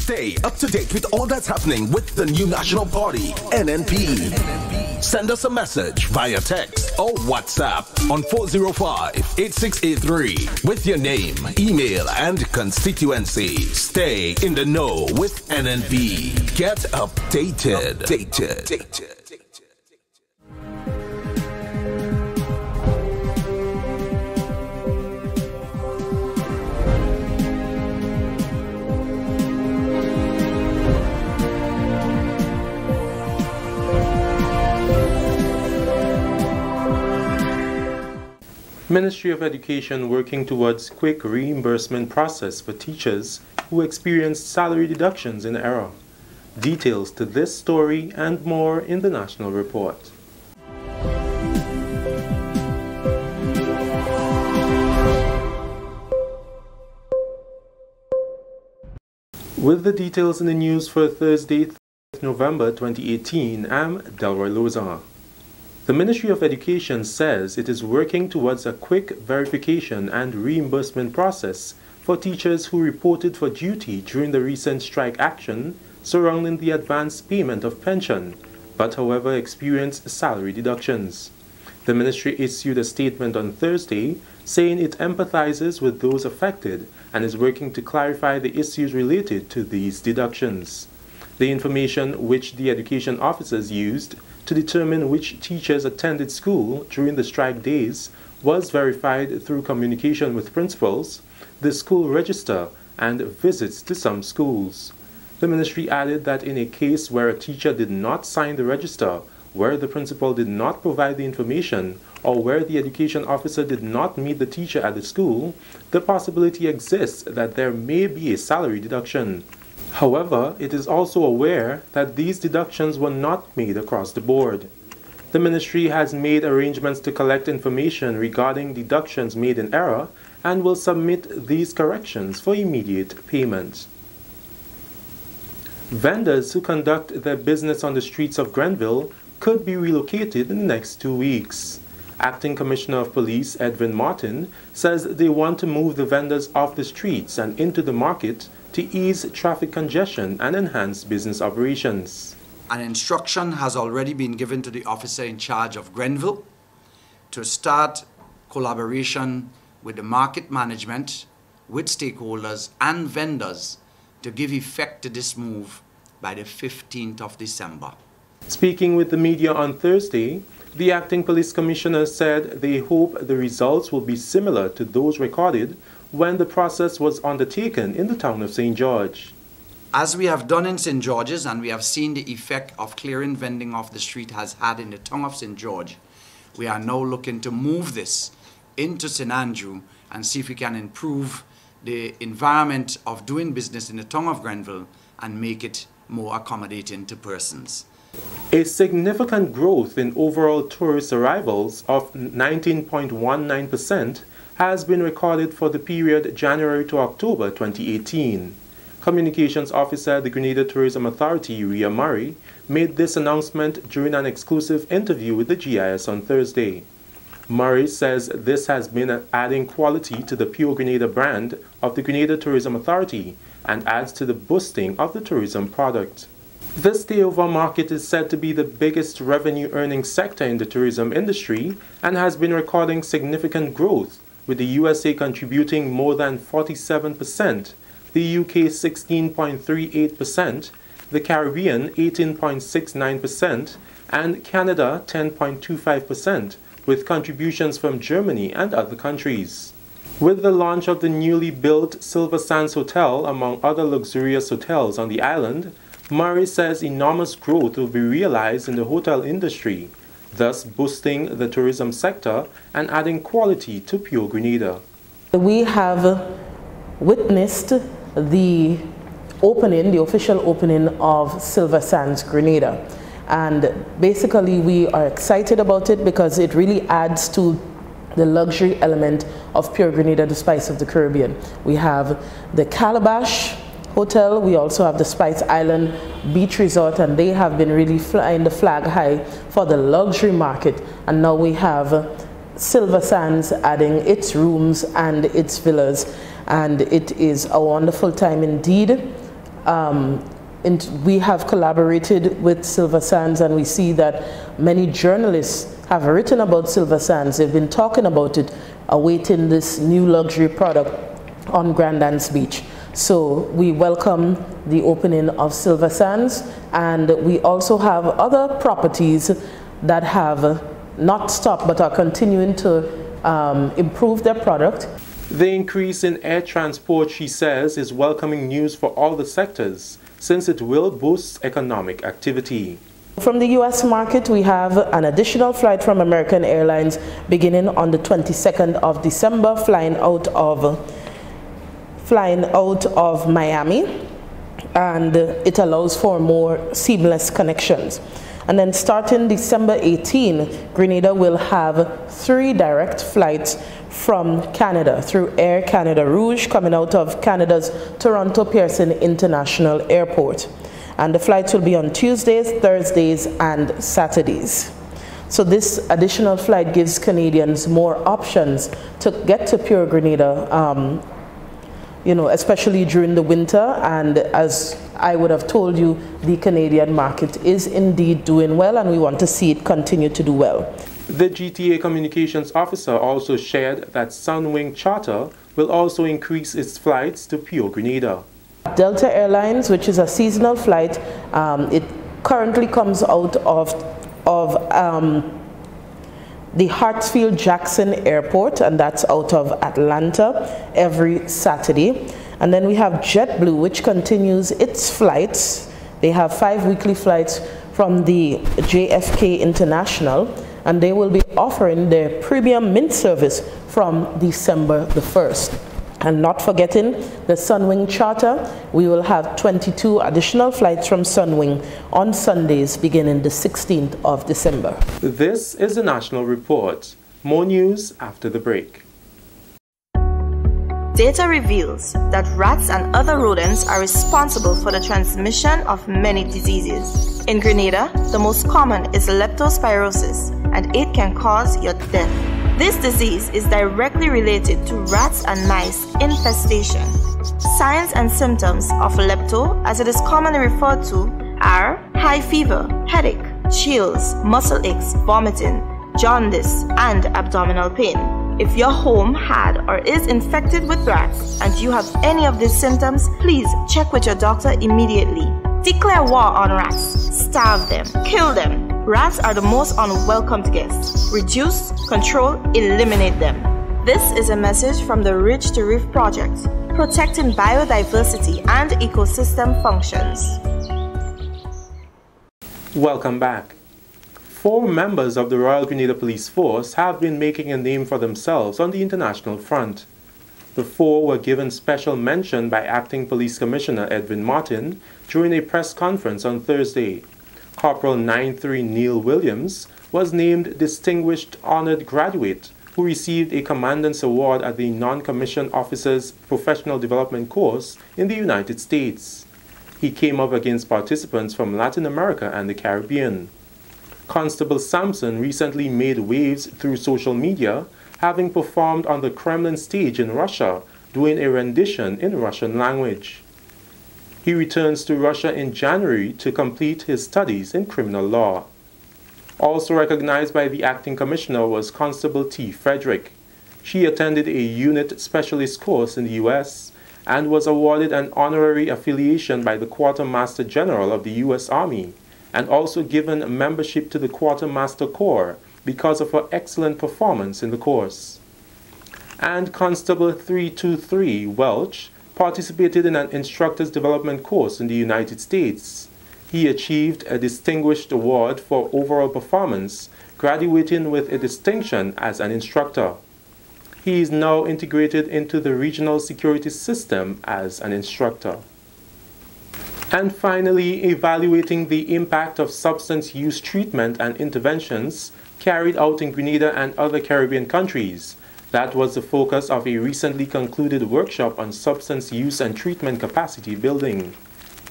Stay up to date with all that's happening with the new national party, NNP. Send us a message via text or WhatsApp on 405-8683 with your name, email, and constituency. Stay in the know with NNP. Get updated. Ministry of Education working towards quick reimbursement process for teachers who experienced salary deductions in error. Details to this story and more in the National Report. With the details in the news for Thursday, 30th November 2018, I'm Delroy Lozar. The Ministry of Education says it is working towards a quick verification and reimbursement process for teachers who reported for duty during the recent strike action surrounding the advanced payment of pension, but however experienced salary deductions. The ministry issued a statement on Thursday saying it empathizes with those affected and is working to clarify the issues related to these deductions. The information which the education officers used to determine which teachers attended school during the strike days was verified through communication with principals, the school register, and visits to some schools. The ministry added that in a case where a teacher did not sign the register, where the principal did not provide the information, or where the education officer did not meet the teacher at the school, the possibility exists that there may be a salary deduction. However, it is also aware that these deductions were not made across the board. The ministry has made arrangements to collect information regarding deductions made in error and will submit these corrections for immediate payment. Vendors who conduct their business on the streets of Grenville could be relocated in the next 2 weeks. Acting Commissioner of Police Edwin Martin says they want to move the vendors off the streets and into the market to ease traffic congestion and enhance business operations. An instruction has already been given to the officer in charge of Grenville to start collaboration with the market management, with stakeholders and vendors to give effect to this move by the 15th of December. Speaking with the media on Thursday, the acting police commissioner said they hope the results will be similar to those recorded when the process was undertaken in the town of St. George. As we have done in St. George's, and we have seen the effect of clearing vending off the street has had in the town of St. George, we are now looking to move this into St. Andrew and see if we can improve the environment of doing business in the town of Grenville and make it more accommodating to persons. A significant growth in overall tourist arrivals of 19.19% has been recorded for the period January to October 2018. Communications Officer at the Grenada Tourism Authority, Rhea Murray, made this announcement during an exclusive interview with the GIS on Thursday. Murray says this has been adding quality to the Pure Grenada brand of the Grenada Tourism Authority and adds to the boosting of the tourism product. The stayover market is said to be the biggest revenue-earning sector in the tourism industry and has been recording significant growth, with the USA contributing more than 47%, the UK 16.38%, the Caribbean 18.69%, and Canada 10.25%, with contributions from Germany and other countries. With the launch of the newly built Silver Sands Hotel, among other luxurious hotels on the island, Murray says enormous growth will be realized in the hotel industry, thus boosting the tourism sector and adding quality to Pure Grenada. We have witnessed the official opening of Silver Sands Grenada, and basically we are excited about it because it really adds to the luxury element of Pure Grenada, the Spice of the Caribbean. We have the Calabash Hotel, we also have the Spice Island Beach Resort, and they have been really flying the flag high for the luxury market. And now we have Silver Sands adding its rooms and its villas, and it is a wonderful time indeed. We have collaborated with Silver Sands, and we see that many journalists have written about Silver Sands. They've been talking about it, awaiting this new luxury product on Grand Anse Beach. So we welcome the opening of Silver Sands, and we also have other properties that have not stopped but are continuing to improve their product. The increase in air transport, she says, is welcoming news for all the sectors, since it will boost economic activity. From the U.S. market, we have an additional flight from American Airlines beginning on the 22nd of December, flying out of Miami, and it allows for more seamless connections. And then starting December 18, Grenada will have 3 direct flights from Canada through Air Canada Rouge, coming out of Canada's Toronto Pearson International Airport. And the flights will be on Tuesdays, Thursdays, and Saturdays. So this additional flight gives Canadians more options to get to Pure Grenada, especially during the winter. And as I would have told you, the Canadian market is indeed doing well, and we want to see it continue to do well. The GTA communications officer also shared that Sunwing Charter will also increase its flights to Pure Grenada. Delta Airlines, which is a seasonal flight, it currently comes out of the Hartsfield-Jackson Airport, and that's out of Atlanta every Saturday. And then we have JetBlue, which continues its flights. They have 5 weekly flights from the JFK International, and they will be offering their premium mint service from December the 1st. And not forgetting the Sunwing Charter, we will have 22 additional flights from Sunwing on Sundays beginning the 16th of December. This is the National Report. More news after the break. Data reveals that rats and other rodents are responsible for the transmission of many diseases. In Grenada, the most common is leptospirosis, and it can cause your death. This disease is directly related to rats and mice infestation. Signs and symptoms of lepto, as it is commonly referred to, are high fever, headache, chills, muscle aches, vomiting, jaundice, and abdominal pain. If your home had or is infected with rats and you have any of these symptoms, please check with your doctor immediately. Declare war on rats, starve them, kill them. Rats are the most unwelcomed guests. Reduce, control, eliminate them. This is a message from the Ridge to Reef Project, protecting biodiversity and ecosystem functions. Welcome back. 4 members of the Royal Grenada Police Force have been making a name for themselves on the international front. The 4 were given special mention by Acting Police Commissioner Edwin Martin during a press conference on Thursday. Corporal 93 Neil Williams was named Distinguished Honored Graduate, who received a Commandant's Award at the Non-Commissioned Officers Professional Development Course in the United States. He came up against participants from Latin America and the Caribbean. Constable Sampson recently made waves through social media, having performed on the Kremlin stage in Russia, doing a rendition in Russian language. He returns to Russia in January to complete his studies in criminal law. Also recognized by the acting commissioner was Constable T. Frederick. She attended a unit specialist course in the U.S. and was awarded an honorary affiliation by the Quartermaster General of the U.S. Army, and also given membership to the Quartermaster Corps because of her excellent performance in the course. And Constable 323 Welch participated in an instructor's development course in the United States. He achieved a distinguished award for overall performance, graduating with a distinction as an instructor. He is now integrated into the regional security system as an instructor. And finally, evaluating the impact of substance use treatment and interventions carried out in Grenada and other Caribbean countries. That was the focus of a recently concluded workshop on substance use and treatment capacity building.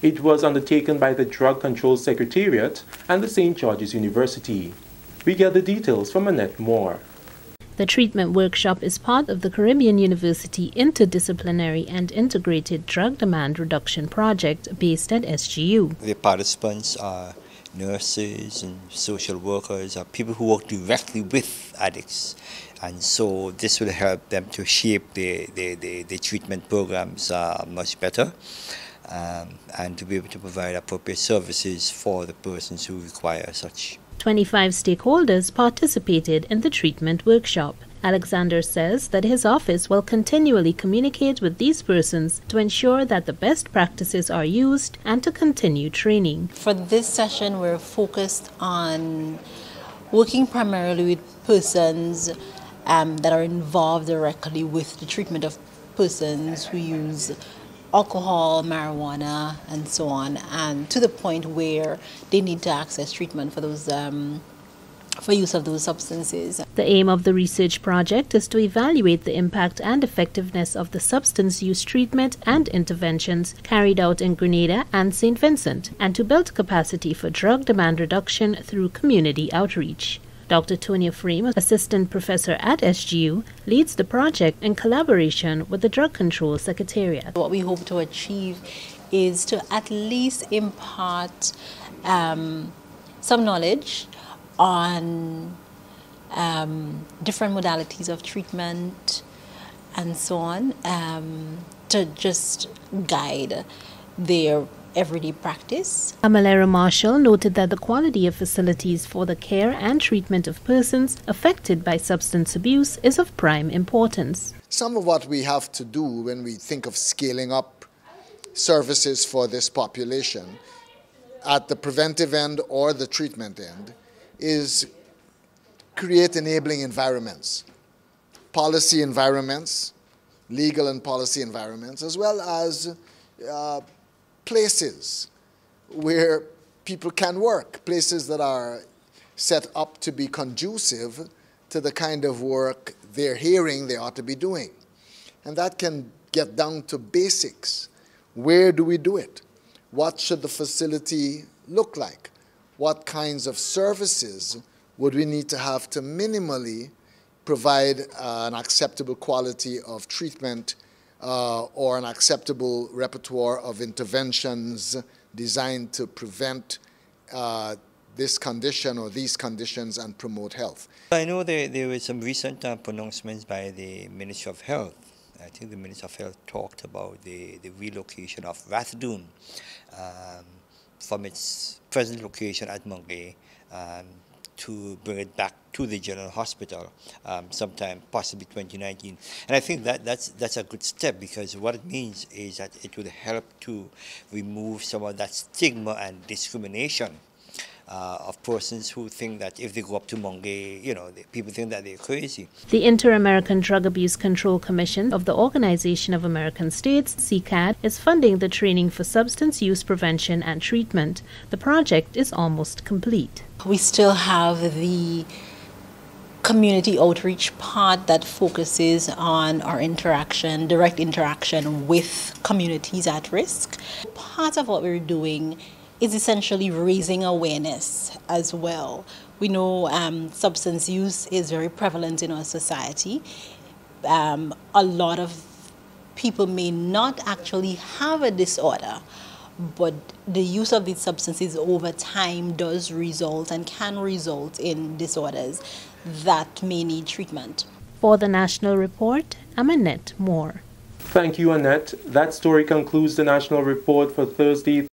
It was undertaken by the Drug Control Secretariat and the St. George's University. We get the details from Annette Moore. The treatment workshop is part of the Caribbean University Interdisciplinary and Integrated Drug Demand Reduction Project based at SGU. The participants are nurses and social workers, are people who work directly with addicts. And so this will help them to shape the treatment programs much better and to be able to provide appropriate services for the persons who require such. 25 stakeholders participated in the treatment workshop. Alexander says that his office will continually communicate with these persons to ensure that the best practices are used and to continue training. For this session, we're focused on working primarily with persons that are involved directly with the treatment of persons who use alcohol, marijuana, and so on, and to the point where they need to access treatment for those for use of those substances. The aim of the research project is to evaluate the impact and effectiveness of the substance use treatment and interventions carried out in Grenada and St. Vincent, and to build capacity for drug demand reduction through community outreach. Dr. Tonya Frame, assistant professor at SGU, leads the project in collaboration with the Drug Control Secretariat. What we hope to achieve is to at least impart some knowledge on different modalities of treatment and so on, to just guide their everyday practice. Amalera Marshall noted that the quality of facilities for the care and treatment of persons affected by substance abuse is of prime importance. Some of what we have to do when we think of scaling up services for this population at the preventive end or the treatment end is create enabling environments, policy environments, legal and policy environments, as well as places where people can work, places that are set up to be conducive to the kind of work they're hearing they ought to be doing. And that can get down to basics. Where do we do it? What should the facility look like? What kinds of services would we need to have to minimally provide an acceptable quality of treatment or an acceptable repertoire of interventions designed to prevent this condition or these conditions and promote health. I know there were some recent pronouncements by the Ministry of Health. I think the Ministry of Health talked about the relocation of Rathdoon from its present location at Mungay to bring it back to the General Hospital sometime possibly 2019. And I think that's a good step, because what it means is that it will help to remove some of that stigma and discrimination of persons who think that if they go up to Mungay, people think that they're crazy. The Inter-American Drug Abuse Control Commission of the Organization of American States, CCAD, is funding the training for substance use prevention and treatment. The project is almost complete. We still have the community outreach part that focuses on our direct interaction with communities at risk. Part of what we're doing is essentially raising awareness as well. We know substance use is very prevalent in our society. A lot of people may not actually have a disorder, but the use of these substances over time does result and can result in disorders that may need treatment. For the National Report, I'm Annette Moore. Thank you, Annette. That story concludes the National Report for Thursday,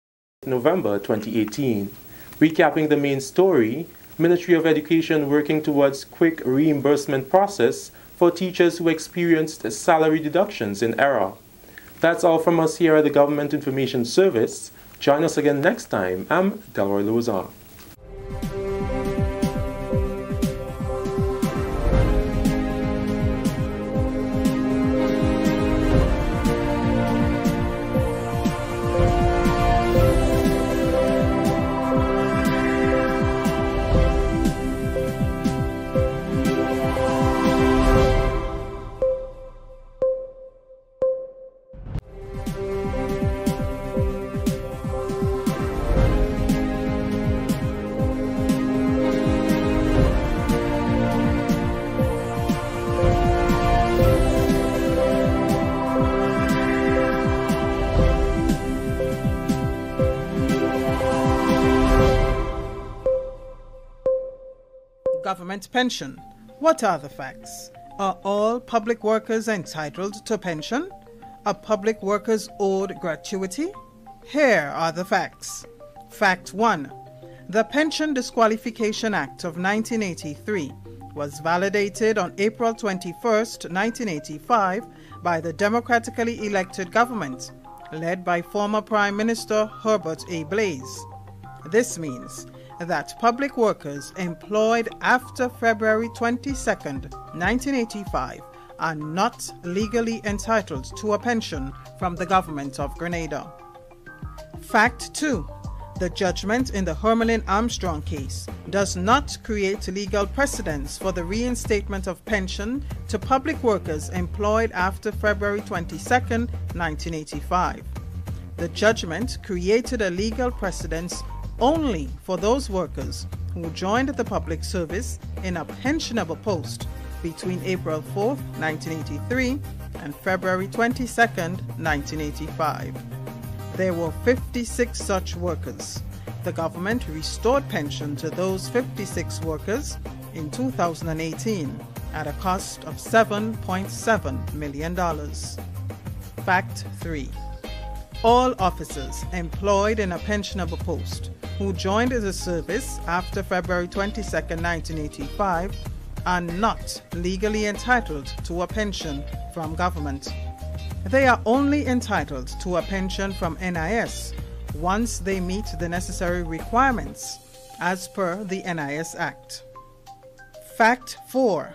November 2018. Recapping the main story, Ministry of Education working towards quick reimbursement process for teachers who experienced salary deductions in error. That's all from us here at the Government Information Service. Join us again next time. I'm Delroy Lozar. government pension. What are the facts? Are all public workers entitled to pension? Are public workers owed gratuity? Here are the facts. Fact 1. The Pension Disqualification Act of 1983 was validated on April 21, 1985 by the democratically elected government, led by former Prime Minister Herbert A. Blaise. This means that public workers employed after February 22, 1985 are not legally entitled to a pension from the government of Grenada. Fact 2. The judgment in the Hermelin Armstrong case does not create legal precedents for the reinstatement of pension to public workers employed after February 22, 1985. The judgment created a legal precedence only for those workers who joined the public service in a pensionable post between April 4, 1983 and February 22, 1985. There were 56 such workers. The government restored pension to those 56 workers in 2018 at a cost of $7.7 million. Fact 3. All officers employed in a pensionable post who joined the service after February 22, 1985 are not legally entitled to a pension from government. They are only entitled to a pension from NIS once they meet the necessary requirements as per the NIS Act. Fact 4.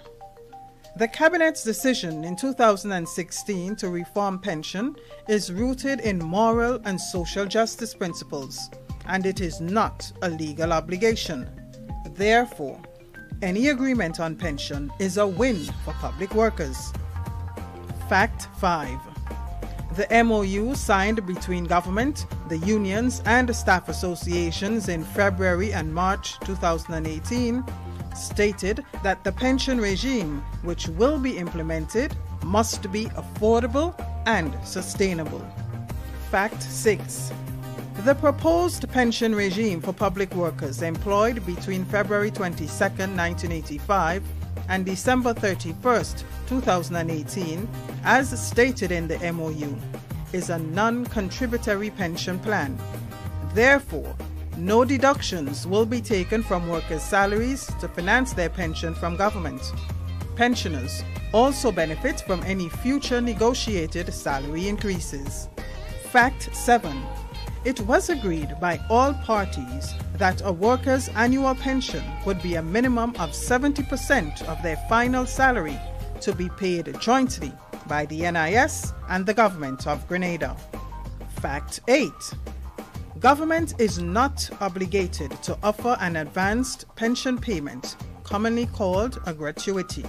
The Cabinet's decision in 2016 to reform pension is rooted in moral and social justice principles, and it is not a legal obligation. Therefore, any agreement on pension is a win for public workers. Fact 5. The MOU signed between government, the unions, and staff associations in February and March 2018 stated that the pension regime which will be implemented must be affordable and sustainable. Fact 6. The proposed pension regime for public workers employed between February 22, 1985 and December 31, 2018, as stated in the MOU, is a non-contributory pension plan. Therefore, no deductions will be taken from workers' salaries to finance their pension from government. Pensioners also benefit from any future negotiated salary increases. Fact 7. It was agreed by all parties that a worker's annual pension would be a minimum of 70% of their final salary to be paid jointly by the NIS and the government of Grenada. Fact 8. Government is not obligated to offer an advanced pension payment, commonly called a gratuity.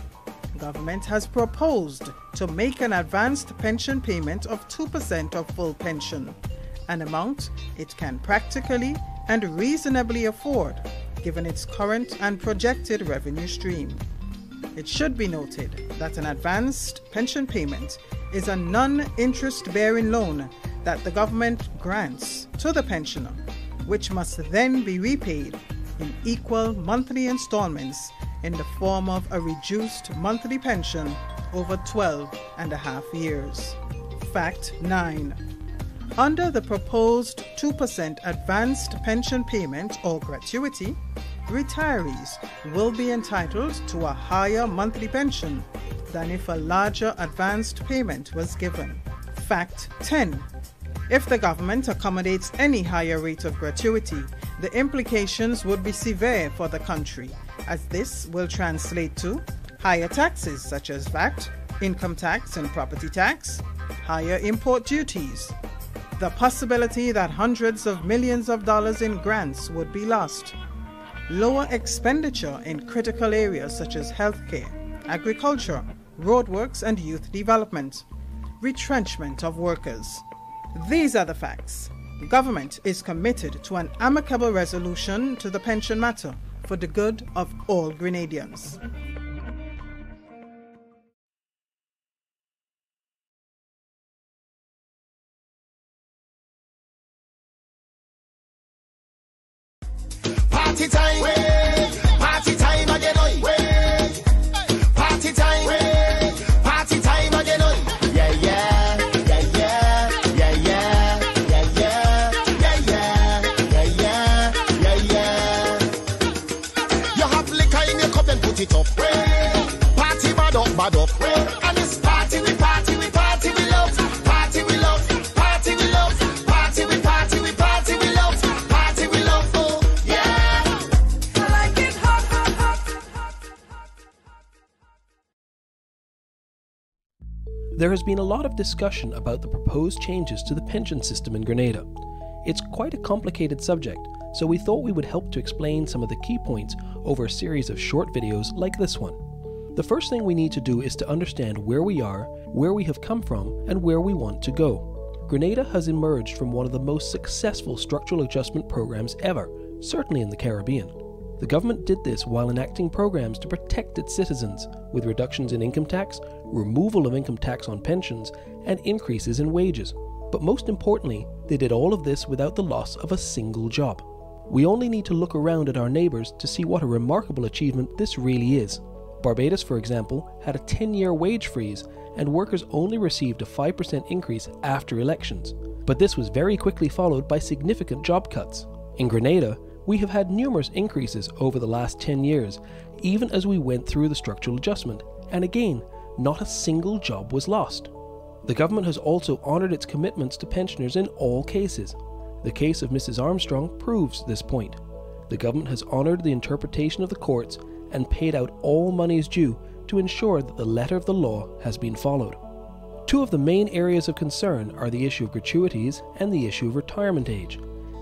Government has proposed to make an advanced pension payment of 2% of full pension, an amount it can practically and reasonably afford given its current and projected revenue stream. It should be noted that an advanced pension payment is a non-interest-bearing loan that the government grants to the pensioner, which must then be repaid in equal monthly installments in the form of a reduced monthly pension over 12.5 years. Fact 9. Under the proposed 2% advanced pension payment or gratuity, retirees will be entitled to a higher monthly pension than if a larger advanced payment was given. Fact 10. If the government accommodates any higher rate of gratuity, the implications would be severe for the country, as this will translate to higher taxes such as VAT, income tax and property tax, higher import duties, the possibility that hundreds of millions of dollars in grants would be lost, lower expenditure in critical areas such as healthcare, agriculture, roadworks and youth development, retrenchment of workers. These are the facts. Government is committed to an amicable resolution to the pension matter for the good of all Grenadians. Party time again, There has been a lot of discussion about the proposed changes to the pension system in Grenada. It's quite a complicated subject, so we thought we would help to explain some of the key points over a series of short videos like this one. The first thing we need to do is to understand where we are, where we have come from, and where we want to go. Grenada has emerged from one of the most successful structural adjustment programs ever, certainly in the Caribbean. The government did this while enacting programs to protect its citizens, with reductions in income tax, removal of income tax on pensions, and increases in wages. But most importantly, they did all of this without the loss of a single job. We only need to look around at our neighbours to see what a remarkable achievement this really is. Barbados, for example, had a 10-year wage freeze, and workers only received a 5% increase after elections. But this was very quickly followed by significant job cuts. In Grenada, we have had numerous increases over the last 10 years, even as we went through the structural adjustment, and again, not a single job was lost. The government has also honoured its commitments to pensioners in all cases. The case of Mrs. Armstrong proves this point. The government has honoured the interpretation of the courts and paid out all monies due to ensure that the letter of the law has been followed. Two of the main areas of concern are the issue of gratuities and the issue of retirement age,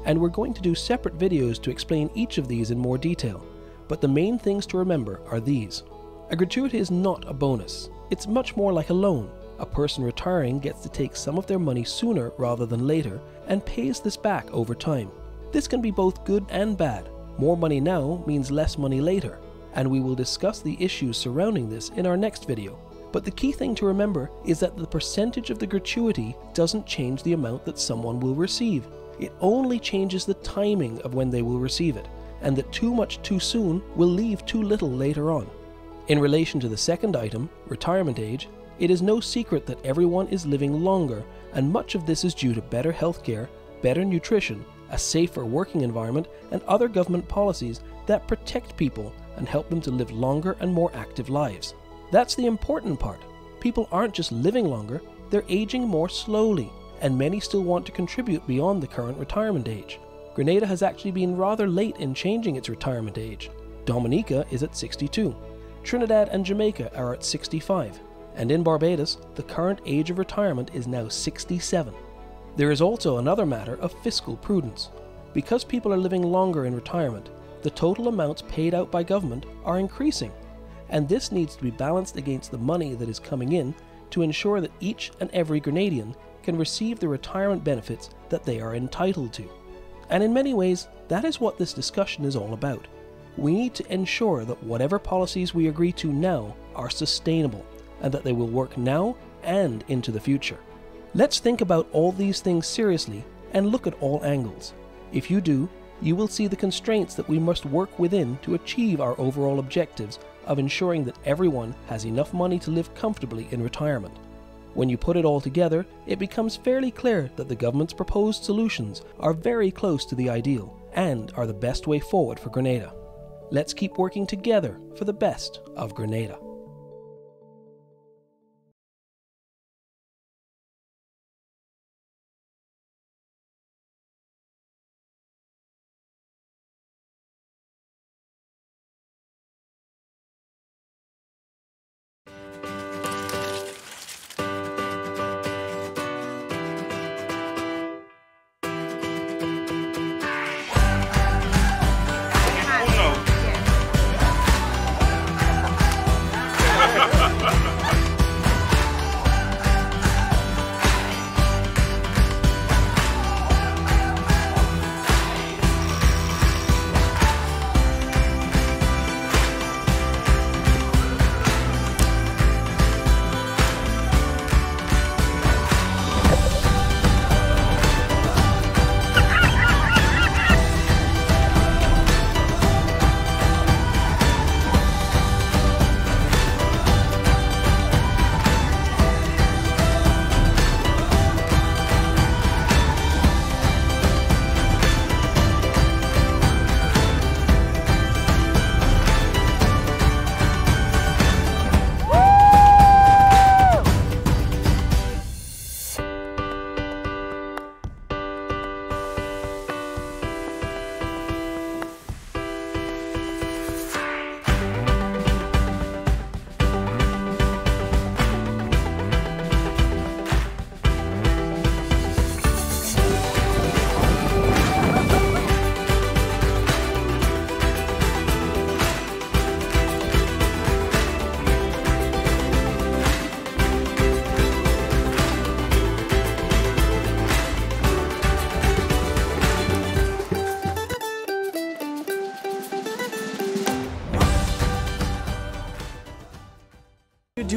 and we're going to do separate videos to explain each of these in more detail, but the main things to remember are these. A gratuity is not a bonus. It's much more like a loan. A person retiring gets to take some of their money sooner rather than later and pays this back over time. This can be both good and bad. More money now means less money later, and we will discuss the issues surrounding this in our next video. But the key thing to remember is that the percentage of the gratuity doesn't change the amount that someone will receive. It only changes the timing of when they will receive it, and that too much too soon will leave too little later on. In relation to the second item, retirement age, it is no secret that everyone is living longer, and much of this is due to better healthcare, better nutrition, a safer working environment, and other government policies that protect people and help them to live longer and more active lives. That's the important part. People aren't just living longer, they're aging more slowly, and many still want to contribute beyond the current retirement age. Grenada has actually been rather late in changing its retirement age. Dominica is at 62. Trinidad and Jamaica are at 65. And in Barbados, the current age of retirement is now 67. There is also another matter of fiscal prudence. Because people are living longer in retirement, the total amounts paid out by government are increasing, and this needs to be balanced against the money that is coming in to ensure that each and every Grenadian can receive the retirement benefits that they are entitled to. And in many ways, that is what this discussion is all about. We need to ensure that whatever policies we agree to now are sustainable, and that they will work now and into the future. Let's think about all these things seriously and look at all angles. If you do, you will see the constraints that we must work within to achieve our overall objectives of ensuring that everyone has enough money to live comfortably in retirement. When you put it all together, it becomes fairly clear that the government's proposed solutions are very close to the ideal and are the best way forward for Grenada. Let's keep working together for the best of Grenada.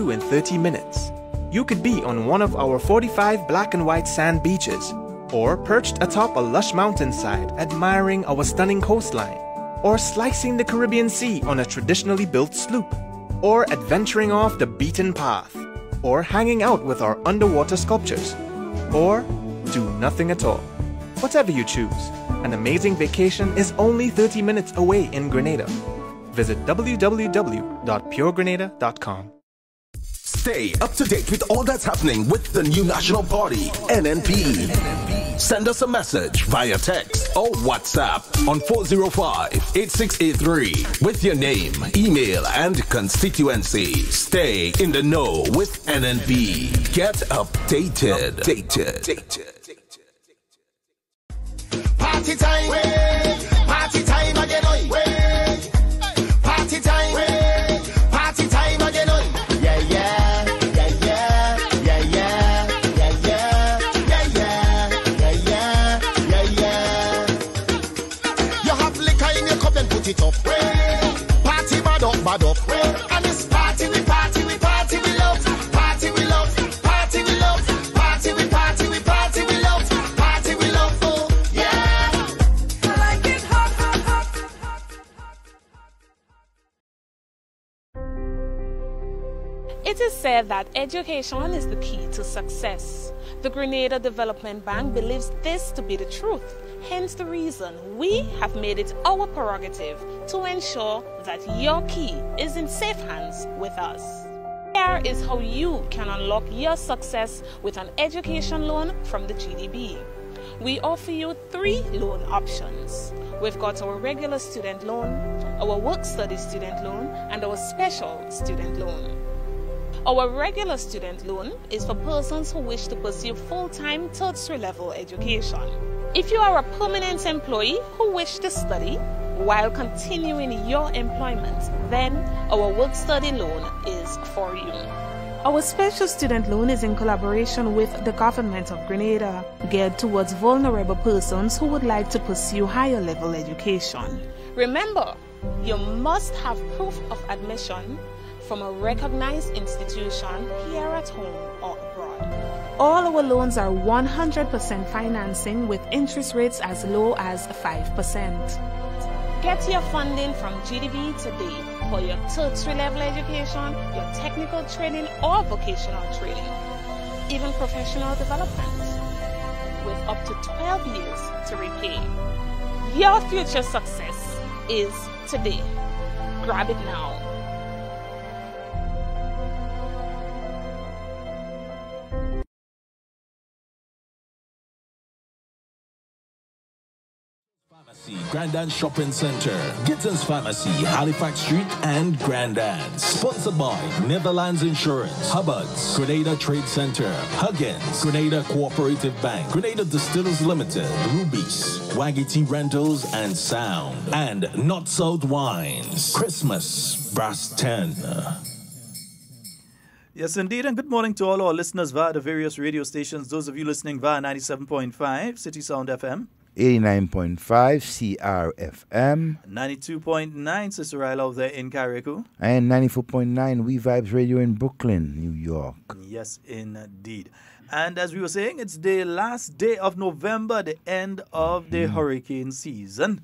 do in 30 minutes. You could be on one of our 45 black and white sand beaches, or perched atop a lush mountainside admiring our stunning coastline, or slicing the Caribbean Sea on a traditionally built sloop, or adventuring off the beaten path, or hanging out with our underwater sculptures, or do nothing at all. Whatever you choose, an amazing vacation is only 30 minutes away in Grenada. Visit www.puregrenada.com. Stay up to date with all that's happening with the new national party, NNP. Send us a message via text or WhatsApp on 405-8683 with your name, email, and constituency. Stay in the know with NNP. Get updated. Party time, party time again, party time, party time again, yeah, yeah, yeah, yeah, yeah, yeah, yeah, yeah, yeah, yeah, yeah, yeah. You have liquor in your cup and put it up, party bad up, and this party we party we party we love, party we love, party we love, party we party we party we love, party we love, oh yeah. I like it hot, hot, hot. It is said that education is the key to success. The Grenada Development Bank believes this to be the truth. Hence the reason we have made it our prerogative to ensure that your key is in safe hands with us. Here is how you can unlock your success with an education loan from the GDB. We offer you 3 loan options. We've got our regular student loan, our work-study student loan, and our special student loan. Our regular student loan is for persons who wish to pursue full-time tertiary level education. If you are a permanent employee who wish to study while continuing your employment, then our work-study loan is for you. Our special student loan is in collaboration with the government of Grenada, geared towards vulnerable persons who would like to pursue higher level education. Remember, you must have proof of admission from a recognized institution here at home or abroad. All our loans are 100% financing with interest rates as low as 5%. Get your funding from GDB today for your tertiary level education, your technical training or vocational training, even professional development, with up to 12 years to repay. Your future success is today. Grab it now. Grandad Shopping Center, Gittins Pharmacy, Halifax Street, and Grandad. Sponsored by Netherlands Insurance, Hubbard's, Grenada Trade Center, Huggins, Grenada Cooperative Bank, Grenada Distillers Limited, Rubies, Waggy Tea Rentals and Sound, and Not South Wines. Christmas Brass 10. Yes, indeed, and good morning to all our listeners via the various radio stations. Those of you listening via 97.5 City Sound FM, 89.5 CRFM, 92.9 Sister Isle out there in Carriacou, and 94.9 We Vibes Radio in Brooklyn, New York. Yes, indeed. And as we were saying, it's the last day of November, the end of the hurricane season,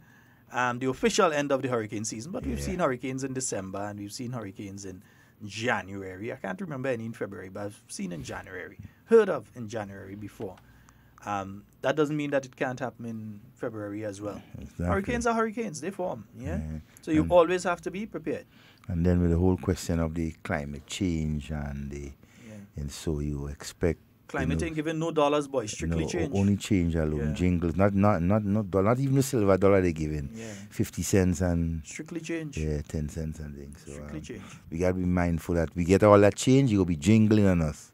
the official end of the hurricane season. But we've seen hurricanes in December and we've seen hurricanes in January. I can't remember any in February, but I've seen in January, heard of in January before. That doesn't mean that it can't happen in February as well. Exactly. Hurricanes are hurricanes, they form, So you always have to be prepared. And then with the whole question of the climate change and and so you expect climate ain't giving no dollars, boy, strictly change. Only change alone, jingles, not even the silver dollar they're giving. 50 cents and strictly change. 10 cents and things. So strictly change. We gotta be mindful that we get all that change, you'll be jingling on us.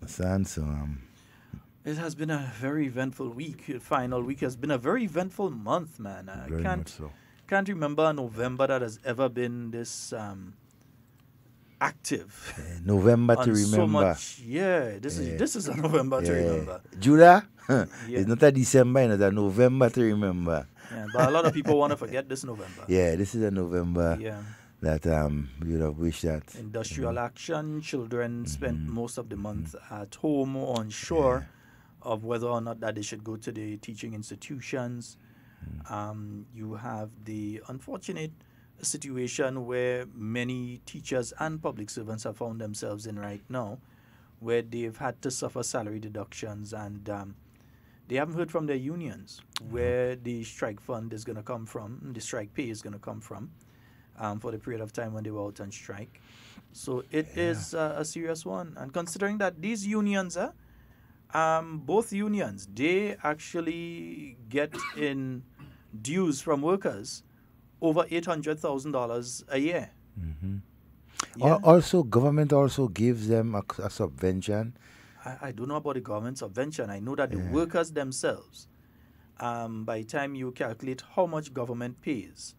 So it has been a very eventful week. Final week has been a very eventful month, man. I can't remember a November that has ever been this active. November to remember. So much, this is a November to remember. Judah, it's not a December, it's a November to remember. But a lot of people want to forget this November. This is a November that you'd have wished that. Industrial action, children spent most of the month at home or unsure of whether or not that they should go to the teaching institutions. You have the unfortunate situation where many teachers and public servants have found themselves in right now, where they've had to suffer salary deductions, and they haven't heard from their unions where the strike fund is going to come from, the strike pay is going to come from, for the period of time when they were out on strike. So it is a serious one. And considering that these unions, both unions, they actually get in dues from workers over $800,000 a year. Also, government also gives them a subvention. I don't know about the government subvention. I know that the workers themselves, by the time you calculate how much government pays,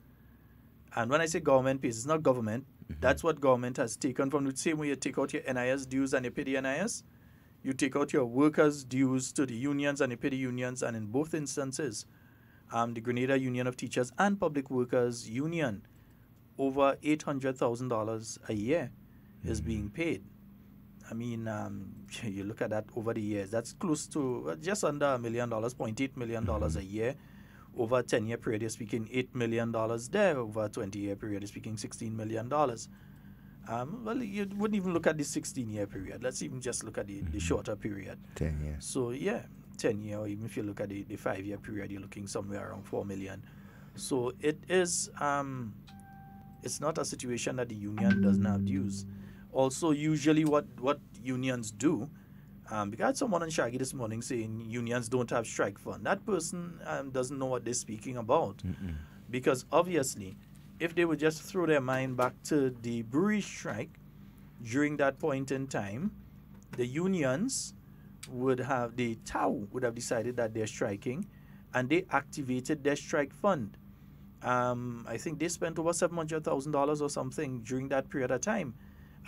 and when I say government pays, it's not government. That's what government has taken from the same way you take out your NIS dues and you pay the NIS. You take out your workers' dues to the unions and you pay the unions, and in both instances, the Grenada Union of Teachers and Public Workers Union, over $800,000 a year is being paid. I mean, you look at that over the years, that's close to just under $1 million, $0.8 million a year. Over a 10-year period, you're speaking $8 million there. Over a 20-year period, you're speaking $16 million. Well, you wouldn't even look at the 16-year period. Let's even just look at the shorter period. 10 years. So, yeah, 10 year, or even if you look at the 5-year period, you're looking somewhere around $4 million. So it is, it's not a situation that the union doesn't have dues. Also, usually what unions do, because I had someone on Shaggy this morning saying unions don't have strike fund. That person doesn't know what they're speaking about. Because obviously, if they would just throw their mind back to the brewery strike during that point in time, the unions would have, the TAU would have decided that they're striking, and they activated their strike fund. I think they spent over $700,000 or something during that period of time.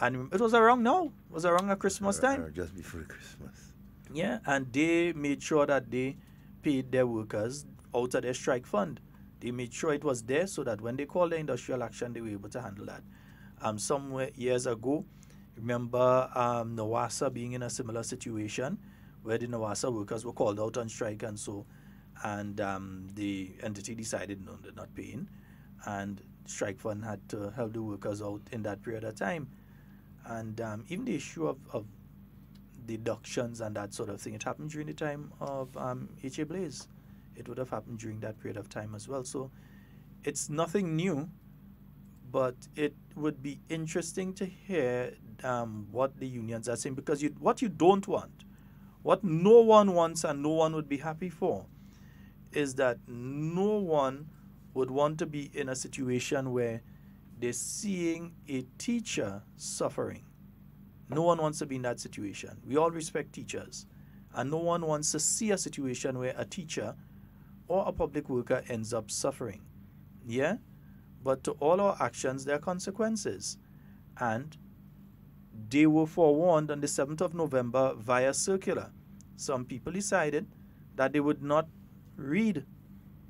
And it was around at Christmas time. Just before Christmas. Yeah, and they made sure that they paid their workers out of their strike fund. They made sure it was there so that when they called the industrial action, they were able to handle that. Some years ago, remember Nawasa being in a similar situation where the Nawasa workers were called out on strike and so, and the entity decided no, they're not paying, and strike fund had to help the workers out in that period of time. And even the issue of deductions and that sort of thing, it happened during the time of H.A. Blaze. It would have happened during that period of time as well. So it's nothing new, but it would be interesting to hear what the unions are saying, because what you don't want, what no one wants and no one would be happy for, is that no one would want to be in a situation where they're seeing a teacher suffering. No one wants to be in that situation. We all respect teachers, and no one wants to see a situation where a teacher or a public worker ends up suffering. Yeah? But to all our actions, there are consequences. And they were forewarned on the 7th of November via circular. Some people decided that they would not read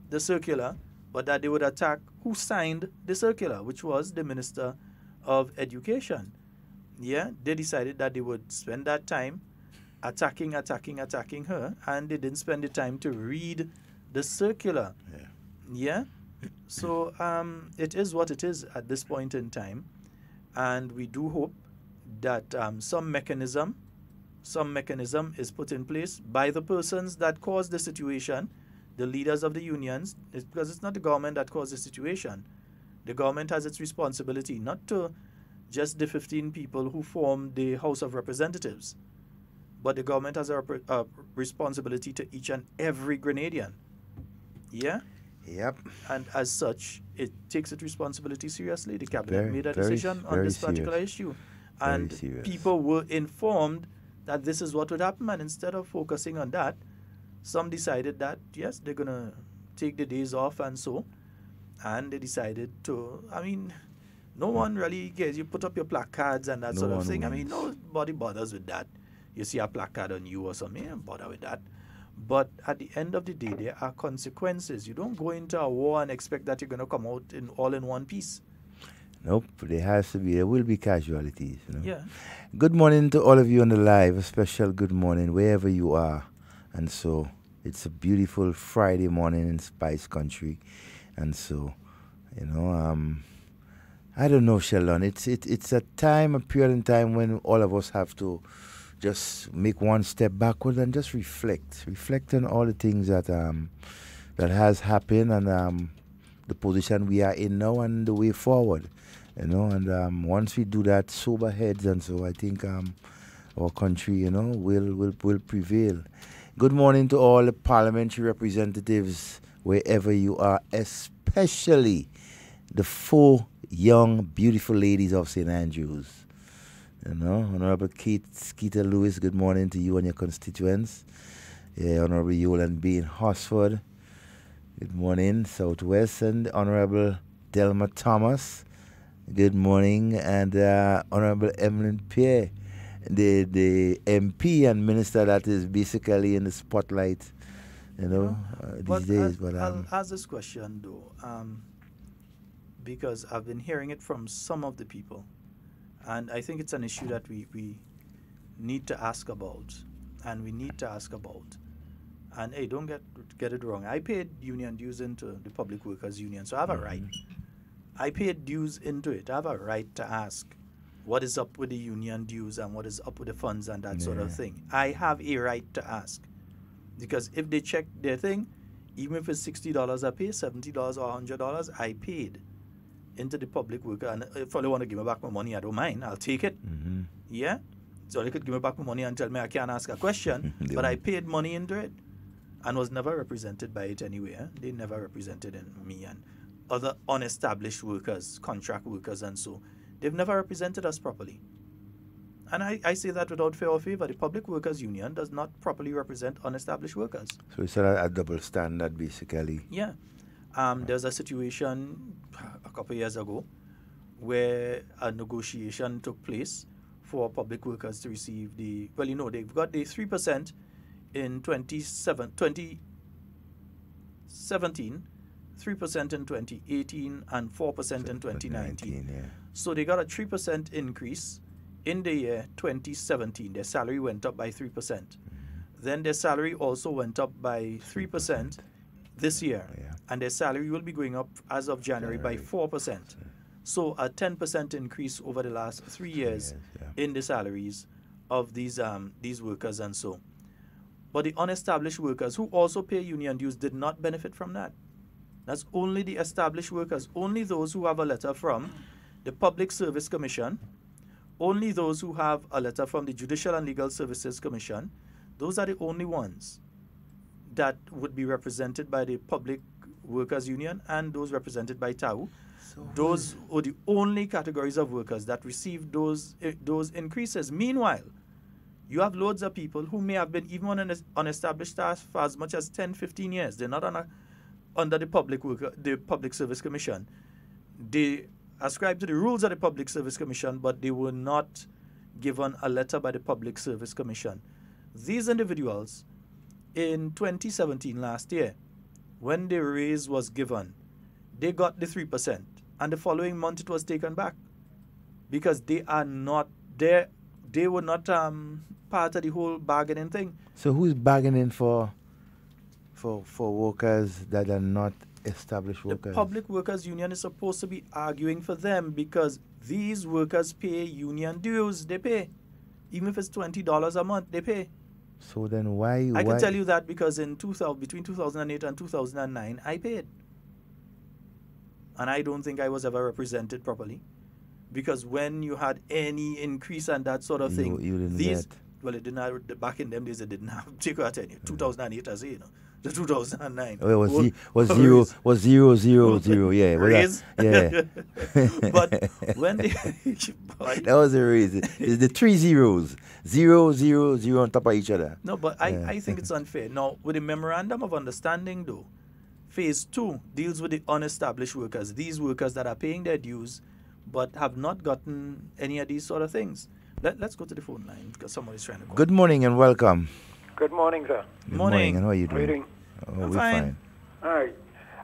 the circular, but that they would attack who signed the circular, which was the Minister of Education. Yeah, they decided that they would spend that time attacking her, and they didn't spend the time to read the circular. Yeah? So it is what it is at this point in time, and we do hope that some mechanism is put in place by the persons that caused the situation, the leaders of the unions, because it's not the government that caused the situation. The government has its responsibility, not to just the 15 people who form the House of Representatives, but the government has a responsibility to each and every Grenadian. Yeah? Yep. And as such, it takes its responsibility seriously. The cabinet made a decision on this particular issue. And people were informed that this is what would happen, and instead of focusing on that, some decided that, yes, they're going to take the days off and so, and they decided to, I mean, no one really cares. You put up your placards and that sort of thing. I mean, nobody bothers with that. You see a placard on you or something, you don't bother with that. But at the end of the day, there are consequences. You don't go into a war and expect that you're going to come out all in one piece. Nope, there will be casualties. You know? Yeah. Good morning to all of you on the live. A special good morning wherever you are. And so it's a beautiful Friday morning in Spice Country. And so, you know, I don't know, Sheldon. It's a period in time when all of us have to just make one step backward and just reflect on all the things that that has happened and the position we are in now and the way forward. You know, and once we do that, sober heads, and so I think our country, you know, will prevail. Good morning to all the parliamentary representatives, wherever you are, especially the 4 young, beautiful ladies of St. Andrews. You know, Honorable Keita Lewis, good morning to you and your constituents. Yeah, Honorable Yolan B. in Horsford, good morning, Southwest, and Honorable Delma Thomas. Good morning, and Honorable Emmeline Pierre, the MP and minister that is basically in the spotlight, you know, these days. But I'll ask this question though, because I've been hearing it from some of the people, and I think it's an issue that we need to ask about, and we need to ask about. And hey, don't get it wrong. I paid union dues into the Public Workers Union, so I have a right. I paid dues into it. I have a right to ask what is up with the union dues and what is up with the funds and that sort of thing. I have a right to ask. Because if they check their thing, even if it's $60 I pay, $70 or $100, I paid into the public worker. And if they want to give me back my money, I don't mind. I'll take it. Yeah? So they could give me back my money and tell me I can't ask a question. But I paid money into it and was never represented by it anywhere. They never represented me and other unestablished workers, contract workers, and so they've never represented us properly. And I say that without fear or favor. The Public Workers Union does not properly represent unestablished workers. So it's a double standard, basically. Yeah. There's a situation a couple of years ago where a negotiation took place for public workers to receive they've got the 3% in 2017, 3% in 2018, and 4% in 2019. Yeah. So they got a 3% increase in the year 2017. Their salary went up by 3%. Then their salary also went up by 3% this year. Yeah. And their salary will be going up as of January by 4%. So a 10% increase over the last 3 years in the salaries of these workers and so. But the unestablished workers who also pay union dues did not benefit from that. That's only the established workers, only those who have a letter from the Public Service Commission, only those who have a letter from the Judicial and Legal Services Commission. Those are the only ones that would be represented by the Public Workers Union and those represented by TAU. Those are the only categories of workers that receive those increases. Meanwhile, you have loads of people who may have been even on an unestablished staff for as much as 10, 15 years. They're not under the Public Service Commission. They ascribe to the rules of the Public Service Commission, but they were not given a letter by the Public Service Commission. These individuals, in 2017, last year, when the raise was given, they got the 3%, and the following month it was taken back because they are not there. They were not part of the whole bargaining thing. So who's bargaining for workers that are not established workers? The Public Workers Union is supposed to be arguing for them because these workers pay union dues. They pay. Even if it's $20 a month, they pay. So then why? I can tell you that because between 2008 and 2009, I paid. And I don't think I was ever represented properly. Because when you had any increase and that sort of thing, you didn't get. Well, it didn't have, back in them days, it didn't have, take out any. 2008, I say, the 2009. Oh, it was 0, yeah. Raise? Yeah. But when they... that was the reason. It's the 3 zeros. 0, 0, 0 on top of each other. No, but I think it's unfair. Now, with the Memorandum of Understanding, though, Phase 2 deals with the unestablished workers, these workers that are paying their dues but have not gotten any of these sort of things. Let's go to the phone line because somebody's trying to call. Good morning and welcome. Good morning, sir. Good morning. And how are you doing? How are you doing? Oh, I'm we're fine. All right.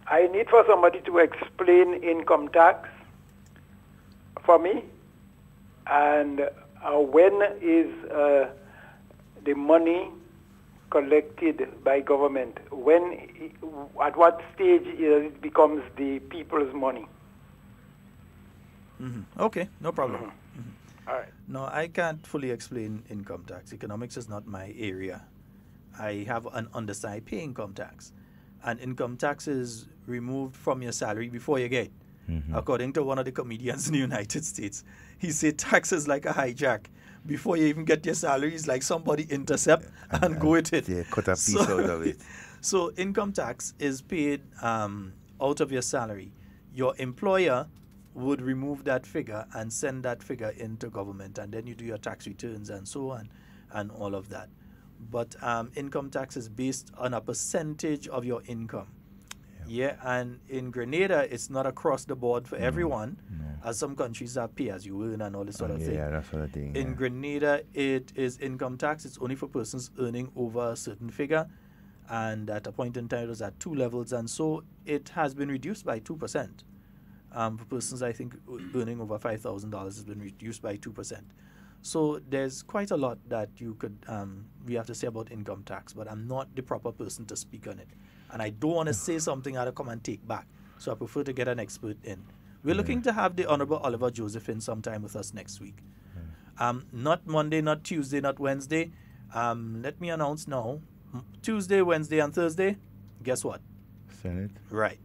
I need for somebody to explain income tax. for me? And when is the money collected by government? At what stage it becomes the people's money? Okay, no problem. All right. No, I can't fully explain income tax. Economics is not my area. I have an underside pay income tax. And income tax is removed from your salary before you get it. According to one of the comedians in the United States, he said tax is like a hijack. Before you even get your salary, it's like somebody intercept and go with it. Yeah, cut a piece out of it. So income tax is paid out of your salary. Your employer would remove that figure and send that figure into government, and then you do your tax returns and so on and all of that. But income tax is based on a percentage of your income. Yeah, and in Grenada, it's not across the board for everyone, as some countries have pay as you earn and all this sort of thing. Yeah, that sort of thing. In Grenada, it is income tax. It's only for persons earning over a certain figure, and at a point in time, it was at 2 levels, and so it has been reduced by 2%. For persons, I think, earning over $5,000 has been reduced by 2%. So there's quite a lot that you could we have to say about income tax, but I'm not the proper person to speak on it. And I don't want to say something I'll come and take back. So I prefer to get an expert in. We're looking to have the Honorable Oliver Joseph in sometime with us next week. Not Monday, not Tuesday, not Wednesday. Let me announce now. Tuesday, Wednesday, and Thursday, guess what? Senate. Right.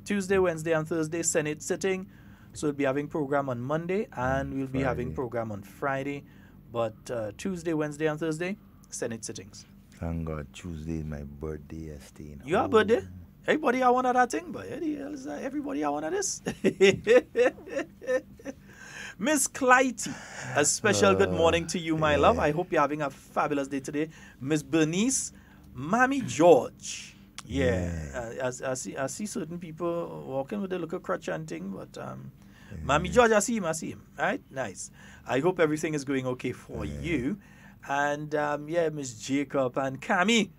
Tuesday, Wednesday, and Thursday, Senate sitting. So we'll be having program on Monday, and we'll be having program on Friday. But Tuesday, Wednesday, and Thursday, Senate sittings. Thank God, Tuesday is my birthday yesterday. Your birthday? Everybody have one of that thing, but everybody have one of this. Miss Clytie, a special good morning to you, my love. I hope you're having a fabulous day today. Miss Bernice, Mammy George. Yeah. I see certain people walking with a little crutch and thing, but Mammy George, I see him. Right? Nice. I hope everything is going okay for you. And Miss Jacob and Cammy.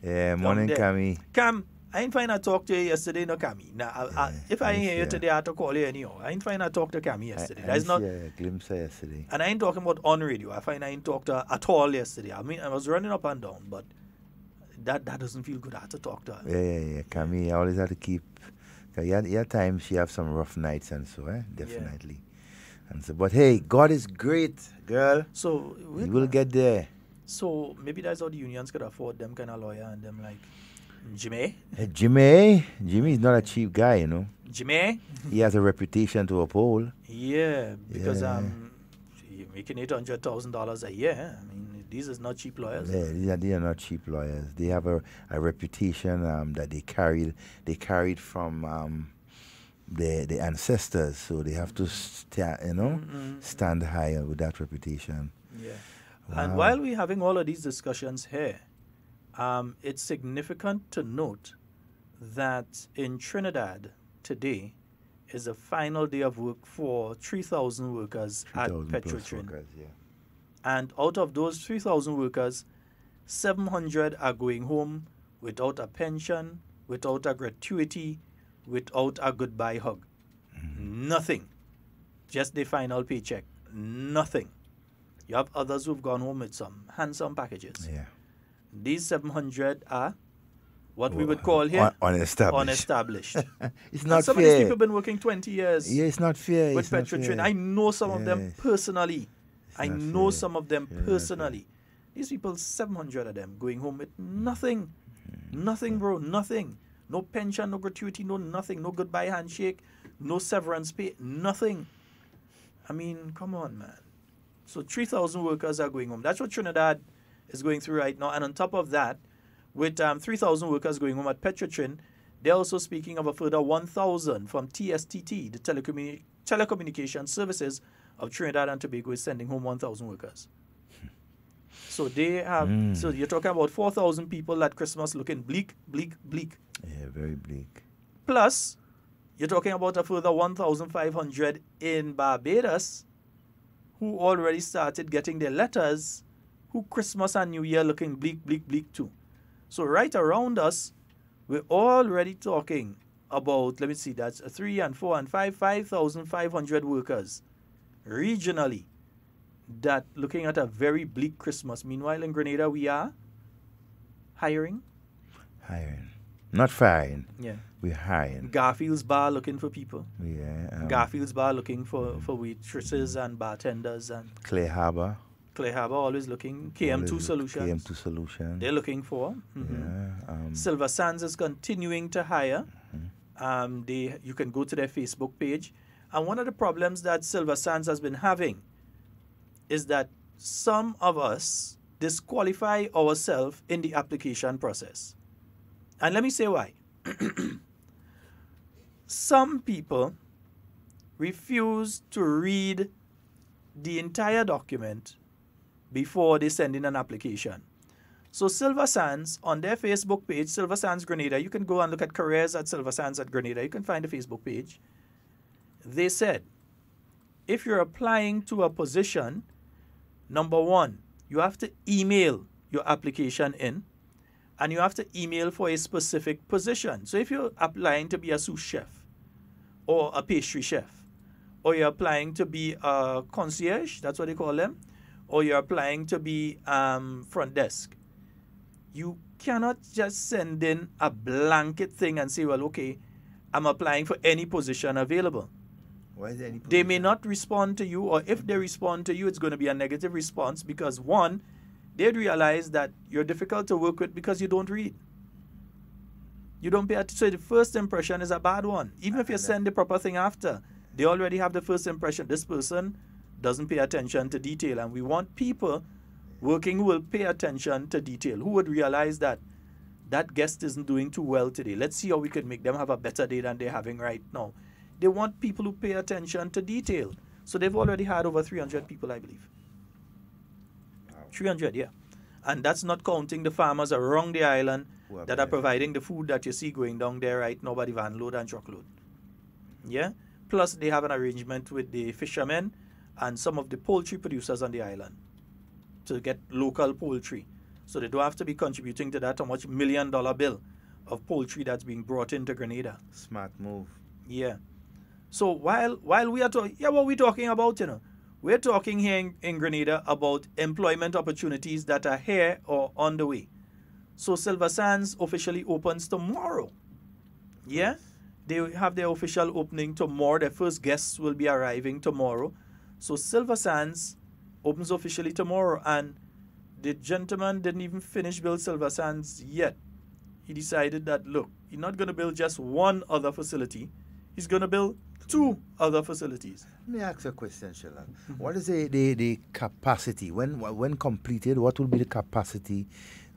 Yeah, morning, Cammy. Cam, I ain't find I talked to you yesterday, no Cammy. Now, if I ain't hear you today, I have to call you anyhow. I ain't find I talked to Cammy yesterday. That's not a glimpse yesterday. And I ain't talking about on radio. I find I ain't talked to her at all yesterday. I mean, I was running up and down, but that doesn't feel good. I have to talk to her. Yeah. Cammy, I always have to keep. Yeah, times she have some rough nights and so, definitely. Yeah. And so, but hey, God is great, girl. So we will get there. So maybe that's how the unions could afford them kind of lawyer and them like Jimmy. Jimmy's not a cheap guy, you know. Jimmy. He has a reputation to uphold. Yeah, because you're making $800,000 a year. I mean, these is not cheap lawyers. Yeah, they are not cheap lawyers. They have a reputation that they carried from the ancestors, so they have to stand high with that reputation. Yeah. Wow. And while we're having all of these discussions here, it's significant to note that in Trinidad today is the final day of work for 3,000 workers at Petrotrin. And out of those 3,000 workers, 700 are going home without a pension, without a gratuity, without a goodbye hug. Nothing. Just the final paycheck. Nothing. You have others who've gone home with some handsome packages. Yeah. These 700 are what we would call here unestablished. It's not some fair. Some of these people have been working 20 years. Yeah, it's not fair. With Petrotrin. I know some of them personally. Some of them personally. These people, 700 of them, going home with nothing. Nothing, bro. Nothing. No pension, no gratuity, no nothing. No goodbye handshake, no severance pay, nothing. I mean, come on, man. So 3,000 workers are going home. That's what Trinidad is going through right now. And on top of that, with 3,000 workers going home at Petrotrin, they're also speaking of a further 1,000 from TSTT, the Telecommunication Services of Trinidad and Tobago, is sending home 1,000 workers. So they have. So you're talking about 4,000 people at Christmas looking bleak. Yeah, very bleak. Plus, you're talking about a further 1,500 in Barbados who already started getting their letters, who Christmas and New Year looking bleak too. So right around us, we're already talking about, let me see, that's 3 and 4 and 5,500 workers regionally that looking at a very bleak Christmas. Meanwhile, in Grenada, we are hiring. Hiring. Not firing. Yeah. We're hiring. Garfield's Bar looking for people. Yeah. Garfield's Bar looking for waitresses and bartenders. And Clay Harbor. Clay Harbor always looking. KM2 Solutions. KM2 Solutions. They're looking for. Silver Sands is continuing to hire. You can go to their Facebook page. And one of the problems that Silver Sands has been having is that some of us disqualify ourselves in the application process. And let me say why. Some people refuse to read the entire document before they send in an application. So Silver Sands, on their Facebook page, Silver Sands Grenada, you can go and look at careers at Silver Sands at Grenada. You can find the Facebook page. They said, if you're applying to a position, number one, you have to email your application in, and you have to email for a specific position. So if you're applying to be a sous chef, or a pastry chef, or you're applying to be a concierge, that's what they call them, or you're applying to be front desk, you cannot just send in a blanket thing and say, well, okay, I'm applying for any position available. Why is there any position? They may not respond to you, or if they respond to you, it's going to be a negative response because, one, they'd realize that you're difficult to work with because you don't read. You don't pay attention. So the first impression is a bad one. Even if you send the proper thing after, they already have the first impression. This person doesn't pay attention to detail. And we want people working who will pay attention to detail, who would realize that that guest isn't doing too well today. Let's see how we can make them have a better day than they're having right now. They want people who pay attention to detail. So they've already had over 300 people, I believe. 300, yeah. And that's not counting the farmers around the island that are providing the food that you see going down there right now by the van load and truckload. Yeah? Plus, they have an arrangement with the fishermen and some of the poultry producers on the island to get local poultry. So they don't have to be contributing to that how much $1 million bill of poultry that's being brought into Grenada. Smart move. Yeah. So while we are talking, what we're talking about, we're talking here in Grenada about employment opportunities that are here or on the way. So Silver Sands officially opens tomorrow. Yeah? They have their official opening tomorrow. Their first guests will be arriving tomorrow. So Silver Sands opens officially tomorrow. And the gentleman didn't even finish build Silver Sands yet. He decided that, look, he's not going to build just one other facility. He's going to build 2 other facilities. Let me ask a question, Sheldon. What is the capacity, when completed, what will be the capacity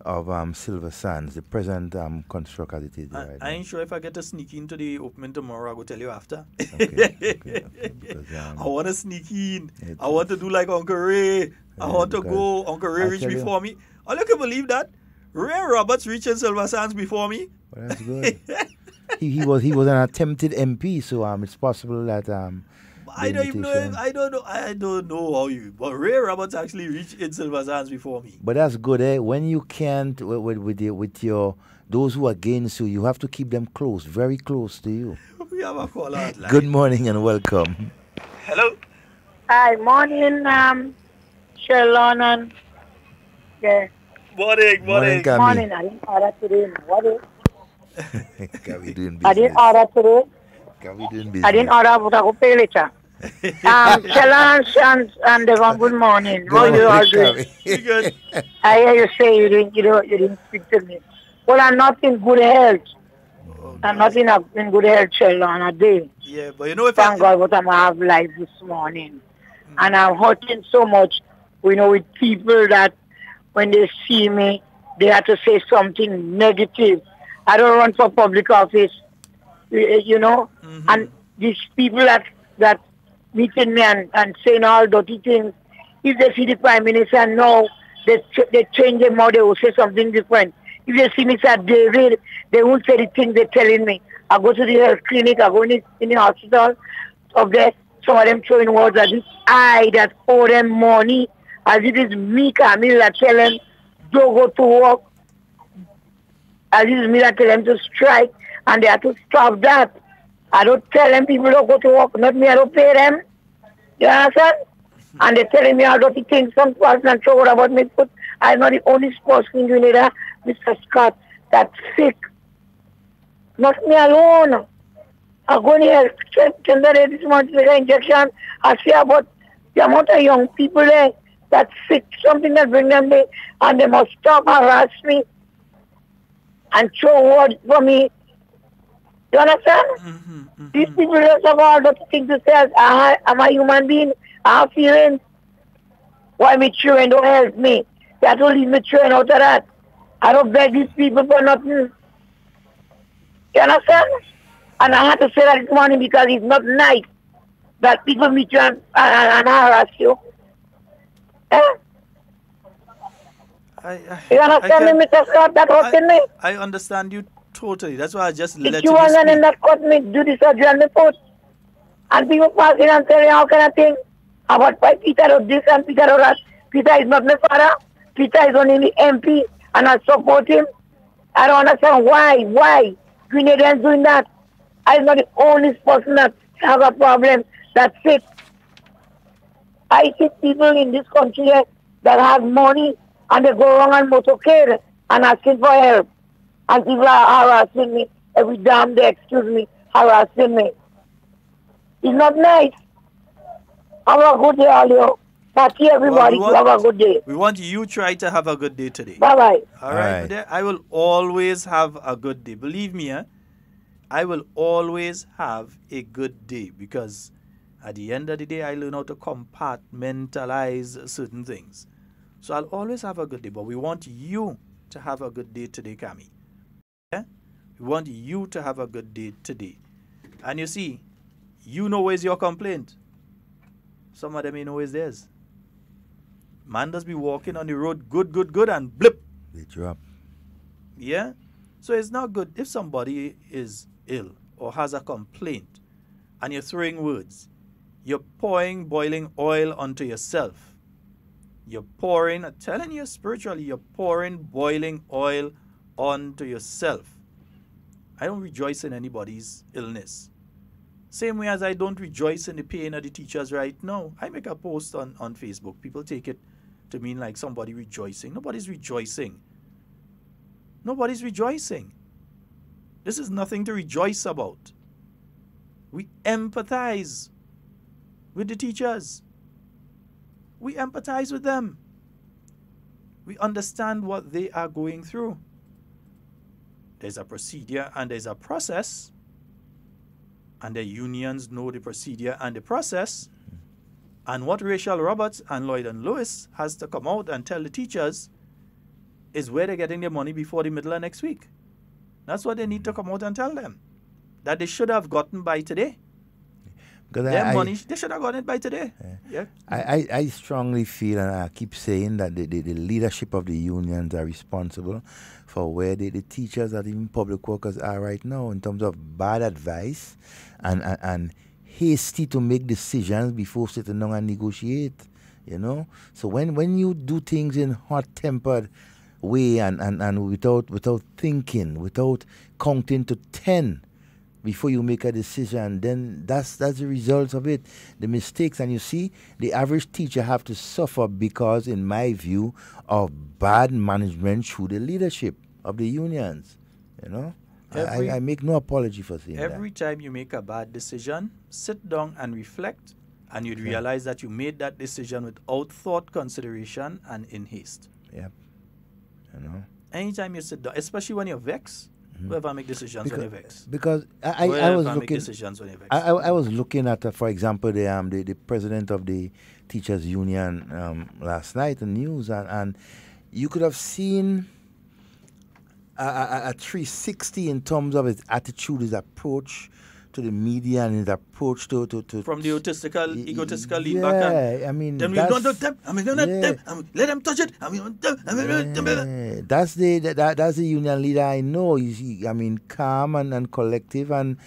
of Silver Sands, the present construct as it is right now? I ain't sure if I get to sneak into the opening tomorrow. I'll go tell you after. Okay. Because, I want to sneak in. I want to do like Uncle Ray. I want to go. Uncle Ray reached before me. Oh, you can believe that? Ray Roberts reached in Silver Sands before me. Well, that's good. he was an attempted MP, so it's possible that I don't even know. I don't know how you. But Ray Roberts actually reached in Silver Sands before me. But that's good, eh? When you can't with your those who are against you, you have to keep them close, very close to you. We have a call out line. Good morning and welcome. Hello. Hi, morning, Sheldon and yeah. Morning. Morning, I didn't order today. What is? Can we doing business? I didn't order today. Can we doing business? I didn't order, but I will pay later. Sheldon and Devon, good morning. How are you all doing? Good. I hear you say you didn't speak to me. Well, I'm not in good health. I'm not in good health, Sheldon, a day. Yeah, but you know if Thank God, but I'm have life this morning. And I'm hurting so much, with people that when they see me, they have to say something negative. I don't run for public office, and these people that meeting me and saying all dirty things, if they see the Prime Minister now, they change their mouth, they will say something different. If they see Mr. David, they won't say the things they're telling me. I go to the health clinic, I go in the hospital, up there, some of them throwing words at this I that owe them money, as it is me, Camille, that tell them, don't go to work. As it is me that tell them to strike, and they have to stop that. I don't tell them people don't go to work, not me, I don't pay them. You understand? And they're telling me all dirty things, some person and so what about me foot. I'm not the only person in Grenada, Mr. Scott, that's sick. Not me alone. I go in here, today this month to the injection. I see about the amount of young people there that's sick, something that bring them there, and they must stop harass me and show words for me. You understand? These people just have all the things to say. I'm a human being. I have feelings. Why me children don't help me? They have to leave me children out of that. I don't beg these people for nothing. You understand? And I had to say that this morning because it's not nice that people meet you and harass you. You understand me, Mr. Scott? That hurting me. I understand you totally. That's why I just If let you you want speak. to not cut me, do the surgery on the foot. And people pass in and tell me how kind of thing. About why Peter does this and Peter does that. Peter is not my father. Peter is only the MP and I support him. I don't understand why Grenadians doing that. I'm not the only person that have a problem that's sick. I see people in this country that have money and they go around on motorcade and asking for help. And people are harassing me every damn day, excuse me, harassing me. It's not nice. Have a good day, all you. Party everybody to have a good day. We want you try to have a good day today. Bye-bye. All right. But I will always have a good day. Believe me, I will always have a good day because at the end of the day, I learn how to compartmentalize certain things. So I'll always have a good day. But we want you to have a good day today, Kami. Yeah? We want you to have a good day today. And you see, you know where's your complaint. Some of them you know where's theirs. Man does be walking on the road good, and blip. They drop. Yeah? So it's not good if somebody is ill or has a complaint and you're throwing words. You're pouring boiling oil onto yourself. You're pouring, I'm telling you spiritually, you're pouring boiling oil onto yourself. I don't rejoice in anybody's illness. Same way as I don't rejoice in the pain of the teachers right now. I make a post on Facebook. People take it to mean like somebody rejoicing. Nobody's rejoicing. Nobody's rejoicing. This is nothing to rejoice about. We empathize with the teachers. We empathize with them. We understand what they are going through. There's a procedure and there's a process. And the unions know the procedure and the process. And what Rachel Roberts and Lloyd and Lewis has to come out and tell the teachers is where they're getting their money before the middle of next week. That's what they need to come out and tell them. That they should have gotten by today. Their money, they should have gotten it by today. Yeah. I strongly feel, and I keep saying, that the leadership of the unions are responsible for where the teachers and even public workers are right now in terms of bad advice and hasty to make decisions before sitting down and negotiate, you know. So when you do things in hot-tempered way and without thinking, without counting to 10 before you make a decision, then that's the result of it, the mistakes. And you see, the average teacher have to suffer because, in my view, of bad management through the leadership of the unions, you know. I make no apology for saying that. Every time you make a bad decision, sit down and reflect, and you'd realize that you made that decision without thought, consideration, and in haste. Yep. You know. Anytime you sit down, especially when you're vexed, whoever make decisions when you're vexed. Because I was looking. I was looking at, for example, the president of the teachers union last night in news, and you could have seen a 360 in terms of his attitude, his approach to the media, and his approach to from the egotistical lead back. Yeah, I mean, then we don't do them. I mean, don't them. Let them touch it. I mean, that's the union leader I know. He's calm and collective and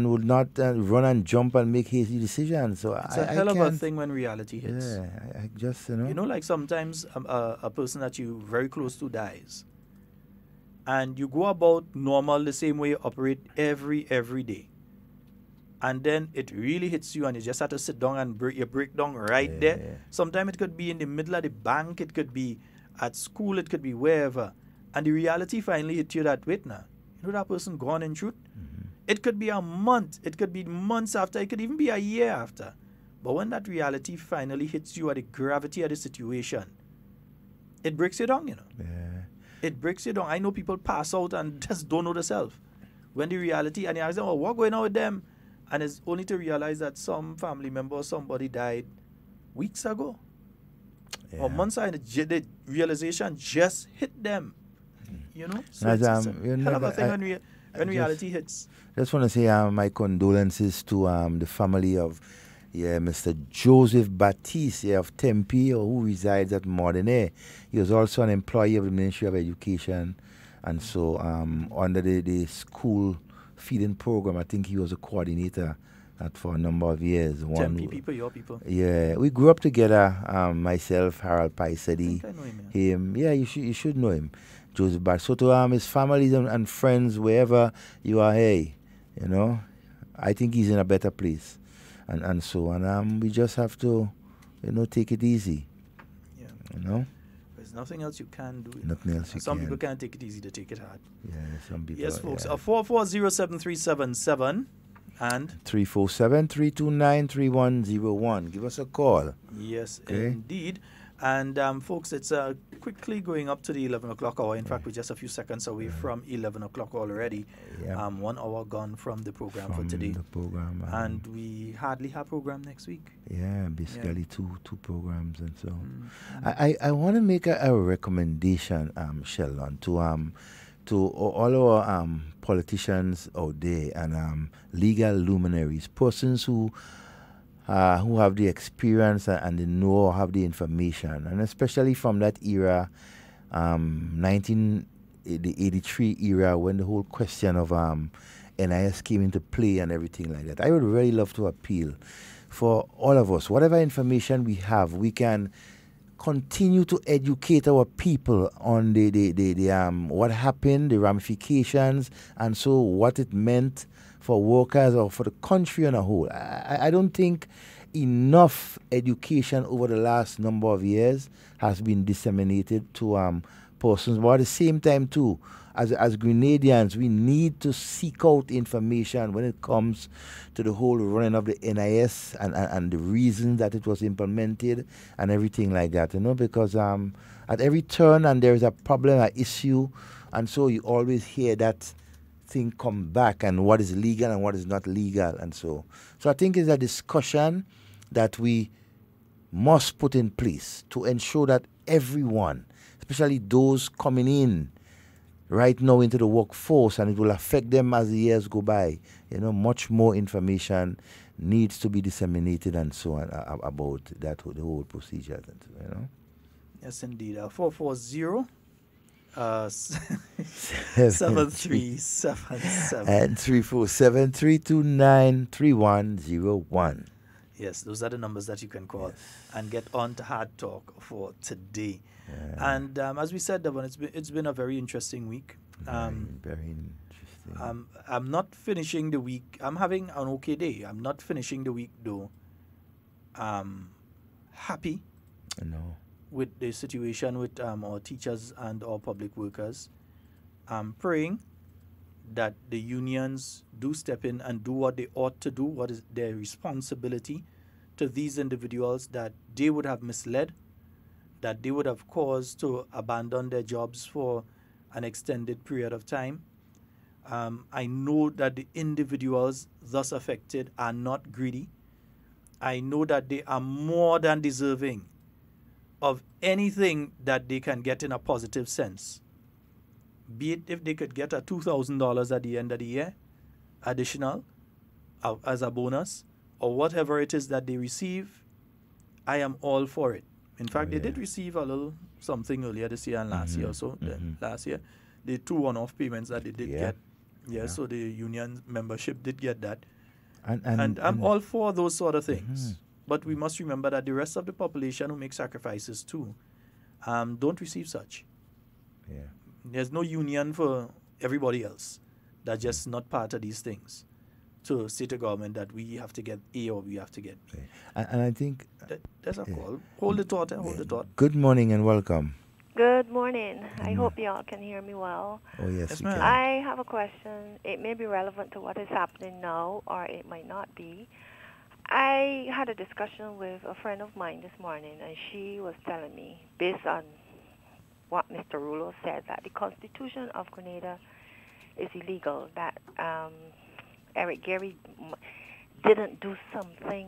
would not run and jump and make hasty decisions. So it's a hell of a thing when reality hits. Yeah, I just, you know. You know, like sometimes a person that you very close to dies, and you go about normal the same way you operate every day, and then it really hits you and you just have to sit down and break down right there. Sometimes it could be in the middle of the bank, it could be at school, it could be wherever, and the reality finally hit you that, wait now, you know that person gone in truth? It could be a month, it could be months after, it could even be a year after. But when that reality finally hits you at the gravity of the situation, it breaks you down, you know. It breaks you down. I know people pass out and just don't know themselves. When the reality, and you ask them, oh, what's going on with them? And it's only to realize that some family member or somebody died weeks ago. Or months ago, and the realization just hit them. You know? So it's a hell of a thing when reality hits. Just want to say my condolences to the family of Mr. Joseph Baptiste of Tempe, who resides at Modene. He was also an employee of the Ministry of Education, and so under the school feeding program, I think he was a coordinator for a number of years. Tempe people, your people. Yeah, we grew up together. Myself, Harold Paisadi, I know him. him. Yeah, you should know him, Joseph Baptiste. So to his family and friends, wherever you are, hey, you know, I think he's in a better place. And so on. We just have to, you know, take it easy. Yeah. You know? There's nothing else you can do. Nothing else you Some can. people can't take it easy, they take it hard. Yeah, some people. Yes, folks. Yeah. 4407377 and 347-329-3101. Give us a call. Yes, Okay. indeed. And folks, it's quickly going up to the 11 o'clock hour. In fact, we're just a few seconds away from 11 o'clock already. 1 hour gone from the program for today. The program, and we hardly have program next week. Yeah, basically two programs and so. I want to make a recommendation, Sheldon, to all our politicians out there and legal luminaries, persons who have the experience and the know or have the information, and especially from that era, 1983 era, when the whole question of NIS came into play and everything like that. I would really love to appeal for all of us, whatever information we have, we can continue to educate our people on the what happened, the ramifications, and so what it meant for workers or for the country on a whole. I don't think enough education over the last number of years has been disseminated to persons. But at the same time, too, as Grenadians, we need to seek out information when it comes to the whole running of the NIS and the reason that it was implemented and everything like that, you know, because at every turn and there is a problem, an issue, and so you always hear that thing come back and what is legal and what is not legal, and so I think it's a discussion that we must put in place to ensure that everyone, especially those coming in right now into the workforce, and it will affect them as the years go by, you know, much more information needs to be disseminated and so on about that the whole procedure, you know. Yes, indeed. 440 7377 and 347-329-3101. Yes, those are the numbers that you can call and get on to Hard Talk for today. And as we said, Devon, it's been a very interesting week. Very interesting. I'm not finishing the week. I'm having an okay day. I'm not finishing the week though. Happy. No. With the situation with our teachers and our public workers. I'm praying that the unions do step in and do what they ought to do, what is their responsibility to these individuals that they would have misled, that they would have caused to abandon their jobs for an extended period of time. I know that the individuals thus affected are not greedy. I know that they are more than deserving of anything that they can get in a positive sense. Be it if they could get a $2,000 at the end of the year, additional, as a bonus, or whatever it is that they receive, I am all for it. In fact, they did receive a little something earlier this year and last year also. Last year, the 2 one-off payments that they did get. So the union membership did get that. And I'm all for those sort of things. But we must remember that the rest of the population who make sacrifices too don't receive such. There's no union for everybody else that's just not part of these things to say to government that we have to get A or we have to get B. And I think... There's a call. Hold the thought, hold the thought. Good morning and welcome. Good morning. I hope you all can hear me well. Oh, yes, we can. I have a question. It may be relevant to what is happening now, or it might not be. I had a discussion with a friend of mine this morning, and she was telling me, based on what Mr. Rulo said, that the Constitution of Grenada is illegal, that Eric Gary didn't do something.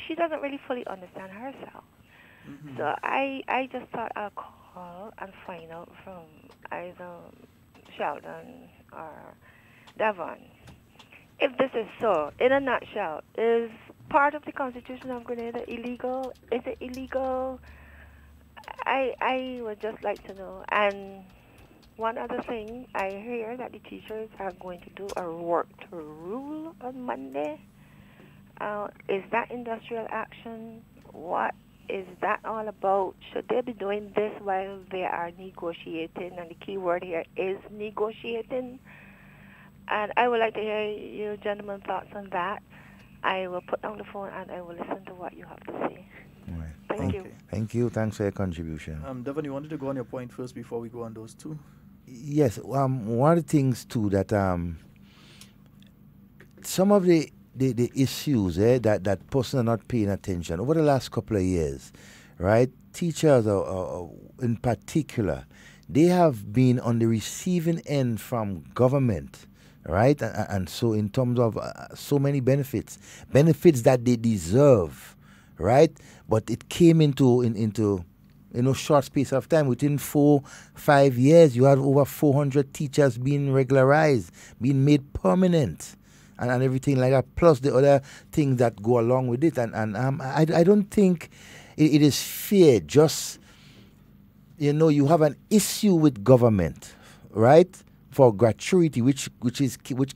She doesn't really fully understand herself. Mm-hmm. So I just thought I'll call and find out from either Sheldon or Devon. If this is so, in a nutshell, is part of the Constitution of Grenada illegal? Is it illegal? I would just like to know. And one other thing, I hear that the teachers are going to do a work to rule on Monday. Is that industrial action? What is that all about? Should they be doing this while they are negotiating? And the key word here is negotiating. And I would like to hear your gentlemen's thoughts on that. I will put down the phone and I will listen to what you have to say. Right. Thank you. Thank you. Thanks for your contribution. Devon, you wanted to go on your point first before we go on those two? Yes. One of the things, too, that some of the issues that persons are not paying attention over the last couple of years, right? Teachers in particular, they have been on the receiving end from government, right? And so in terms of so many benefits that they deserve, right? But it came into short space of time. Within 4-5 years, you had over 400 teachers being regularized, being made permanent, and everything like that, plus the other things that go along with it. And I don't think it is fair. Just, you have an issue with government, right, for gratuity, which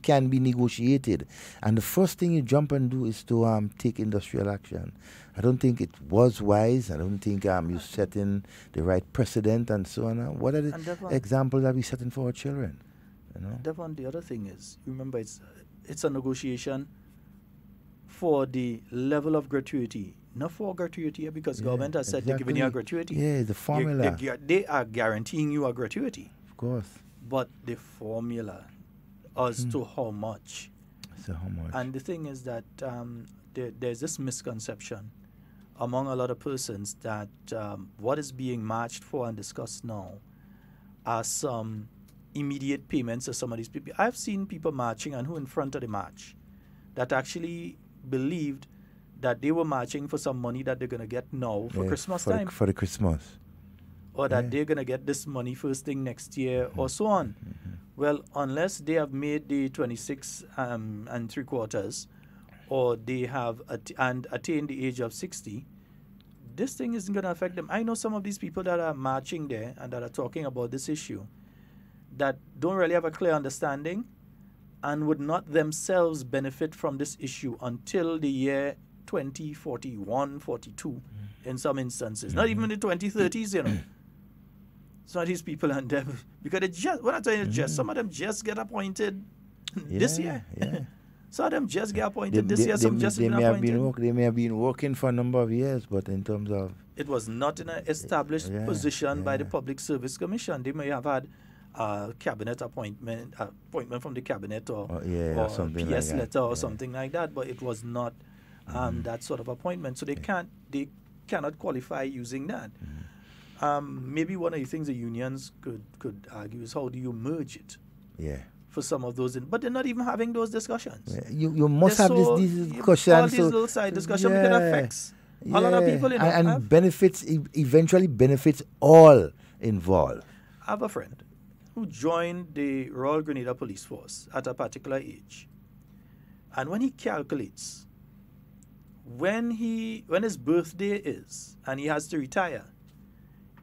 can be negotiated. And the first thing you jump and do is to take industrial action. I don't think it was wise. I don't think you're setting the right precedent and so on. What are the examples that we're setting for our children? Devon, the other thing is, remember, it's a negotiation for the level of gratuity, not for gratuity, because government has said they're giving you a gratuity. Yeah, the formula. They are guaranteeing you a gratuity. Of course. But the formula as to how much. So how much. And the thing is that there's this misconception among a lot of persons that what is being marched for and discussed now are some immediate payments to some of these people. I've seen people marching and who in front of the march that actually believed that they were marching for some money that they're going to get now for Christmas time. For the Christmas. Or that they're going to get this money first thing next year or so on. Well, unless they have made the 26 and 3/4 or they have attained the age of 60, this thing isn't going to affect them. I know some of these people that are marching there and that are talking about this issue that don't really have a clear understanding and would not themselves benefit from this issue until the year 2041, 42 in some instances. Not even the 2030s, Some of these people and them, because some of them just get appointed this year. Yeah. Some of them just get appointed this year. Some just been appointed. They may have been working for a number of years, but in terms of... It was not in an established position by the Public Service Commission. They may have had a cabinet appointment from the cabinet or something PS like letter or something like that, but it was not that sort of appointment. So they cannot qualify using that. Maybe one of the things the unions could argue is how do you merge it? Yeah. For some of those, but they're not even having those discussions. Yeah. You must have these discussions. All these little side discussions because it affects a lot of people. And benefits, eventually benefits all involved. I have a friend who joined the Royal Grenada Police Force at a particular age. And when he calculates, when his birthday is and he has to retire,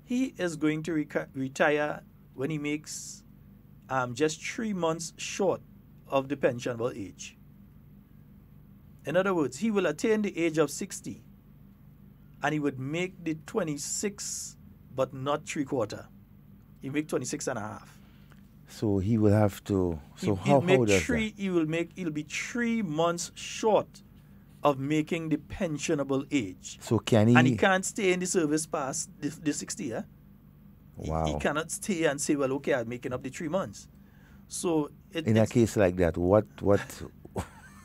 he is going to retire when he makes just 3 months short of the pensionable age. In other words, he will attain the age of 60 and he would make the 26 but not 3/4. He make 26 and a half. So he will have to. So He'll does that? He'll be 3 months short of making the pensionable age. So can he? And he can't stay in the service past the 60 year. Wow. He cannot stay and say, well, okay, I'm making up the 3 months. So in a case like that, what?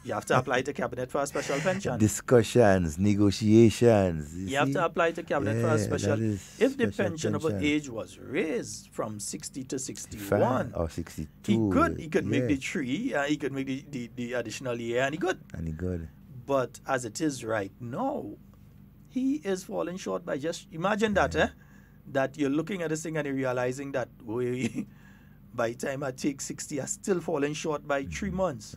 You have to apply to cabinet for a special pension. Discussions, negotiations. You have to apply to cabinet for a special. If the pensionable pension. age was raised from 60 to 61 or 62, he could make the 3. He could make the additional year, and he could. But as it is right now, he is falling short by just imagine that, that you're looking at this thing and you're realizing that by the time I take 60, I'm still falling short by 3 months.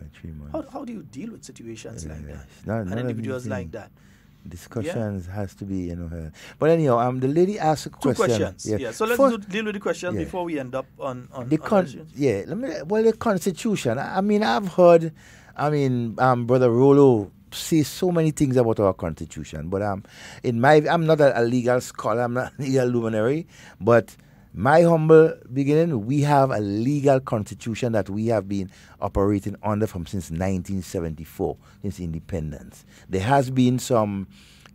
How do you deal with situations like that? And individuals like that? Discussions has to be, But anyhow, the lady asked a question. 2 questions. Yeah. So let's deal with the questions before we end up on the the Constitution. I mean, I've heard, Brother Rollo say so many things about our Constitution, but I'm not a legal scholar, I'm not a legal luminary, but my humble beginning, we have a legal constitution that we have been operating under since 1974, since independence. There has been some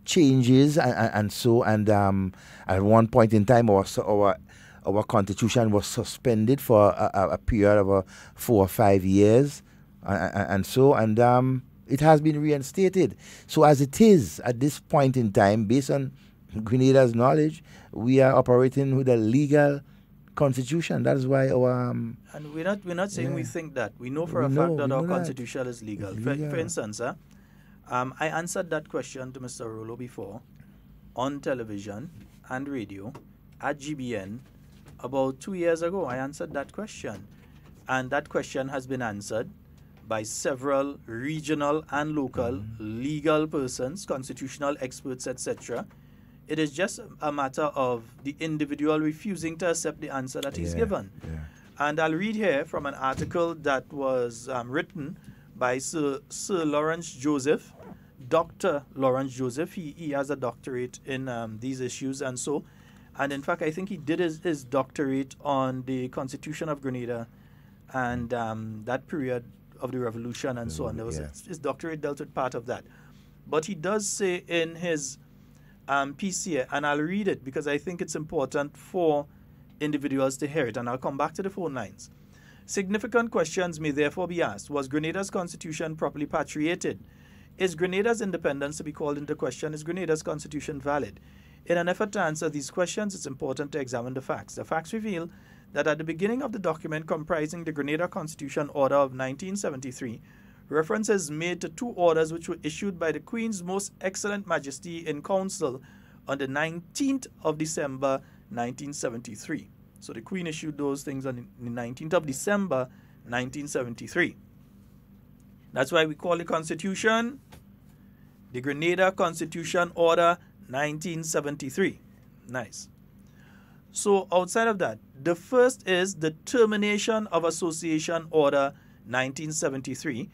changes and at one point in time our constitution was suspended for a period of 4 or 5 years it has been reinstated. So as it is at this point in time, based on Grenada's knowledge, we are operating with a legal constitution. That is why our and we're not saying we think that. We know for a fact that our constitution is legal. For instance, I answered that question to Mr. Rollo before on television and radio at GBN about 2 years ago. I answered that question, and that question has been answered by several regional and local legal persons, constitutional experts, etc. It is just a matter of the individual refusing to accept the answer that he's given. And I'll read here from an article that was written by Sir Lawrence Joseph, Dr. Lawrence Joseph. He has a doctorate in these issues and so. And in fact, I think he did his doctorate on the Constitution of Grenada and that period of the revolution and so on. There was his doctorate dealt with part of that. But he does say in his piece here, and I'll read it because I think it's important for individuals to hear it, and I'll come back to the phone lines. Significant questions may therefore be asked. Was Grenada's constitution properly patriated? Is Grenada's independence to be called into question? Is Grenada's constitution valid? In an effort to answer these questions, it's important to examine the facts. The facts reveal that at the beginning of the document comprising the Grenada Constitution Order of 1973, reference is made to 2 orders which were issued by the Queen's Most Excellent Majesty in Council on the 19th of December 1973. So the Queen issued those things on the 19th of December 1973. That's why we call the Constitution the Grenada Constitution Order 1973. Nice. So outside of that, the first is the Termination of Association Order 1973,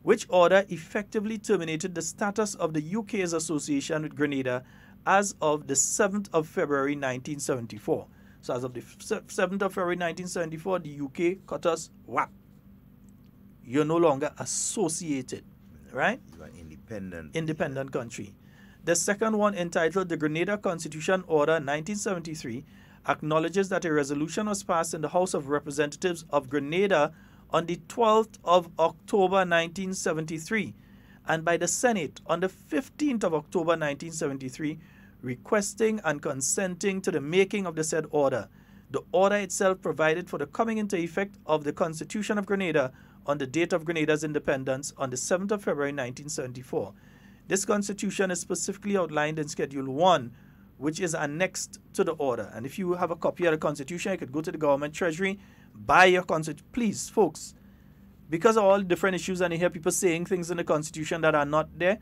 which order effectively terminated the status of the UK's association with Grenada as of the 7th of February 1974. So as of the 7th of February 1974, the UK cut us, whap. You're no longer associated, right? You are independent. Independent country. The second one, entitled the Grenada Constitution Order 1973, acknowledges that a resolution was passed in the House of Representatives of Grenada on the 12th of October 1973 and by the Senate on the 15th of October 1973 requesting and consenting to the making of the said order. The order itself provided for the coming into effect of the Constitution of Grenada on the date of Grenada's independence on the 7th of February 1974. This constitution is specifically outlined in Schedule 1, which is annexed to the order. And if you have a copy of the Constitution, you could go to the government treasury, buy your Constitution. Please, folks, because of all different issues and you hear people saying things in the Constitution that are not there,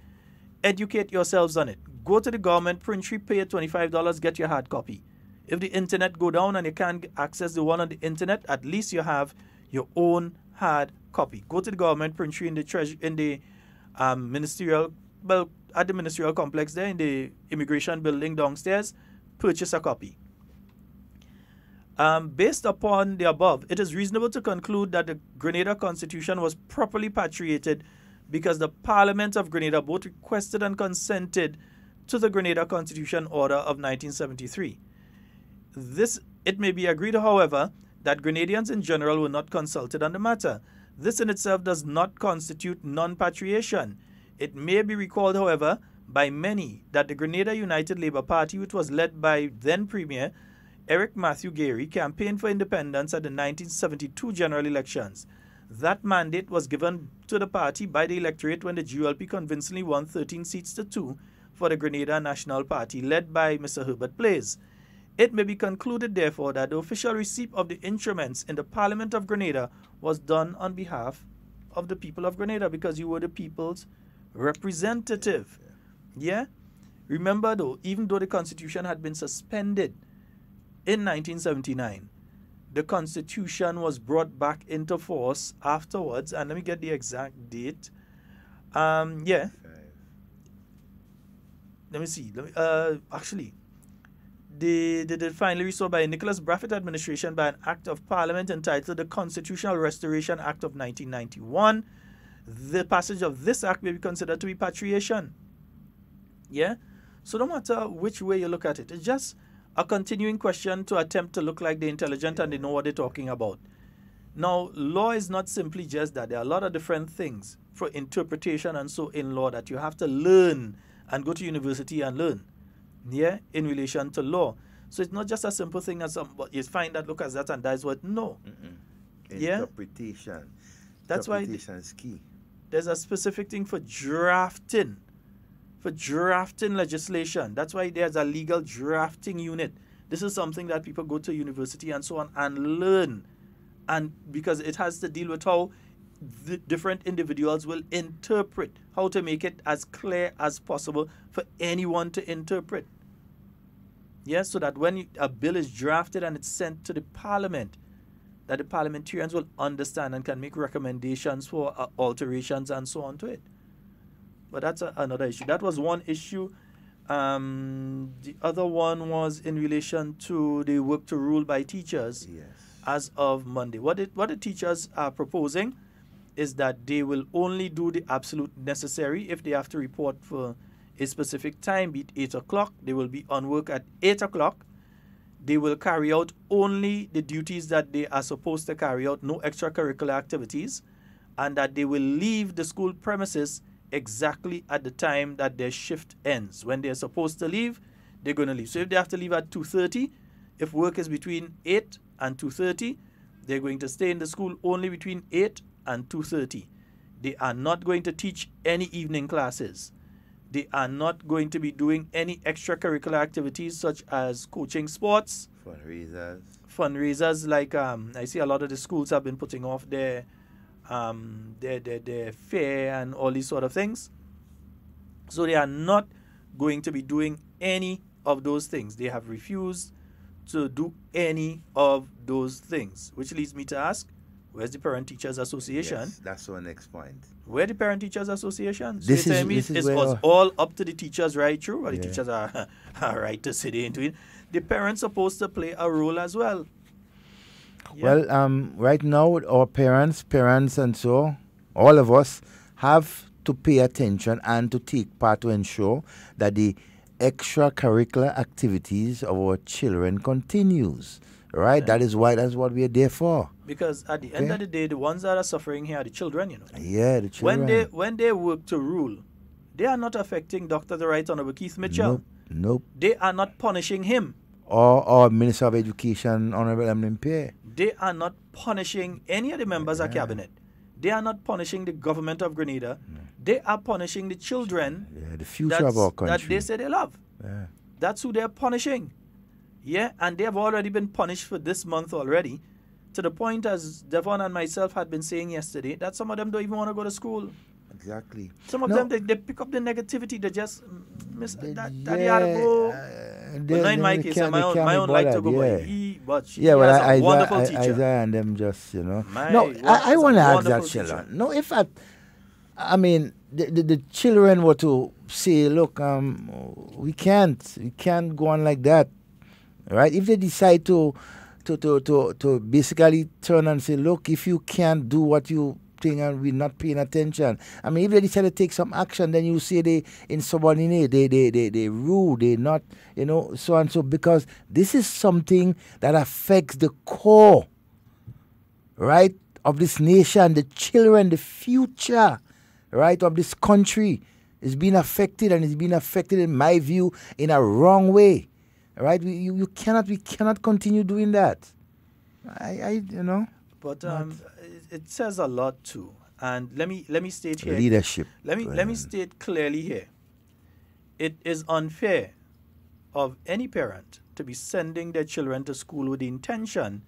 educate yourselves on it. Go to the government printery, pay $25, get your hard copy. If the internet go down and you can't access the one on the internet, at least you have your own hard copy. Go to the government printery in the ministerial, well, at the ministerial complex there in the immigration building downstairs, purchase a copy. Based upon the above, it is reasonable to conclude that the Grenada Constitution was properly patriated because the Parliament of Grenada both requested and consented to the Grenada Constitution Order of 1973. It may be agreed, however, that Grenadians in general were not consulted on the matter. This in itself does not constitute non-patriation. It may be recalled, however, by many that the Grenada United Labour Party, which was led by then Premier Eric Matthew Gary, campaigned for independence at the 1972 general elections. That mandate was given to the party by the electorate when the GLP convincingly won 13 seats to 2 for the Grenada National Party, led by Mr. Herbert Blaise. It may be concluded, therefore, that the official receipt of the instruments in the Parliament of Grenada was done on behalf of the people of Grenada, because you were the people's representative. Yeah? Remember, though, even though the Constitution had been suspended in 1979, the Constitution was brought back into force afterwards, and let me get the exact date. Yeah. Let me see. Actually, they finally restored by Nicholas Braffett administration by an Act of Parliament entitled the Constitutional Restoration Act of 1991. The passage of this act may be considered to be patriation. Yeah? So no matter which way you look at it, it's just a continuing question to attempt to look like they're intelligent and they know what they're talking about. Now, law is not simply just that. There are a lot of different things for interpretation and so in law that you have to learn and go to university and learn, yeah, in relation to law. So it's not just a simple thing as you find that, look at that, and that is what. No. Yeah? Interpretation. That's why interpretation is key. There's a specific thing for drafting legislation. That's why there's a legal drafting unit. This is something that people go to university and so on and learn. And because it has to deal with how the different individuals will interpret, how to make it as clear as possible for anyone to interpret. Yes, so that when a bill is drafted and it's sent to the Parliament, that the parliamentarians will understand and can make recommendations for alterations and so on to it. But that's another issue. That was one issue. The other one was in relation to the work to rule by teachers as of Monday. What the teachers are proposing is that they will only do the absolute necessary. If they have to report for a specific time, be it 8 o'clock, they will be on work at 8 o'clock. They will carry out only the duties that they are supposed to carry out, no extracurricular activities, and that they will leave the school premises exactly at the time that their shift ends. When they're supposed to leave, they're going to leave. So if they have to leave at 2:30, if work is between 8 and 2:30, they're going to stay in the school only between 8 and 2:30. They are not going to teach any evening classes. They are not going to be doing any extracurricular activities such as coaching sports. Fundraisers like I see a lot of the schools have been putting off their fair and all these sort of things. So they are not going to be doing any of those things. They have refused to do any of those things, which leads me to ask, where's the Parent Teachers Association? Yes, that's our next point. Where the Parent Teachers Association? So This you is- tell me this is it's where- all up to the teachers right through, or the teachers are right to sit into it. The parents supposed to play a role as well. Well, right now, our parents and so, all of us have to pay attention and to take part to ensure that the extracurricular activities of our children continues. Right? That's what we are there for. Because at the end of the day, the ones that are suffering here are the children, you know. Yeah, the children. When they work to rule, they are not affecting Dr. the Right Honorable Keith Mitchell. Nope. They are not punishing him. Or Minister of Education, Honorable Mlimpe. They are not punishing any of the members of cabinet. They are not punishing the government of Grenada. They are punishing the children. Yeah, the future of our country. That they say they love. Yeah. That's who they're punishing. Yeah, and they have already been punished for this month already, to the point, as Devon and myself had been saying yesterday, that some of them don't even want to go to school. Exactly. Some of them, they pick up the negativity. They just miss that they had to go. But not in my case, my own like to go, but she has a wonderful teacher. Isaiah and them just, you know. No, I want to ask that, Sheldon. No, if I mean, the children were to say, look, we can't go on like that. Right? If they decide to to basically turn and say, look, if you can't do what you think and we're not paying attention. I mean, if they decide to take some action, then you say they insubordinate, they rude, they not, you know, so and so, because this is something that affects the core, right, of this nation, the children, the future, right, of this country is being affected, and it's being affected, in my view, in a wrong way, right? We cannot continue doing that. You know. But it says a lot too, and let me state here. Leadership. Let me state clearly here. It is unfair of any parent to be sending their children to school with the intention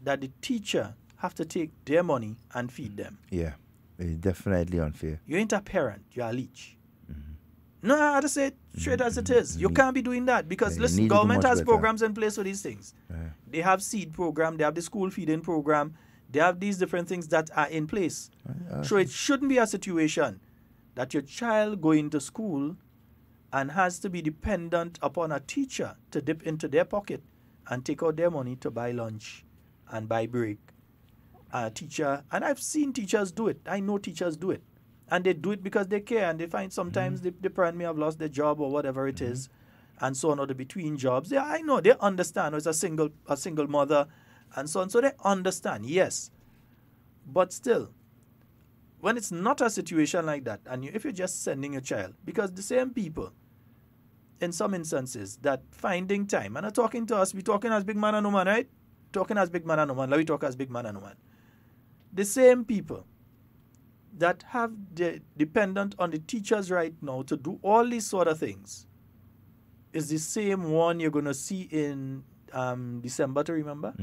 that the teacher have to take their money and feed them. Yeah, it's definitely unfair. You ain't a parent, you're a leech. No, I have to say it straight as it is. You can't be doing that because, listen, government has programs in place for these things. They have seed program, they have the school feeding program, they have these different things that are in place. So it shouldn't be a situation that your child going to school and has to be dependent upon a teacher to dip into their pocket and take out their money to buy lunch and buy break. A teacher, and I've seen teachers do it. I know teachers do it. And they do it because they care, and they find sometimes the parent may have lost their job or whatever it is, and so on, or the between jobs. I know, they understand. It's a single mother, and so on. So they understand, yes. But still, when it's not a situation like that, and if you're just sending your child, because the same people, in some instances, that finding time, and are talking to us, we're talking as big man and woman, right? Talking as big man and woman, let me talk as big man and woman. The same people that have dependent on the teachers right now to do all these sort of things is the same one you're going to see in December, to remember?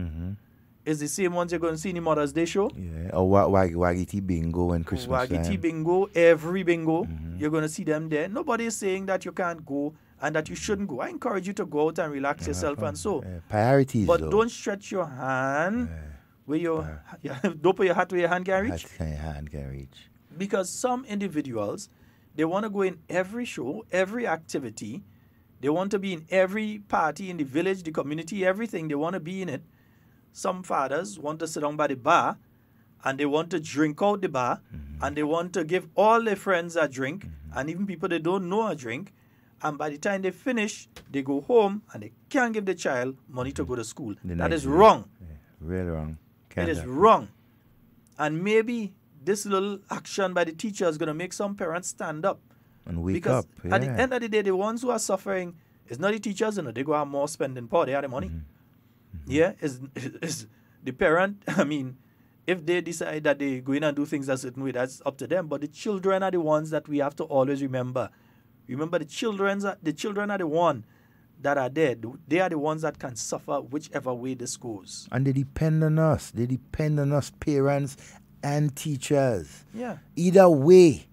Is the same ones you're going to see in the Mother's Day show. Yeah, or Waggy Bingo and Christmas Waggy Bingo, every bingo, you're going to see them there. Nobody is saying that you can't go and that you shouldn't go. I encourage you to go out and relax yourself and so. Priorities, but though. Don't stretch your hand where your don't put your hat where your hand can reach. Hand can reach. Because some individuals, they want to go in every show, every activity. They want to be in every party in the village, the community, everything. They want to be in it. Some fathers want to sit down by the bar and they want to drink out the bar and they want to give all their friends a drink and even people they don't know a drink. And by the time they finish, they go home and they can't give the child money to go to school. That is wrong. Really wrong. It is wrong. And maybe this little action by the teacher is going to make some parents stand up. And wake because up. At the end of the day, the ones who are suffering is not the teachers, you know, they go have more spending power, they have the money. Yeah, is the parent, I mean, if they decide that they go in and do things a certain way, that's up to them. But the children are the ones that we have to always remember. Remember, the children are the ones that are there. They are the ones that can suffer whichever way this goes. And they depend on us. They depend on us, parents and teachers. Yeah. Either way,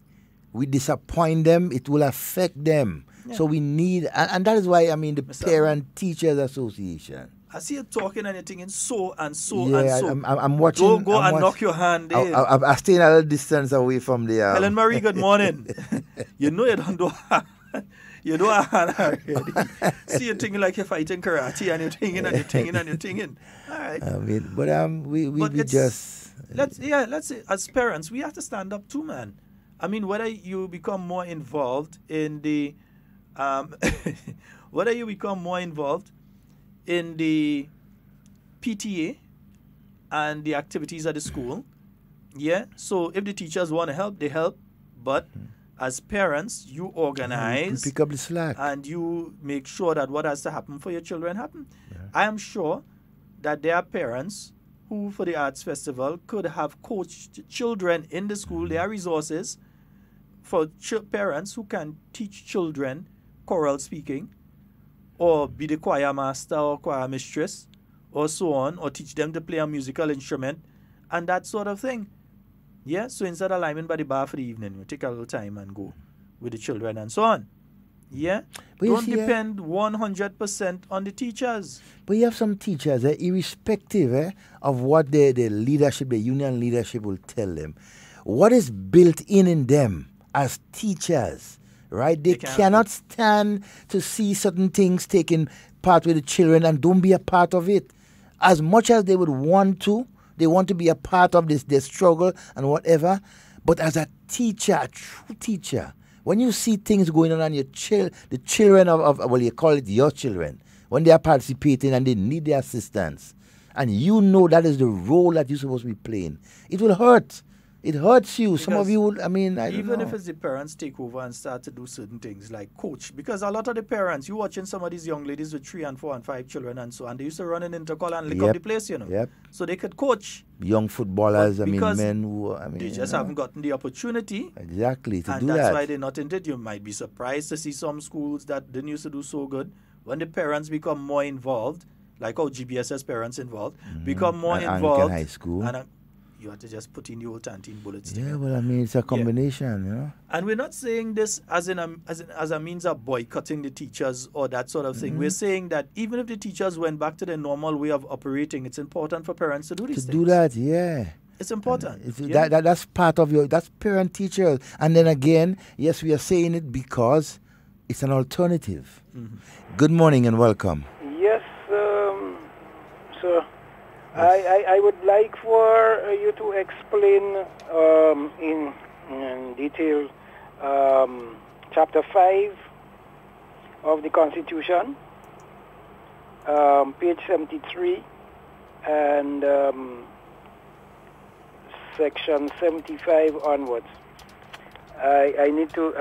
we disappoint them, it will affect them. Yeah. So we need, and that is why, I mean, the Parent Teachers Association. I see you talking and you're thinking so and so yeah, and so. I'm watching. Don't go and knock your hand in. I stay in a little distance away from the... Helen Marie, good morning. You know you don't do you know a hand already. See you thinking like you're fighting karate and you're thinking and you're thinking and you're thinking. All right. I mean, but we just... Let's say as parents, we have to stand up too, man. I mean, whether you become more involved in the... whether you become more involved in the PTA and the activities at the school, yeah. So if the teachers want to help, they help. But as parents, you organize, pick up the slack, and you make sure that what has to happen for your children happen. Yeah. I am sure that there are parents who, for the Arts Festival, could have coached children in the school. There are resources for parents who can teach children choral speaking, or be the choir master or choir mistress, or so on, or teach them to play a musical instrument, and that sort of thing. Yeah, so instead of lying by the bar for the evening, you take a little time and go with the children and so on. Yeah, but don't depend 100% on the teachers. But you have some teachers, irrespective of what the leadership, the union leadership will tell them, what is built in them as teachers, right? They cannot stand to see certain things taking part with the children and don't be a part of it. as much as they would want to. They want to be a part of their struggle and whatever. But as a teacher, a true teacher, when you see things going on the children of well, you call it your children, when they are participating and they need their assistance, and you know that is the role that you're supposed to be playing, it will hurt. It hurts you. Some of you would, I don't even know. if it's the parents take over and start to do certain things like coach, because a lot of the parents, you watching some of these young ladies with 3 and 4 and 5 children and so on, they used to run in intercall and lick up the place, you know. Yep. So they could coach. Young footballers, Because men who, they just haven't gotten the opportunity. Exactly, to and do that's that. why they're not in it. You might be surprised to see some schools that didn't used to do so good. When the parents become more involved, like how GBSS parents involved, become more And involved. Anglican High School. And you have to just put in the old 13 bullets. Yeah, together. well, it's a combination, you know. And we're not saying this as a means of boycotting the teachers or that sort of thing. We're saying that even if the teachers went back to their normal way of operating, it's important for parents to do these things. Do that, yeah. It's important. That's part of that's parent teachers. And then again, yes, we are saying it because it's an alternative. Good morning and welcome. Yes, sir. I would like for you to explain in detail Chapter 5 of the Constitution, page 73, and Section 75 onwards. I need to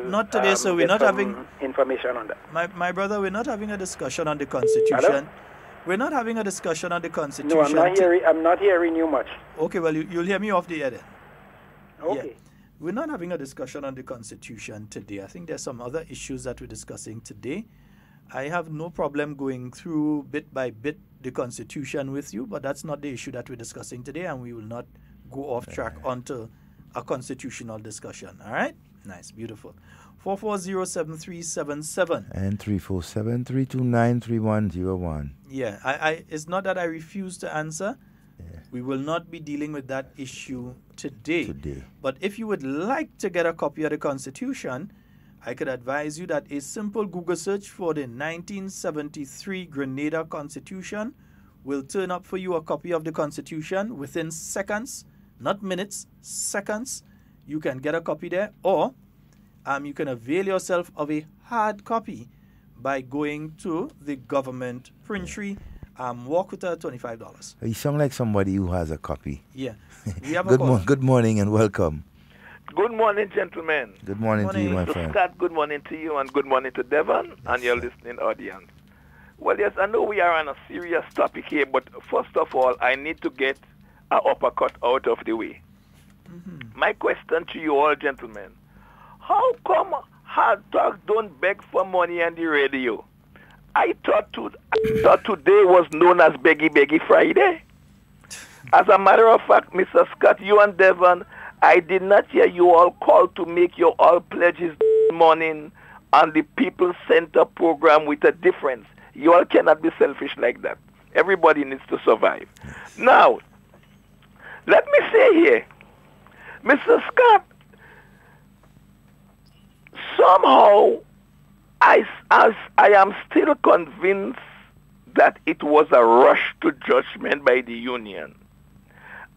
not today, so we're get not some having information on that. My brother, we're not having a discussion on the Constitution. Hello? We're not having a discussion on the Constitution. No, I'm not hearing you much. Okay, well, you'll hear me off the air then. Okay. Yeah. We're not having a discussion on the Constitution today. I think there's some other issues that we're discussing today. I have no problem going through bit by bit the Constitution with you, but that's not the issue that we're discussing today, and we will not go off track onto a constitutional discussion. All right? Nice, beautiful. 440-7377. And 347-329-3101. Yeah, it's not that I refuse to answer. Yeah. We will not be dealing with that issue today. But if you would like to get a copy of the Constitution, I could advise you that a simple Google search for the 1973 Grenada Constitution will turn up for you a copy of the Constitution within seconds, not minutes, seconds. You can get a copy there, or you can avail yourself of a hard copy by going to the government printery. Walk with $25. You sound like somebody who has a copy. Yeah. We have a call. Good morning and welcome. Good morning, gentlemen. Good morning to you, my friend. Scott, good morning to you, and good morning to Devon and your listening audience. Well, yes, I know we are on a serious topic here, but first of all, I need to get an uppercut out of the way. My question to you all, gentlemen, how come hard talk don't beg for money on the radio? I thought today was known as Beggy Friday. As a matter of fact, Mr. Scott, you and Devon, I did not hear you all call to make your all pledges this morning on the People's Center program with a difference. You all cannot be selfish like that. Everybody needs to survive. Now, let me say here, Mr. Scott, somehow I am still convinced that it was a rush to judgment by the union.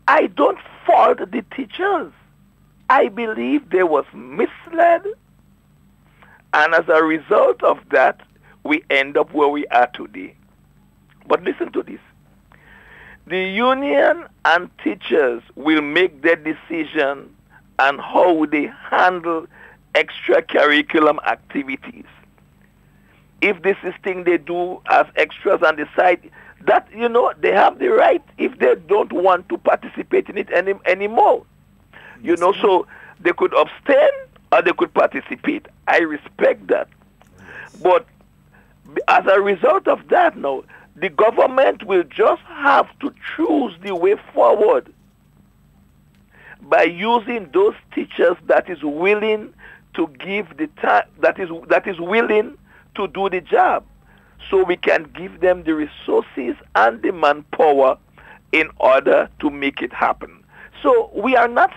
I don't fault the teachers. I believe they was misled, and as a result of that, we end up where we are today. But listen to this. The union and teachers will make their decision on how they handle extracurriculum activities. If this is thing they do as extras on the side, that, you know, they have the right if they don't want to participate in it anymore. You know, so they could abstain or they could participate. I respect that. But as a result of that now, the government will just have to choose the way forward by using those teachers that is willing to give the time, that is willing to do the job, so we can give them the resources and the manpower in order to make it happen. So we are not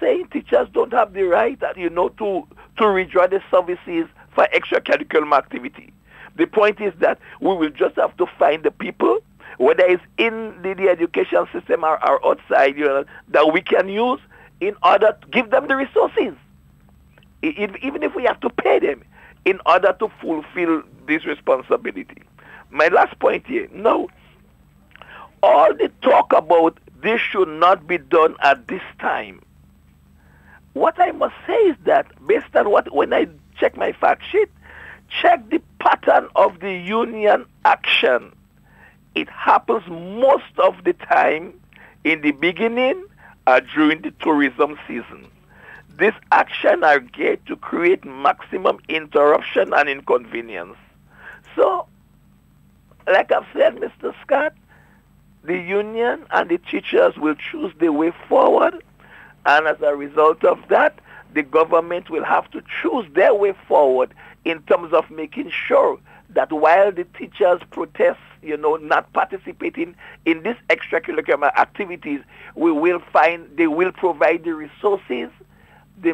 saying teachers don't have the right, you know, to withdraw the services for extracurricular activity. The point is that we will just have to find the people, whether it's in the education system or outside, that we can use in order to give them the resources, even if we have to pay them in order to fulfill this responsibility. My last point here, no, all the talk about this should not be done at this time. What I must say is that based on when I check my fact sheet, check the pattern of the union action. It happens most of the time in the beginning or during the tourism season. This action are geared to create maximum interruption and inconvenience. So, like I've said, Mr. Scott, the union and the teachers will choose the way forward, and as a result of that, the government will have to choose their way forward in terms of making sure that while the teachers protest, not participating in these extracurricular activities, they will provide the resources, the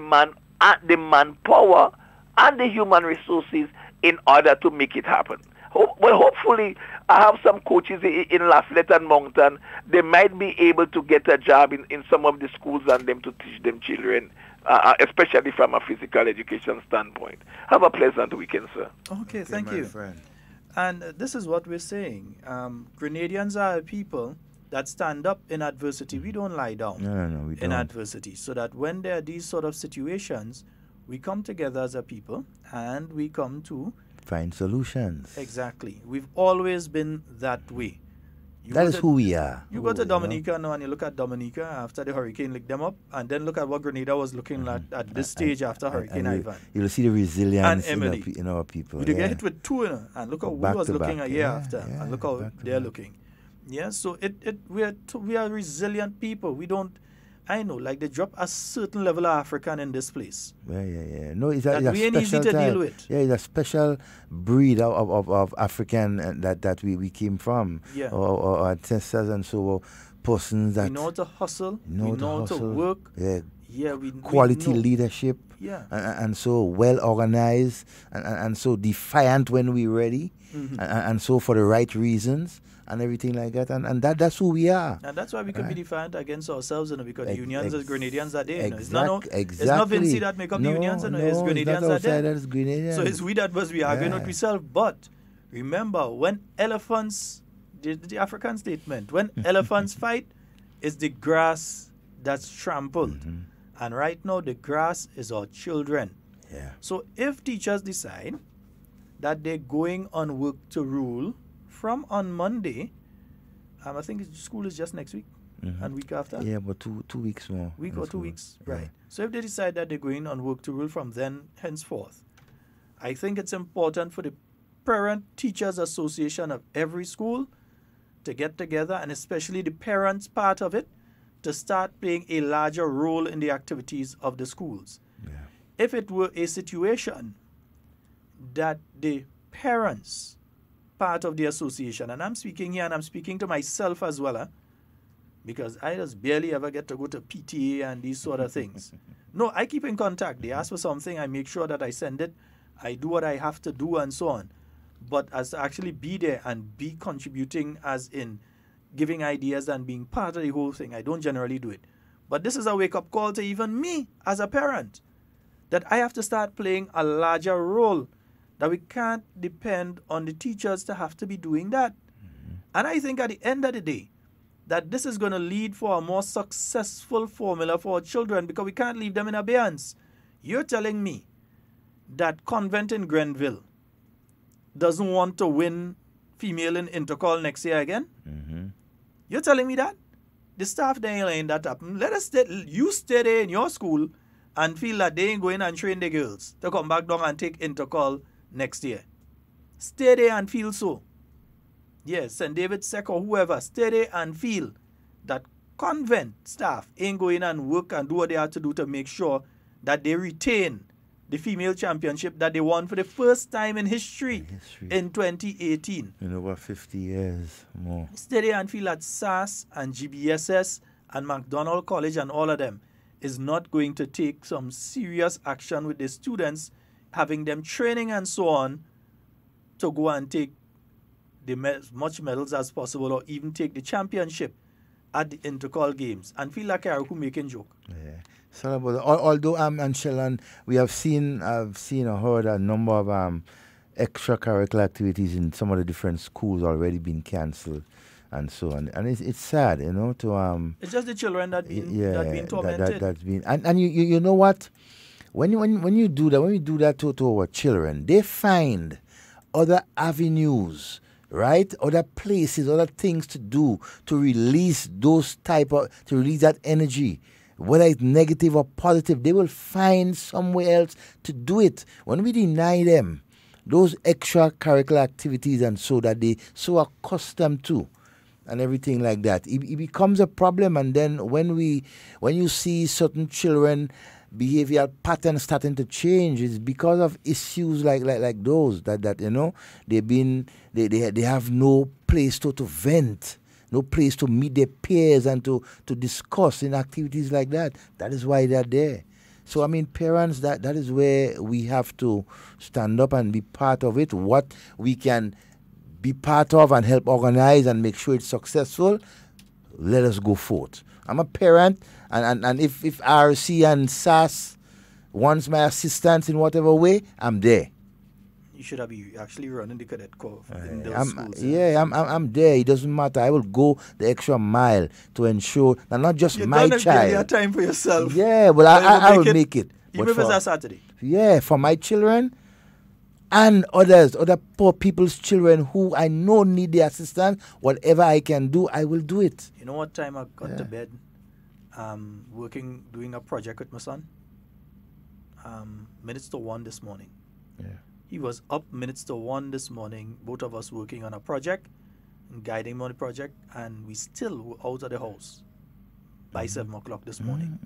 manpower, and the human resources in order to make it happen. Well, hopefully, I have some coaches in Lafayette and Moncton. They might be able to get a job in some of the schools and them to teach them children, especially from a physical education standpoint. Have a pleasant weekend, sir. Okay, thank you. Friend. And this is what we're saying. Grenadians are a people that stand up in adversity. We don't lie down we don't. in adversity. So that when there are these sort of situations, we come together as a people and we come to find solutions. Exactly. We've always been that way. That is who we are. You go to Dominica now and you look at Dominica after the hurricane licked them up, and then look at what Grenada was looking like at this stage after Hurricane Ivan. You'll see the resilience in our people. We get hit with two, and look how we was looking a year after, and look how they're looking. Yeah, so we are resilient people. We don't. I know, like they drop a certain level of African in this place. Yeah. No, it's a we ain't easy to deal with. Yeah, it's a special breed of African that we came from. Yeah. Or ancestors and so persons that we know how to hustle. We know how to work. Yeah. Yeah, quality leadership. Yeah. And so well organized and so defiant when we're ready. Mm-hmm. And so for the right reasons. And everything like that, and that's who we are. And that's why we can be defiant against ourselves, because the unions as Grenadians are there. Exactly. It's not Vinci that make up the unions, it's Grenadians are there. So it's we that must be arguing with ourselves. But remember, when elephants, the African statement, when elephants fight, it's the grass that's trampled. Mm-hmm. And right now, the grass is our children. Yeah. So if teachers decide that they're going on work to rule, from on Monday, I think school is just next week and week after. Yeah, but two weeks more. Week or 2 weeks, right. So if they decide that they're going on work to rule from then henceforth, I think it's important for the Parent Teachers Association of every school to get together, and especially the parents part of it, to start playing a larger role in the activities of the schools. Yeah. If it were a situation that the parents part of the association, and I'm speaking here and I'm speaking to myself as well, because I just barely ever get to go to PTA and these sort of things. No, I keep in contact. They ask for something, I make sure that I send it, I do what I have to do and so on. But as to actually be there and be contributing, as in giving ideas and being part of the whole thing, I don't generally do it. But this is a wake-up call to even me as a parent, that I have to start playing a larger role, that we can't depend on the teachers to have to be doing that. Mm-hmm. And I think at the end of the day, that this is going to lead for a more successful formula for our children, because we can't leave them in abeyance. You're telling me that Convent in Grenville doesn't want to win female in intercall next year again? Mm-hmm. You're telling me that? The staff there ain't letting that happen. You stay there in your school and feel that they ain't going and train the girls to come back down and take intercall next year. Stay there and feel so. Yes, St. David Sec or whoever, stay there and feel that convent staff ain't going and work and do what they have to do to make sure that they retain the female championship that they won for the first time in history in 2018. In over 50 years more. Stay there and feel that SAS and GBSS and MacDonald College and all of them is not going to take some serious action with the students, having them training and so on, to go and take as much medals as possible, or even take the championship at the intercall games, and feel like Karaku making joke. Yeah. So, although and Sheldon, we have seen, I've seen or heard a number of extracurricular activities in some of the different schools already been cancelled, and so on. And it's sad, you know, to It's just the children that been tormented. That's been and you know what, when you do that to our children, they find other avenues, right? Other places, other things to do to release to release that energy. Whether it's negative or positive, they will find somewhere else to do it. When we deny them those extracurricular activities and so that they so accustomed to and everything like that, it becomes a problem. And then when you see certain children behavioral patterns starting to change, it's because of issues like those that you know they have no place to vent, no place to meet their peers and to discuss in activities like that. That is why they're there. So I mean, parents, that is where we have to stand up and be part of it. What we can be part of and help organize and make sure it's successful, let us go forth. I'm a parent, and if RC and SAS wants my assistance in whatever way, I'm there. You should have been actually running the cadet corps in those schools. I'm there. It doesn't matter. I will go the extra mile to ensure that not just my child. You time for yourself. Yeah, well, I will make it. Even if it's a Saturday. Yeah, for my children and other poor people's children who I know need the assistance, whatever I can do, I will do it. You know what time I got to bed? Doing a project with my son. Minutes to 1 this morning. Yeah. He was up minutes to 1 this morning, both of us working on a project, and guiding him on the project, and we still were out of the house by 7 o'clock this morning.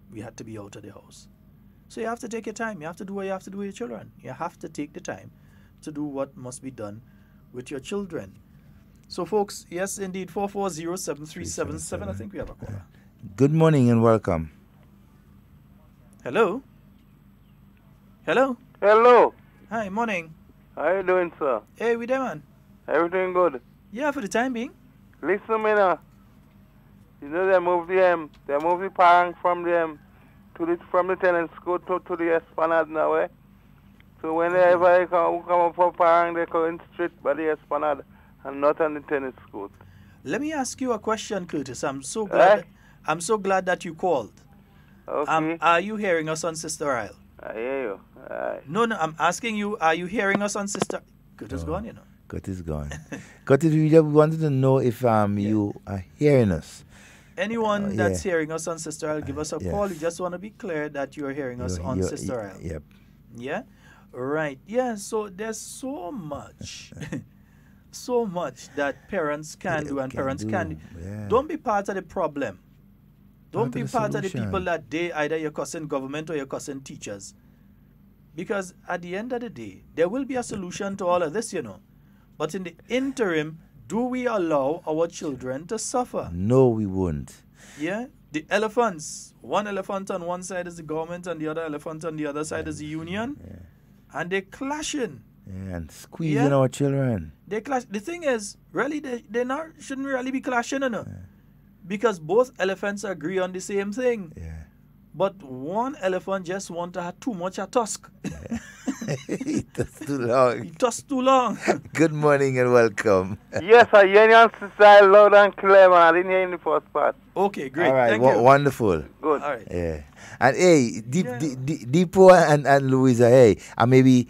We had to be out of the house. So you have to take your time. You have to do what you have to do with your children. You have to take the time to do what must be done with your children. So folks, yes indeed, 440-7377. I think we have a caller. Good morning and welcome. Hello? Hello? Hello. Hi, morning. How you doing, sir? Hey, we there, man. Everything good? Yeah, for the time being. Listen, man. You know they moved the parents from the tenant school to the Esplanade now, eh? So whenever they come up for parents, they go in straight by the Esplanade and not on the tennis school. Let me ask you a question, Curtis. I'm so glad that you called. Okay. Are you hearing us on Sister Isle? I hear you. No, I'm asking you, are you hearing us on Sister... Curtis gone, you know. Curtis gone. Curtis, we just wanted to know if you are hearing us. Anyone that's hearing us on Sister Isle, give us a call. We just want to be clear that you're hearing us on Sister Isle. Yep. Yeah? Right. Yeah, so there's so much... so much that parents can do and parents can do. Yeah. Don't be part of the problem. Don't be part of the people that either you're cussing government or you're cussing teachers. Because at the end of the day, there will be a solution to all of this, you know. But in the interim, do we allow our children to suffer? No, we won't. Yeah? The elephants. One elephant on one side is the government and the other elephant on the other side is the union. Yeah. And they're clashing. Yeah, and squeezing our children. They clash. The thing is, really, they shouldn't really be clashing, you know. Yeah. Because both elephants agree on the same thing. Yeah. But one elephant just want to have too much a tusk. He tusks too long. He tusks too long. Good morning and welcome. Yes, I hear you on Sister Isle loud and clear, man. I didn't hear in the first part. Okay, great. All right, thank you. Wonderful. Good. All right. Yeah. And hey, Deepo and Louisa, hey, I may be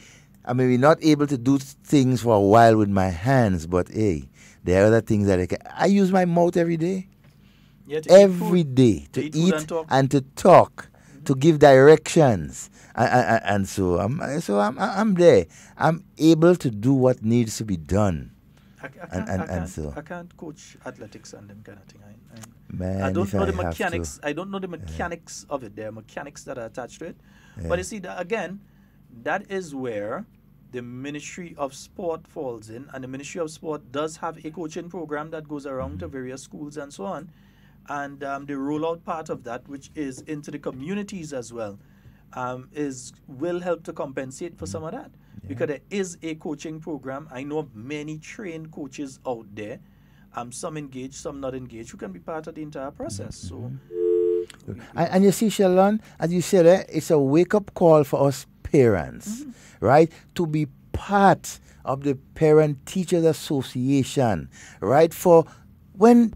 not able to do things for a while with my hands, but hey, there are other things that I can. I use my mouth every day. Yeah, every day to eat and to talk, to give directions, and so I'm there. I'm able to do what needs to be done. I can't coach athletics and them kind of thing. Man, I don't know the mechanics. I don't know the mechanics of it. There are mechanics that are attached to it. Yeah. But you see, that is where the Ministry of Sport falls in, and the Ministry of Sport does have a coaching program that goes around to various schools and so on. And the rollout part of that, which is into the communities as well, will help to compensate for some of that. because there is a coaching program. I know of many trained coaches out there. Some engaged, some not engaged, who can be part of the entire process. So, and you see, Sheldon, as you said, it's a wake-up call for us parents, right, to be part of the Parent Teachers Association, right, for when,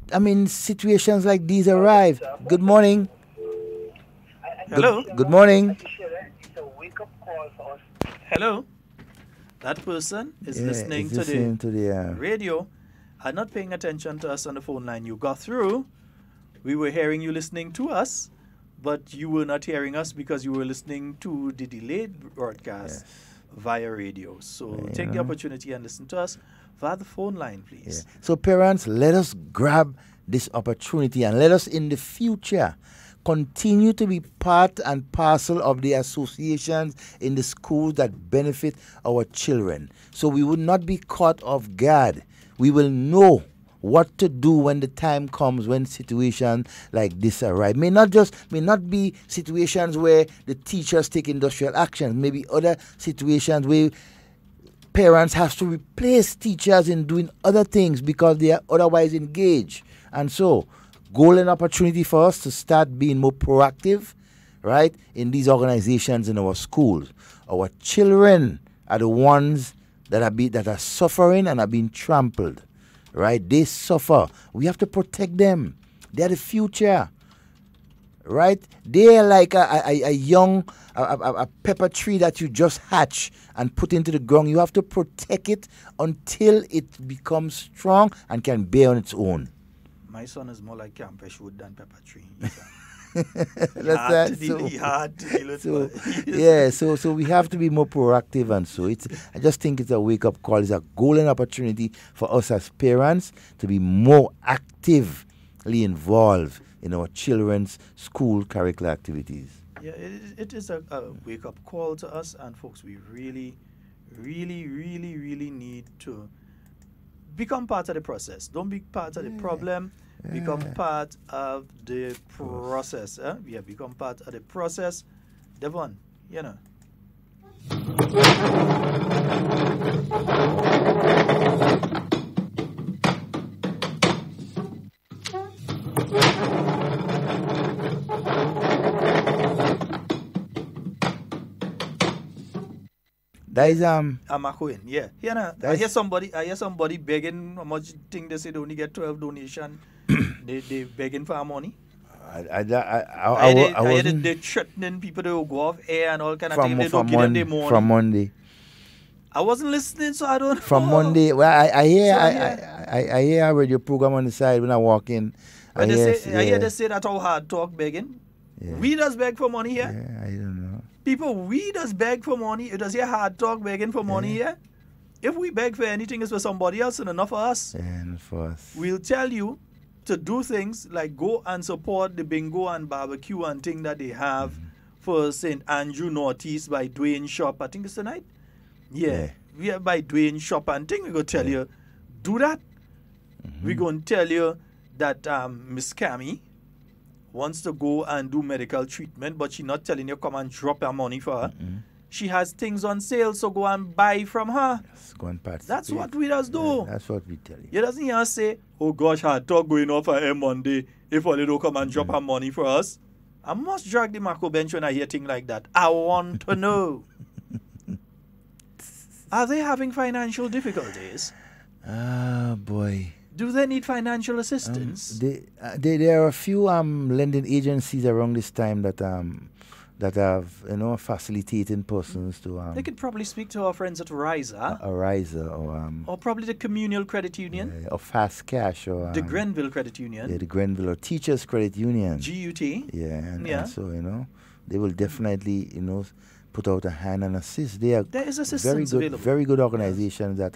situations like these arrive. Good morning. Hello. Good morning. Hello. That person is listening to the radio and not paying attention to us on the phone line. You got through. We were hearing you listening to us, but you were not hearing us because you were listening to the delayed broadcast via radio. So take the opportunity and listen to us via the phone line, please. So parents, let us grab this opportunity and let us in the future continue to be part and parcel of the associations in the schools that benefit our children. So we would not be caught off guard. We will know what to do when the time comes when situations like this arise. May not be situations where the teachers take industrial action. Maybe other situations where parents have to replace teachers in doing other things because they are otherwise engaged. And so, golden opportunity for us to start being more proactive, right, in these organizations in our schools. Our children are the ones that are suffering and are being trampled, right? They suffer. We have to protect them. They are the future, right? They are like a young pepper tree that you just hatch and put into the ground. You have to protect it until it becomes strong and can bear on its own. My son is more like campus wood than pepper tree. So we have to be more proactive, and so I just think it's a wake-up call. It's a golden opportunity for us as parents to be more actively involved in our children's school curricular activities. Yeah, it is a wake-up call to us, and folks, we really, really, really, really need to become part of the process. Don't be part of the problem. Become part of the process. Yeah, become part of the process. Devon, you know. That is Amakoin, yeah. You know, I hear somebody begging how much thing they say they only get 12 donation. they begging for our money. I hear they threatening people to go off air and all kind of things. They don't give them their money. From Monday. I wasn't listening, so I don't know. From Monday. Well, I hear I read your program on the side when I walk in. I hear they say that how hard talk begging. Yeah. We just beg for money here. Yeah, I don't know. People, we just beg for money. It does hear hard talk begging for money here. If we beg for anything, it's for somebody else and enough for us. Yeah, not for us. We'll tell you to do things like go and support the bingo and barbecue and thing that they have for St. Andrew Northeast by Dwayne Shop. I think it's tonight. Yeah. We are by Dwayne Shop and thing. We're going to tell you, do that. We're going to tell you that Miss Cammy wants to go and do medical treatment, but she's not telling you come and drop her money for her. She has things on sale, so go and buy from her. Yes, go and participate. That's what we just do. Yeah, that's what we tell you. You doesn't hear us say, oh gosh, hard talk going off for her Monday if only don't come and drop her money for us. I must drag the Marco bench when I hear things like that. I want to know. Are they having financial difficulties? Ah, boy. Do they need financial assistance? There are a few lending agencies around this time that have facilitating persons to they could probably speak to our friends at Riser. Or probably the Communal Credit Union. Or Fast Cash or the Grenville Credit Union. Yeah, the Grenville or Teachers Credit Union. GUT. Yeah, and so they will definitely put out a hand and assist. There is assistance available. Very good organizations that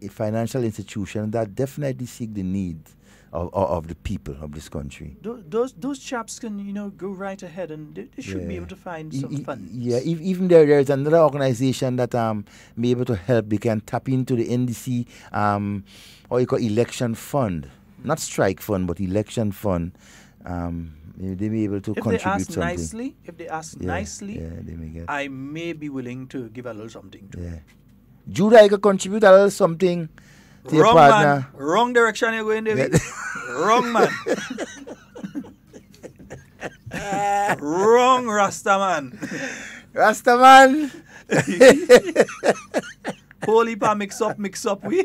financial institutions that definitely seek the needs of the people of this country. Those chaps can go right ahead and they should be able to find some funds. Yeah, even there is another organization that be able to help. They can tap into the NDC or you call election fund, not strike fund, but election fund. they may be able to If they contribute ask something. nicely, They may get. I may be willing to give a little something. Yeah. Judah, you can contribute a little something to your Wrong partner. man, wrong direction you're going, David. Wrong man. Wrong Rastaman. Rastaman. Holy pa mix up we.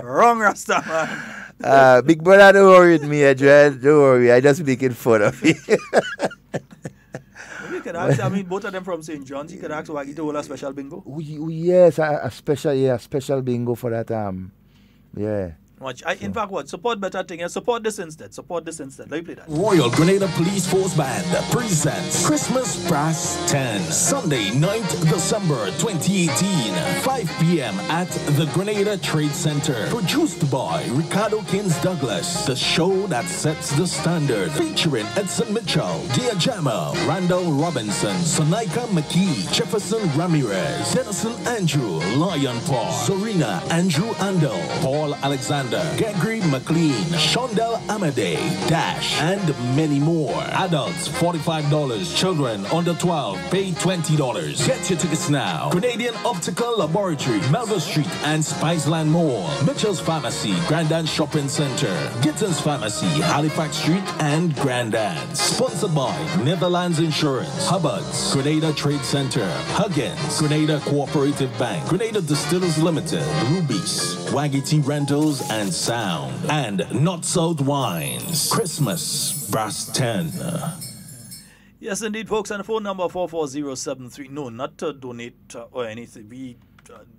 Wrong Rastaman. Big brother, don't worry with me, Adrian. Don't worry, I just making fun of you. You could ask, I mean, both of them from St. John's. You could ask Wagi to hold a special bingo. Yes, a special bingo for that. Yeah. Watch. In fact, what? Support better thing. Support this instead. Let me play that. Royal Grenada Police Force Band presents Christmas Brass 10, Sunday, 9th December 2018, 5 p.m. at the Grenada Trade Center. Produced by Ricardo Kins Douglas, the show that sets the standard. Featuring Edson Mitchell, Dia Jama, Randall Robinson, Sonaika McKee, Jefferson Ramirez, Denison Andrew, Lion Paul, Serena Andrew Andel, Paul Alexander, Gregory McLean, Shondell Amadei, Dash, and many more. Adults, $45. Children under 12, pay $20. Get your tickets now. Canadian Optical Laboratory, Melville Street and Spiceland Mall. Mitchell's Pharmacy, Grandin Shopping Center. Gittins Pharmacy, Halifax Street and Grandin. Sponsored by Netherlands Insurance, Hubbard's, Grenada Trade Center, Huggins, Grenada Cooperative Bank, Grenada Distillers Limited, Rubies, Waggy Tea Rentals and Sound, and Not Sold Wines. Christmas Brass 10. Yes, indeed, folks. And the phone number 44073. No, not to donate or anything. We,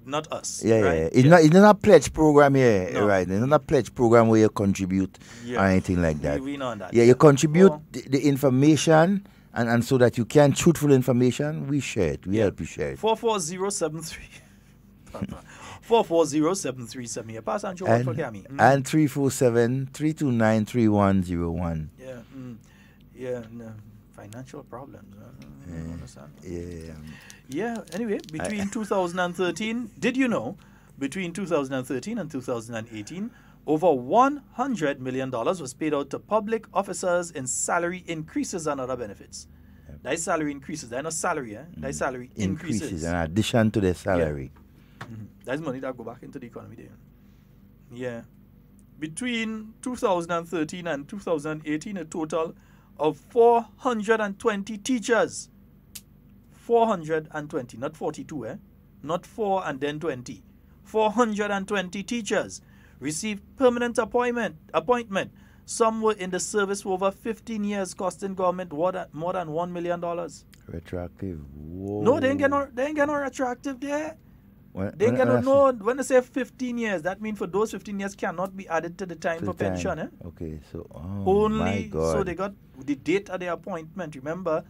not us. Yeah, right? yeah. It's not a pledge program here, No. right? It's not a pledge program where you contribute or anything like that. We know that. Yeah, you contribute the information, and so that you can truthful information, we share it. We help you share it. 44073. 44073. Yeah, pass on your word for Gami. And 347-329-3101. Yeah, no, financial problems. I don't understand. Yeah. Yeah, anyway, between 2013, did you know, between 2013 and 2018, over $100 million was paid out to public officers in salary increases and other benefits. That is salary increases. That is not salary, eh? That is salary increases. In addition to their salary. That's money that go back into the economy there. Yeah. Between 2013 and 2018, a total of 420 teachers. 420, not 42, eh? Not 4 and then 20. 420 teachers received permanent appointment. Some were in the service for over 15 years, costing government more than $1 million. Retroactive. Whoa. No, they ain't get no retroactive there. When they say 15 years, that means for those 15 years cannot be added to the time for pension. Eh? Okay, so only my God. so they got the date of the appointment. Remember,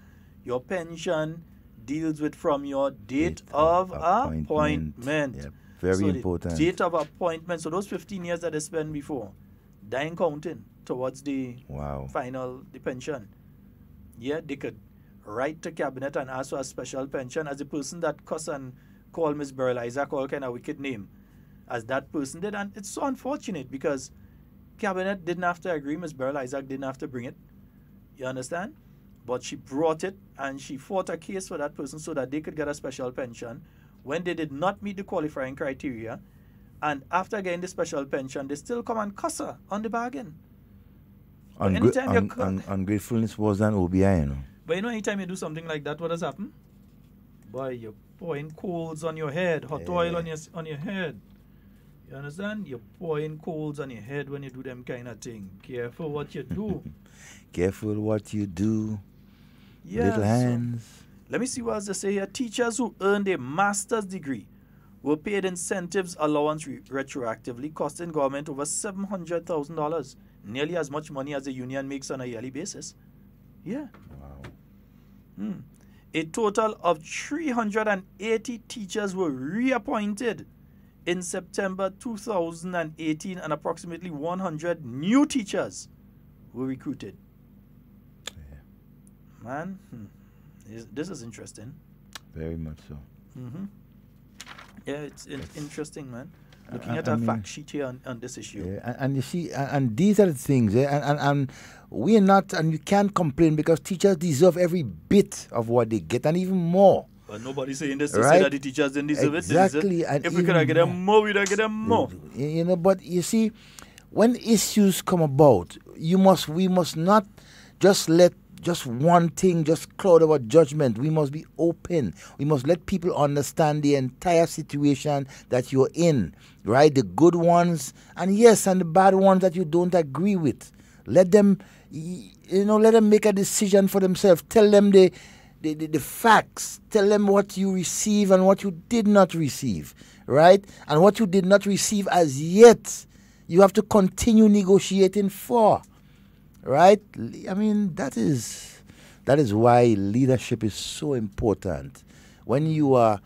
your pension deals with from your date of appointment. Yeah, very important. The date of appointment. So those 15 years that they spent before, they ain't counting towards the final the pension. Yeah, they could write to cabinet and ask for a special pension as the person that cuss and call Miss Beryl Isaac all kind of wicked name as that person did. And it's so unfortunate because cabinet didn't have to agree. Miss Beryl Isaac didn't have to bring it. You understand? But she brought it and she fought a case for that person so that they could get a special pension when they did not meet the qualifying criteria. And after getting the special pension, they still come and cuss her on the bargain. Ungratefulness was an OBI, you know. But you know, anytime you do something like that, what does happen? Boy, you're pouring coals on your head, hot oil on your head. You understand? You're pouring coals on your head when you do them kind of thing. Careful what you do. Careful what you do. Yeah, Little hands. So, let me see what else they say here. Teachers who earned a master's degree were paid incentives allowance retroactively, costing government over $700,000. Nearly as much money as the union makes on a yearly basis. Yeah. Wow. A total of 380 teachers were reappointed in September 2018 and approximately 100 new teachers were recruited. Yeah. Man, this is interesting. Very much so. Yeah, it's interesting, man. looking at a fact sheet here on this issue. Yeah, and you see, and these are the things, and we're not, and you can't complain because teachers deserve every bit of what they get and even more. But nobody's saying this to say that the teachers didn't deserve exactly, it. And if we could have get them more, we'd have get them more. You know, but you see, when issues come about, we must not just let just one thing just cloud our judgment. We must be open. We must let people understand the entire situation that you're in, right? The good ones, and yes, and the bad ones that you don't agree with. Let them, let them make a decision for themselves. Tell them the facts. Tell them what you receive and what you did not receive, right? And what you did not receive as yet, you have to continue negotiating for. Right? I mean, that is why leadership is so important. When you are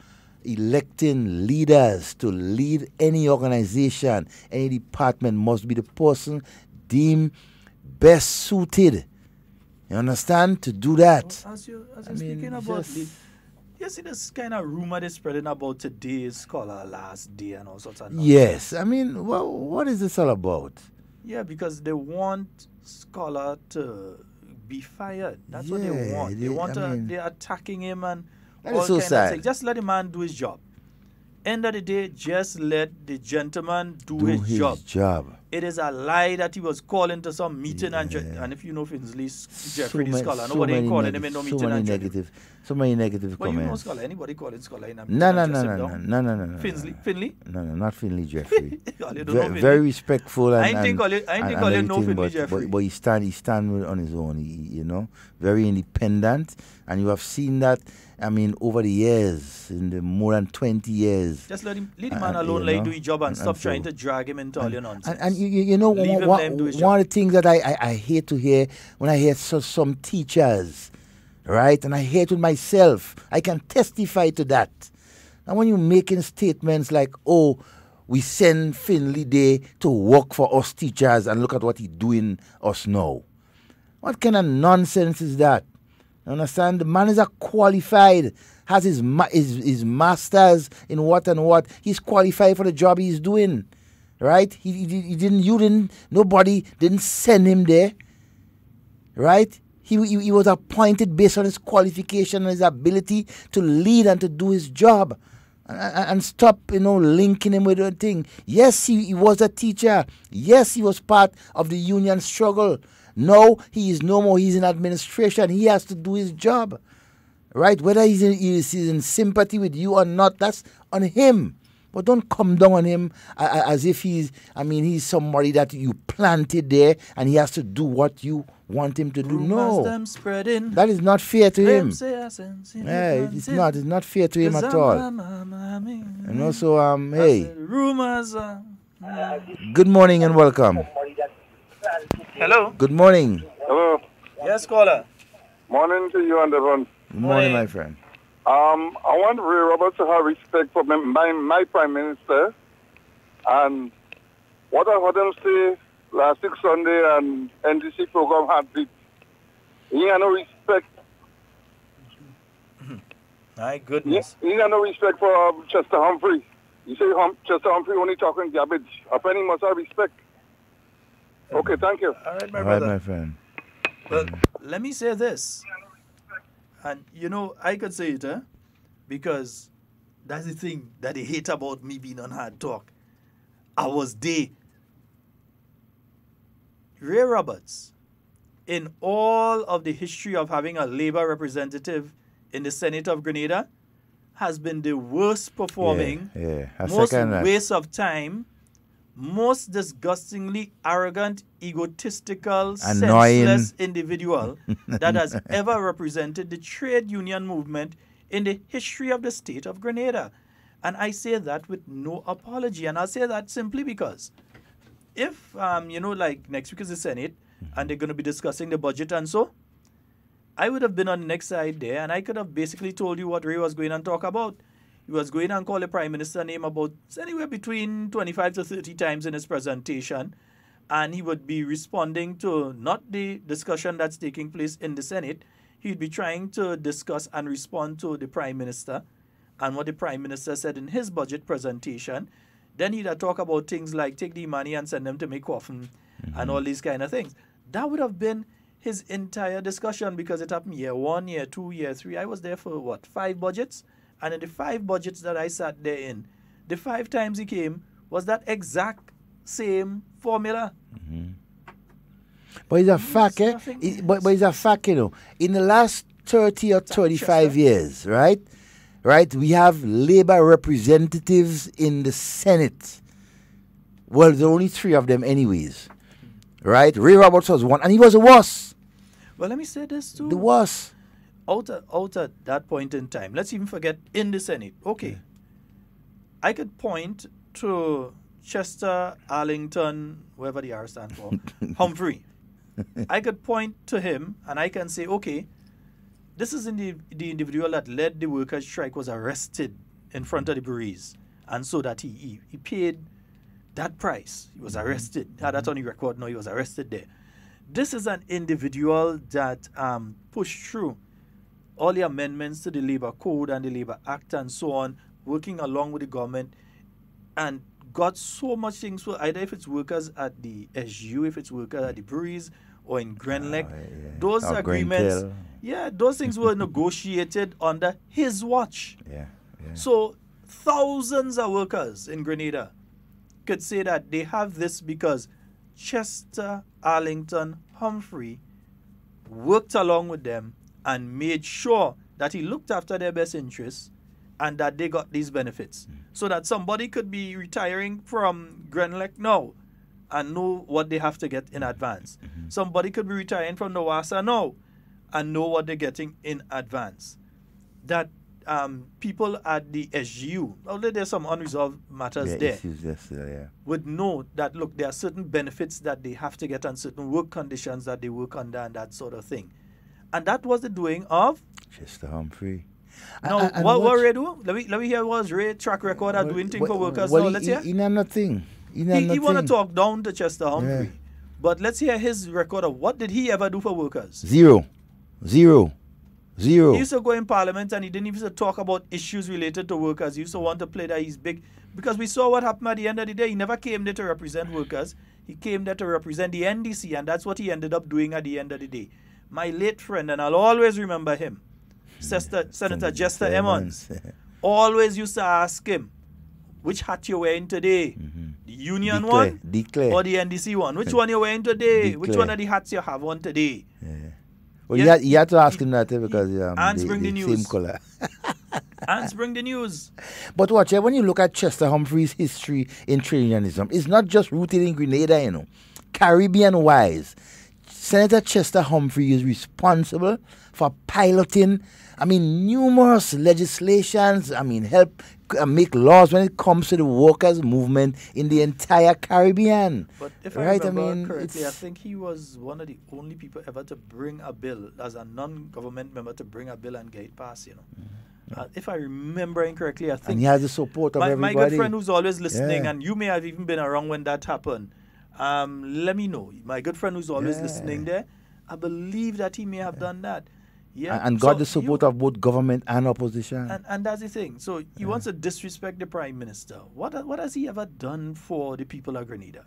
electing leaders to lead any organization, any department, must be the person deemed best suited. You understand? To do that. Well, as you're speaking about you see this kind of rumor that's spreading about today's scholar last day and all sorts of nonsense. Yes. I mean, what is this all about? Yeah, because they want scholar to be fired. That's what they want. They're attacking him and all so kind of things. Just let the man do his job. End of the day, just let the gentleman do his job. It is a lie that he was calling to some meeting and if you know Finley's Jeffrey the scholar, nobody ain't calling him in no meeting. So many negative well, comments. You know scholar, anybody calling scholar in a No. Finley? No, not Finley Jeffrey. Very respectful and I ain't think all you know Finley Jeffrey. But he stand on his own, very independent, and you have seen that. I mean, over the years, in the more than 20 years. Just let the man alone, do his job and stop trying to drag him into all your nonsense. And one of the things that I hate to hear when I hear some teachers, right? And I hear it with myself. I can testify to that. And when you're making statements like, oh, we send Finley Day to work for us teachers and look at what he's doing us now. What kind of nonsense is that? You understand? The man is a qualified, has his masters in what and what. He's qualified for the job he's doing, right? Nobody didn't send him there, right? He was appointed based on his qualification and his ability to lead and to do his job. And stop, linking him with a thing. Yes, he was a teacher. Yes, he was part of the union struggle. No, he is no more. He's in administration. He has to do his job, right? Whether he's in sympathy with you or not, that's on him. But don't come down on him as if he's somebody that you planted there and he has to do what you want him to do. No, that is not fair to him. It's not. It's not fair to him at all. And also, hey, good morning and welcome. Hello. Good morning. Hello. Yes, caller. Morning to you on the run. Good morning, my friend. I want Ray Roberts to have respect for my Prime Minister. And what I heard him say last week Sunday and NDC program had it. He had no respect. My goodness. He had no respect for Chester Humphrey. You say Chester Humphrey only talking garbage. Apparently he must have respect. Okay, thank you. All right, my brother. My friend. Well, let me say this. And, I could say it, because that's the thing that they hate about me being on Hard Talk. I was there. Ray Roberts, in all of the history of having a Labour representative in the Senate of Grenada, has been the worst performing, most waste of time, most disgustingly arrogant, egotistical, senseless individual that has ever represented the trade union movement in the history of the state of Grenada. And I say that with no apology. And I say that simply because if, like next week is the Senate and they're going to be discussing the budget and so, I would have been on the next side there and I could have basically told you what Ray was going to talk about. He was going and call the Prime Minister name about anywhere between 25 to 30 times in his presentation. And he would be responding to not the discussion that's taking place in the Senate. He'd be trying to discuss and respond to the Prime Minister and what the Prime Minister said in his budget presentation. Then he'd have talk about things like take the money and send them to make coffin and all these kind of things. That would have been his entire discussion, because it happened year 1, year 2, year 3. I was there for what, 5 budgets? And in the 5 budgets that I sat there in, the 5 times he came was that exact same formula. But it's a fact, but it's a fact, you know. In the last 30 or 35 years, right? We have labor representatives in the Senate. Well, there are only 3 of them anyways. Right? Ray Roberts was one, and he was the worst. Well, let me say this too. The worst. Out at that point in time, let's even forget in the Senate. Okay. I could point to Chester, Arlington, whatever the R stands for, Humphrey. I could point to him and I can say, okay, this is the individual that led the workers' strike, was arrested in front of the breweries. And so that he paid that price. He was arrested. Had that on the record. No, he was arrested there. This is an individual that pushed through all the amendments to the Labor Code and the Labor Act and so on, working along with the government, and got so much things for either if it's workers at the SGU, if it's workers at the breweries, or in Grenlec. Those agreements, those things were negotiated under his watch. So thousands of workers in Grenada could say that they have this because Chester, Arlington, Humphrey worked along with them and made sure that he looked after their best interests and that they got these benefits. So that somebody could be retiring from Grenlec now and know what they have to get in advance. Somebody could be retiring from Nowassa now and know what they're getting in advance. That people at the SGU, although there's some unresolved matters there, would know that, look, there are certain benefits that they have to get and certain work conditions that they work under and that sort of thing. And that was the doing of Chester Humphrey. Now, what Ray do? Let me hear what's Ray's track record of doing things for workers. Now, let's hear. He nothing. He want to talk down to Chester Humphrey. But let's hear his record of what did he ever do for workers? Zero. He used to go in Parliament and he didn't even talk about issues related to workers. He used to want to play that he's big. Because we saw what happened at the end of the day. He never came there to represent workers. He came there to represent the NDC, and that's what he ended up doing at the end of the day. My late friend, and I'll always remember him, Senator Jester Emmons, always used to ask him, which hat you wearing today? The union one or the NDC one? Which one you wearing today? Which one of the hats you have on today? Well, you had to ask him that because bring the news. Same color. Ants bring the news. But watch, when you look at Chester Humphrey's history in trade unionism, it's not just rooted in Grenada, you know. Caribbean-wise, Senator Chester Humphrey is responsible for piloting, numerous legislations, help make laws when it comes to the workers' movement in the entire Caribbean. But if I remember correctly, I think he was one of the only people ever to bring a bill, as a non-government member, to bring a bill and get it passed, you know. If I remember incorrectly, I think... And he has the support of everybody. My good friend who's always listening, and you may have even been around when that happened, let me know. My good friend who's always listening there, I believe that he may have done that. And got the support of both government and opposition. And that's the thing. So he wants to disrespect the Prime Minister. What has he ever done for the people of Grenada?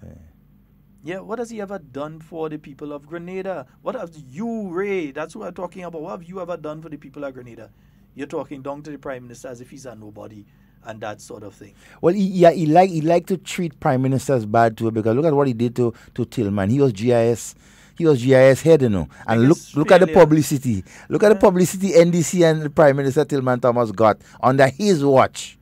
What has he ever done for the people of Grenada? What have you, Ray, that's what I'm talking about. What have you ever done for the people of Grenada? You're talking down to the Prime Minister as if he's a nobody and that sort of thing. Well, he liked to treat Prime Ministers bad too, because look at what he did to Tillman. He was GIS head, you know. And look at the publicity. Look at the publicity NDC and Prime Minister Tillman Thomas got under his watch.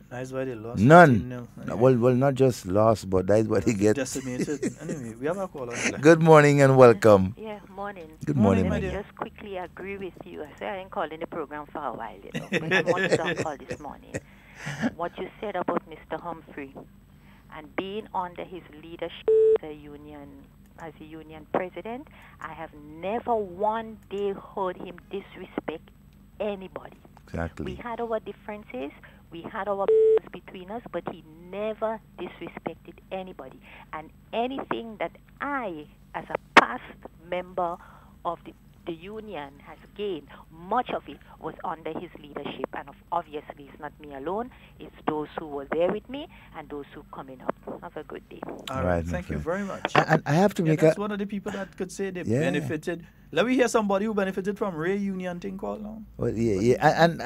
That's why they lost. None. Anyway. Well, not just lost, but that's what he gets. Decimated. Anyway, we have a call on the line. Good morning and welcome. Morning. Good morning, my dear. Just quickly agree with you. I say I ain't calling the program for a while, you know. But I wanted to call this morning. What you said about Mr. Humphrey and being under his leadership as a union president, I have never one day heard him disrespect anybody. Exactly. We had our differences, we had our battles between us, but he never disrespected anybody. And anything that I, as a past member of the union, has gained, much of it was under his leadership. And of obviously it's not me alone. It's those who were there with me and those who coming up. Have a good day. All right, thank you very much. And I have to make that's one of the people that could say they Yeah. benefited. Let me hear somebody who benefited from Ray Union thing called now. Well, and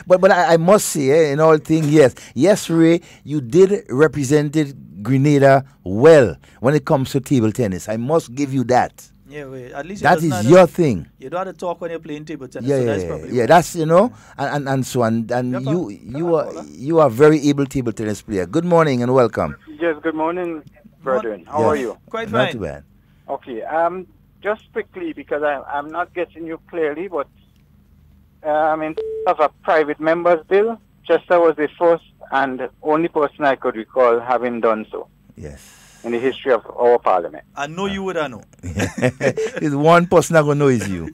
but I must say, in all things, yes, Ray, you did represented Grenada well when it comes to table tennis. I must give you that. Yeah, wait, at least that is your thing. You don't have to talk when you're playing table tennis. So that's probably that's and you are very able table tennis player. Good morning and welcome. Yes, good morning, brethren. How are you? Quite Not fine. too bad. Okay, just quickly, because I'm not getting you clearly, but in terms of a private member's bill, Chester was the first and only person I could recall having done so. Yes. In the history of our parliament. I know you would, I know. There's one person I'm going to know is you.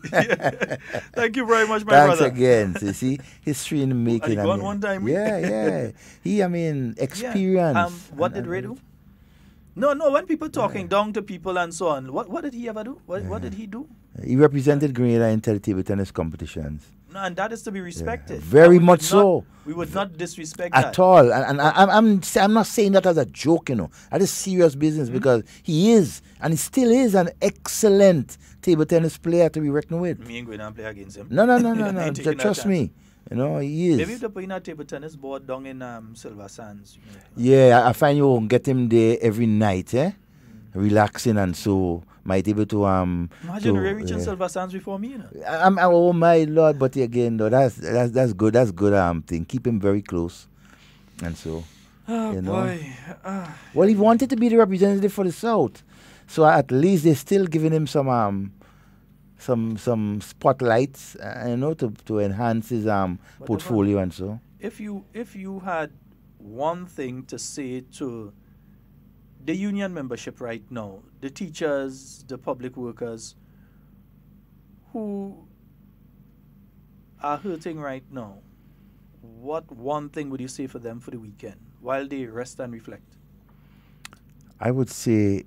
Thank you very much, my Thanks brother. again. So, see, history in the making. Gone one time. Yeah. Experience. What did Ray do? No, when people talking down to people and so on, what did he ever do? What did he do? He represented Grenada in table tennis competitions. No, and that is to be respected. Very much so. We would not disrespect that. At all. And I'm not saying that as a joke, That is serious business because he is, and he still is, an excellent table tennis player to be reckoned with. Me ain't going to play against him. No. Trust me. He is. Maybe if they put in a table tennis board down in Silver Sands. Yeah, I find you won't get him there every night, relaxing and so might able to imagine Ray reaching Silver Sands before me, oh my Lord, but again though that's good. That's good thing. Keep him very close. And so boy. Well, he wanted to be the representative for the South. So at least they're still giving him some spotlights, to enhance his portfolio and so. If you had one thing to say to the union membership right now, the teachers, the public workers who are hurting right now, what one thing would you say for them for the weekend while they rest and reflect? I would say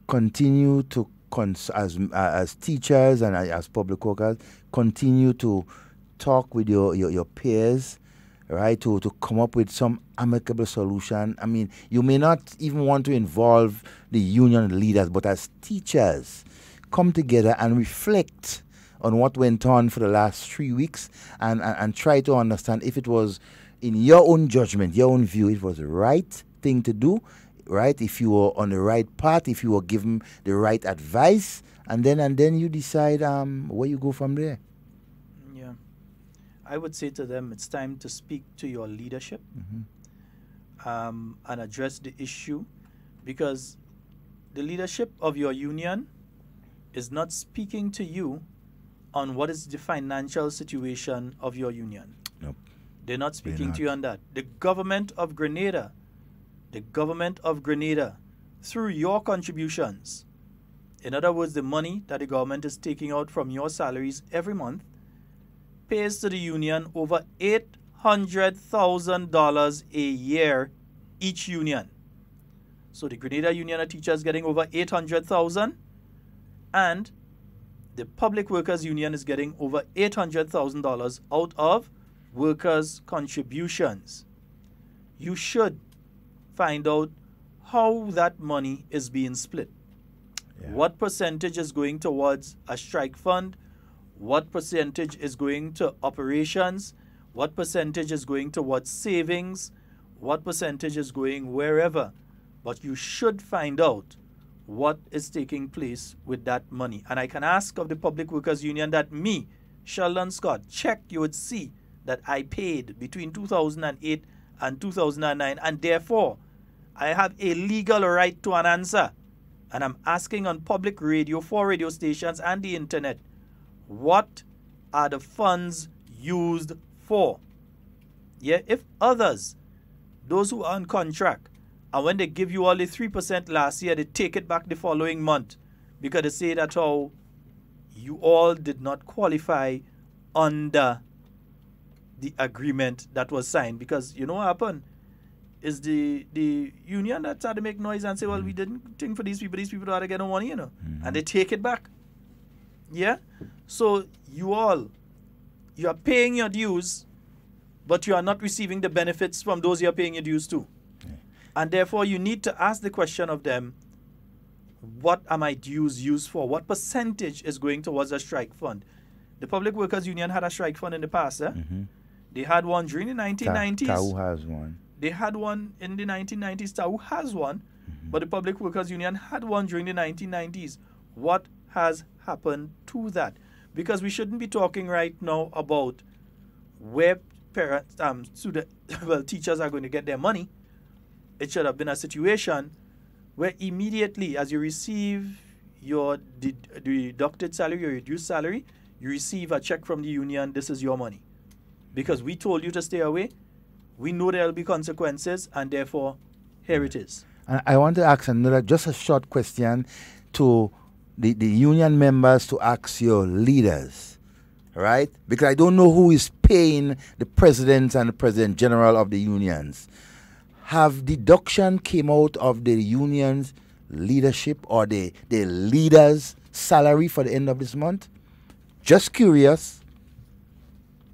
continue to, as teachers and as public workers, continue to talk with your peers, right, to come up with some amicable solution. I mean, you may not even want to involve the union leaders, but as teachers, come together and reflect on what went on for the last 3 weeks and try to understand if it was, in your own judgment, your own view, it was the right thing to do, right? If you were on the right path, if you were given the right advice, and then you decide where you go from there. Yeah. I would say to them, it's time to speak to your leadership and address the issue, because the leadership of your union is not speaking to you on what is the financial situation of your union. Nope. They're not speaking to you on that. The government of Grenada, through your contributions, in other words, the money that the government is taking out from your salaries every month, pays to the union over $800,000 a year, each union. So the Grenada Union of Teachers getting over $800,000, and the Public Workers Union is getting over $800,000 out of workers' contributions. You should find out how that money is being split. Yeah. What percentage is going towards a strike fund? What percentage is going to operations? What percentage is going towards savings? What percentage is going wherever? But you should find out what is taking place with that money. And I can ask of the Public Workers Union that me, Sheldon Scott, check, you would see that I paid between 2008 and 2009, and therefore I have a legal right to an answer. And I'm asking on public radio, 4 radio stations and the internet, what are the funds used for? Yeah, if others, those who are on contract, and when they give you only 3% last year, they take it back the following month because they say that you all did not qualify under the agreement that was signed. Because you know what happened is the union that started to make noise and say, well, we didn't think for these people ought to get no money, and they take it back. Yeah? So you all you are paying your dues, but you are not receiving the benefits from those you are paying your dues to. And therefore, you need to ask the question of them, what are my dues used for? What percentage is going towards a strike fund? The Public Workers Union had a strike fund in the past. They had one during the 1990s. Tau has one. They had one in the 1990s. Tau has one. But the Public Workers Union had one during the 1990s. What has happened to that? Because we shouldn't be talking right now about where parents, teachers are going to get their money. It should have been a situation where immediately as you receive your deducted salary or reduced salary, you receive a check from the union, this is your money. Because we told you to stay away, we know there will be consequences, and therefore, here it is. And I want to ask another, just a short question to the union members, to ask your leaders, right? Because I don't know who is paying the presidents and the president general of the unions. Have deduction came out of the union's leadership or the leaders' salary for the end of this month? Just curious.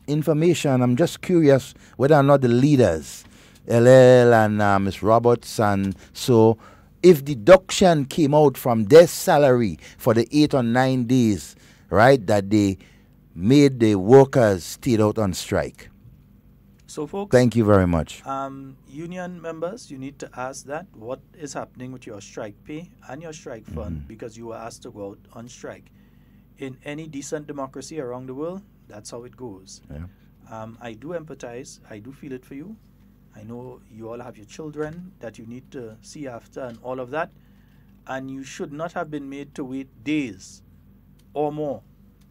Information, I'm just curious whether or not the leaders, LL and Ms. Roberts, and so if deduction came out from their salary for the 8 or 9 days, right, that they made the workers stayed out on strike. So, folks, thank you very much. Union members, you need to ask that. What is happening with your strike pay and your strike fund, because you were asked to go out on strike. In any decent democracy around the world, that's how it goes. Yeah. I do empathize. I do feel it for you. I know you all have your children that you need to see after and all of that. And you should not have been made to wait days or more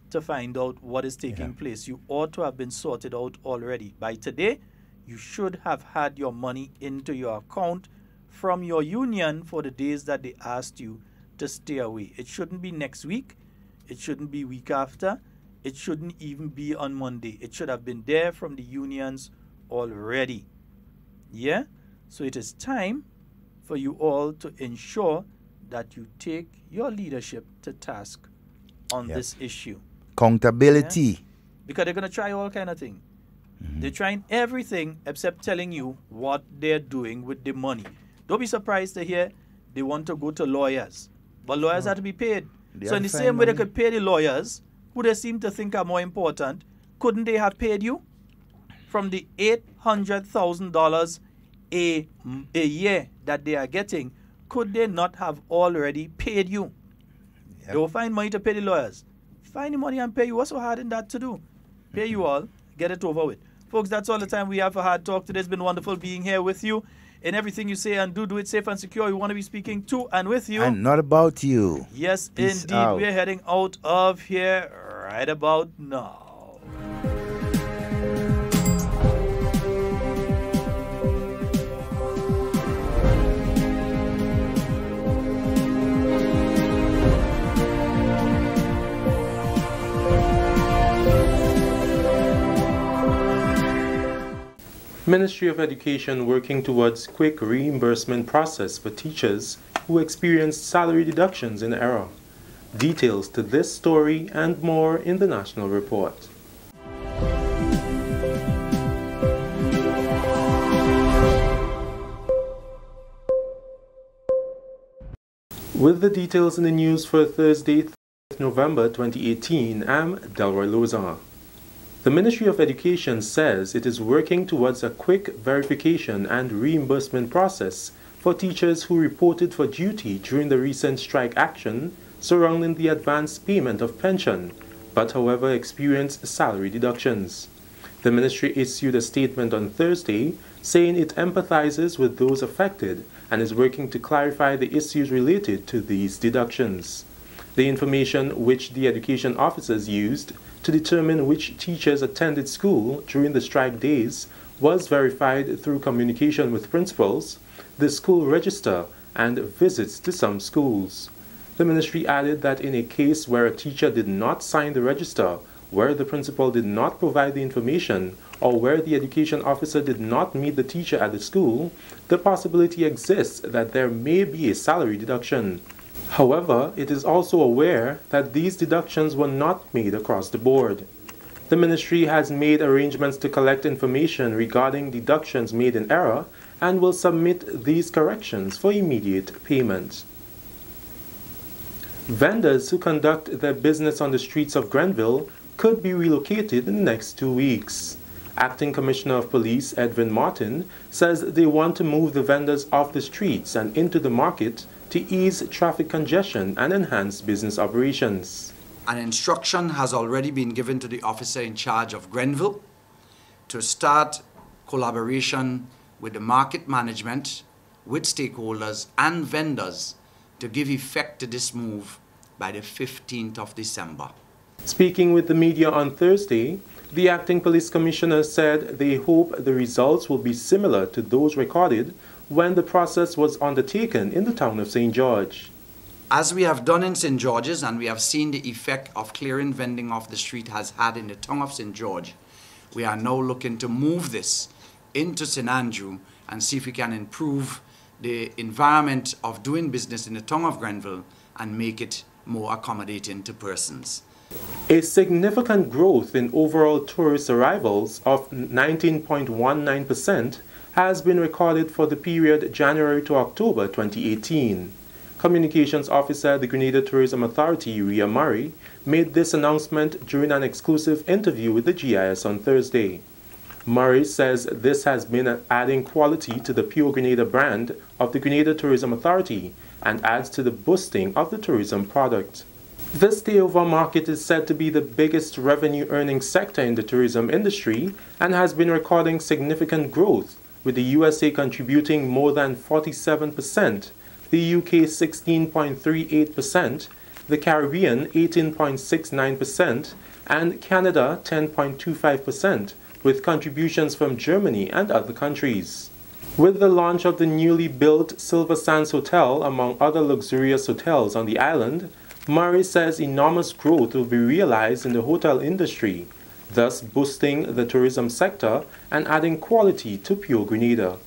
to find out what is taking place. You ought to have been sorted out already. By today, you should have had your money into your account from your union for the days that they asked you to stay away. It shouldn't be next week. It shouldn't be week after. It shouldn't even be on Monday. It should have been there from the unions already. Yeah? So it is time for you all to ensure that you take your leadership to task on this issue. Accountability. Yeah? Because they're going to try all kind of things. They're trying everything except telling you what they're doing with the money. Don't be surprised to hear they want to go to lawyers. But lawyers have to be paid. So in the same way they could pay the lawyers, who they seem to think are more important, couldn't they have paid you from the $800,000 a year that they are getting? Could they not have already paid you? They will find money to pay the lawyers. Find the money and pay you. What's so hard in that to do? Pay you all, get it over with. Folks, that's all the time we have for Hard Talk today. It's been wonderful being here with you. In everything you say and do it safe and secure. We want to be speaking to and with you. And not about you. Yes, Peace indeed. out. We're heading out of here right about now. Ministry of Education working towards quick reimbursement process for teachers who experienced salary deductions in error. Details to this story and more in the National Report. With the details in the news for Thursday, 30th November 2018, I'm Delroy Lozar. The Ministry of Education says it is working towards a quick verification and reimbursement process for teachers who reported for duty during the recent strike action surrounding the advanced payment of pension, but however experienced salary deductions. The ministry issued a statement on Thursday saying it empathizes with those affected and is working to clarify the issues related to these deductions. The information which the education officers used to determine which teachers attended school during the strike days was verified through communication with principals, the school register, and visits to some schools. The ministry added that in a case where a teacher did not sign the register, where the principal did not provide the information, or where the education officer did not meet the teacher at the school, the possibility exists that there may be a salary deduction. However, it is also aware that these deductions were not made across the board. The ministry has made arrangements to collect information regarding deductions made in error and will submit these corrections for immediate payment. Vendors who conduct their business on the streets of Grenville could be relocated in the next 2 weeks. Acting Commissioner of Police Edwin Martin says they want to move the vendors off the streets and into the market to ease traffic congestion and enhance business operations. An instruction has already been given to the officer in charge of Grenville to start collaboration with the market management, with stakeholders and vendors to give effect to this move by the 15th of December. Speaking with the media on Thursday, the acting police commissioner said they hope the results will be similar to those recorded when the process was undertaken in the town of St. George. As we have done in St. George's, and we have seen the effect of clearing vending off the street has had in the town of St. George, we are now looking to move this into St. Andrew and see if we can improve the environment of doing business in the town of Grenville and make it more accommodating to persons. A significant growth in overall tourist arrivals of 19.19% has been recorded for the period January to October 2018. Communications Officer at the Grenada Tourism Authority, Rhea Murray, made this announcement during an exclusive interview with the GIS on Thursday. Murray says this has been adding quality to the Pure Grenada brand of the Grenada Tourism Authority and adds to the boosting of the tourism product. The stay-over market is said to be the biggest revenue-earning sector in the tourism industry and has been recording significant growth, with the USA contributing more than 47%, the UK 16.38%, the Caribbean 18.69%, and Canada 10.25%, with contributions from Germany and other countries. With the launch of the newly built Silver Sands Hotel, among other luxurious hotels on the island, Murray says enormous growth will be realized in the hotel industry, thus boosting the tourism sector and adding quality to Pure Grenada.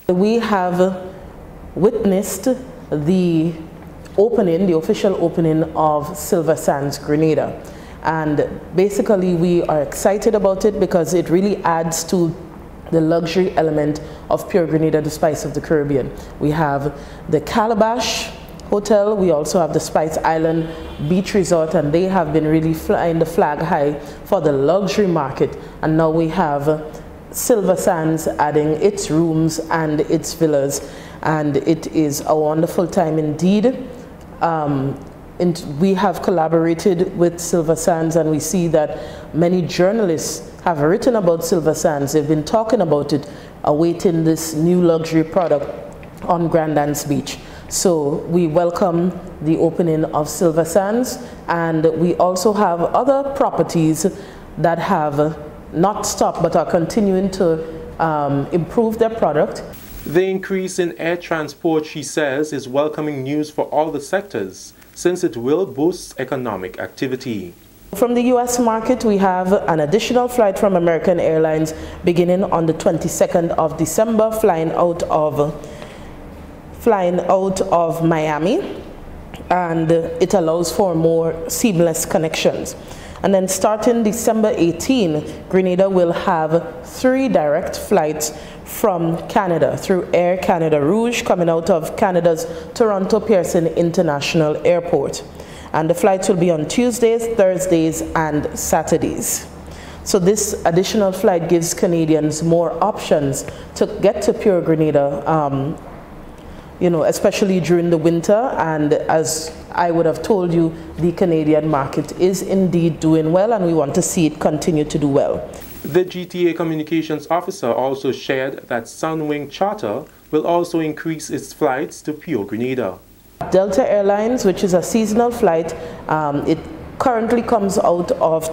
We have witnessed the official opening of Silver Sands Grenada. And basically we are excited about it because it really adds to the luxury element of Pure Grenada, the Spice of the Caribbean. We have the Calabash Hotel, we also have the Spice Island Beach Resort, and they have been really flying the flag high for the luxury market. And now we have Silver Sands adding its rooms and its villas, and it is a wonderful time indeed. We have collaborated with Silver Sands, and we see that many journalists have written about Silver Sands. They've been talking about it, awaiting this new luxury product on Grand Anse Beach. So we welcome the opening of Silver Sands, and we also have other properties that have not stopped but are continuing to improve their product. The increase in air transport, she says, is welcoming news for all the sectors, since it will boost economic activity. From the U.S. market, we have an additional flight from American Airlines beginning on the 22nd of December, flying out of Miami, and it allows for more seamless connections. And then starting December 18, Grenada will have 3 direct flights from Canada through Air Canada Rouge, coming out of Canada's Toronto Pearson International Airport. And the flights will be on Tuesdays, Thursdays, and Saturdays. So this additional flight gives Canadians more options to get to Pure Grenada, especially during the winter. And as I would have told you, the Canadian market is indeed doing well, and we want to see it continue to do well. The GTA Communications Officer also shared that Sunwing Charter will also increase its flights to Pure Grenada. Delta Airlines, which is a seasonal flight, it currently comes out of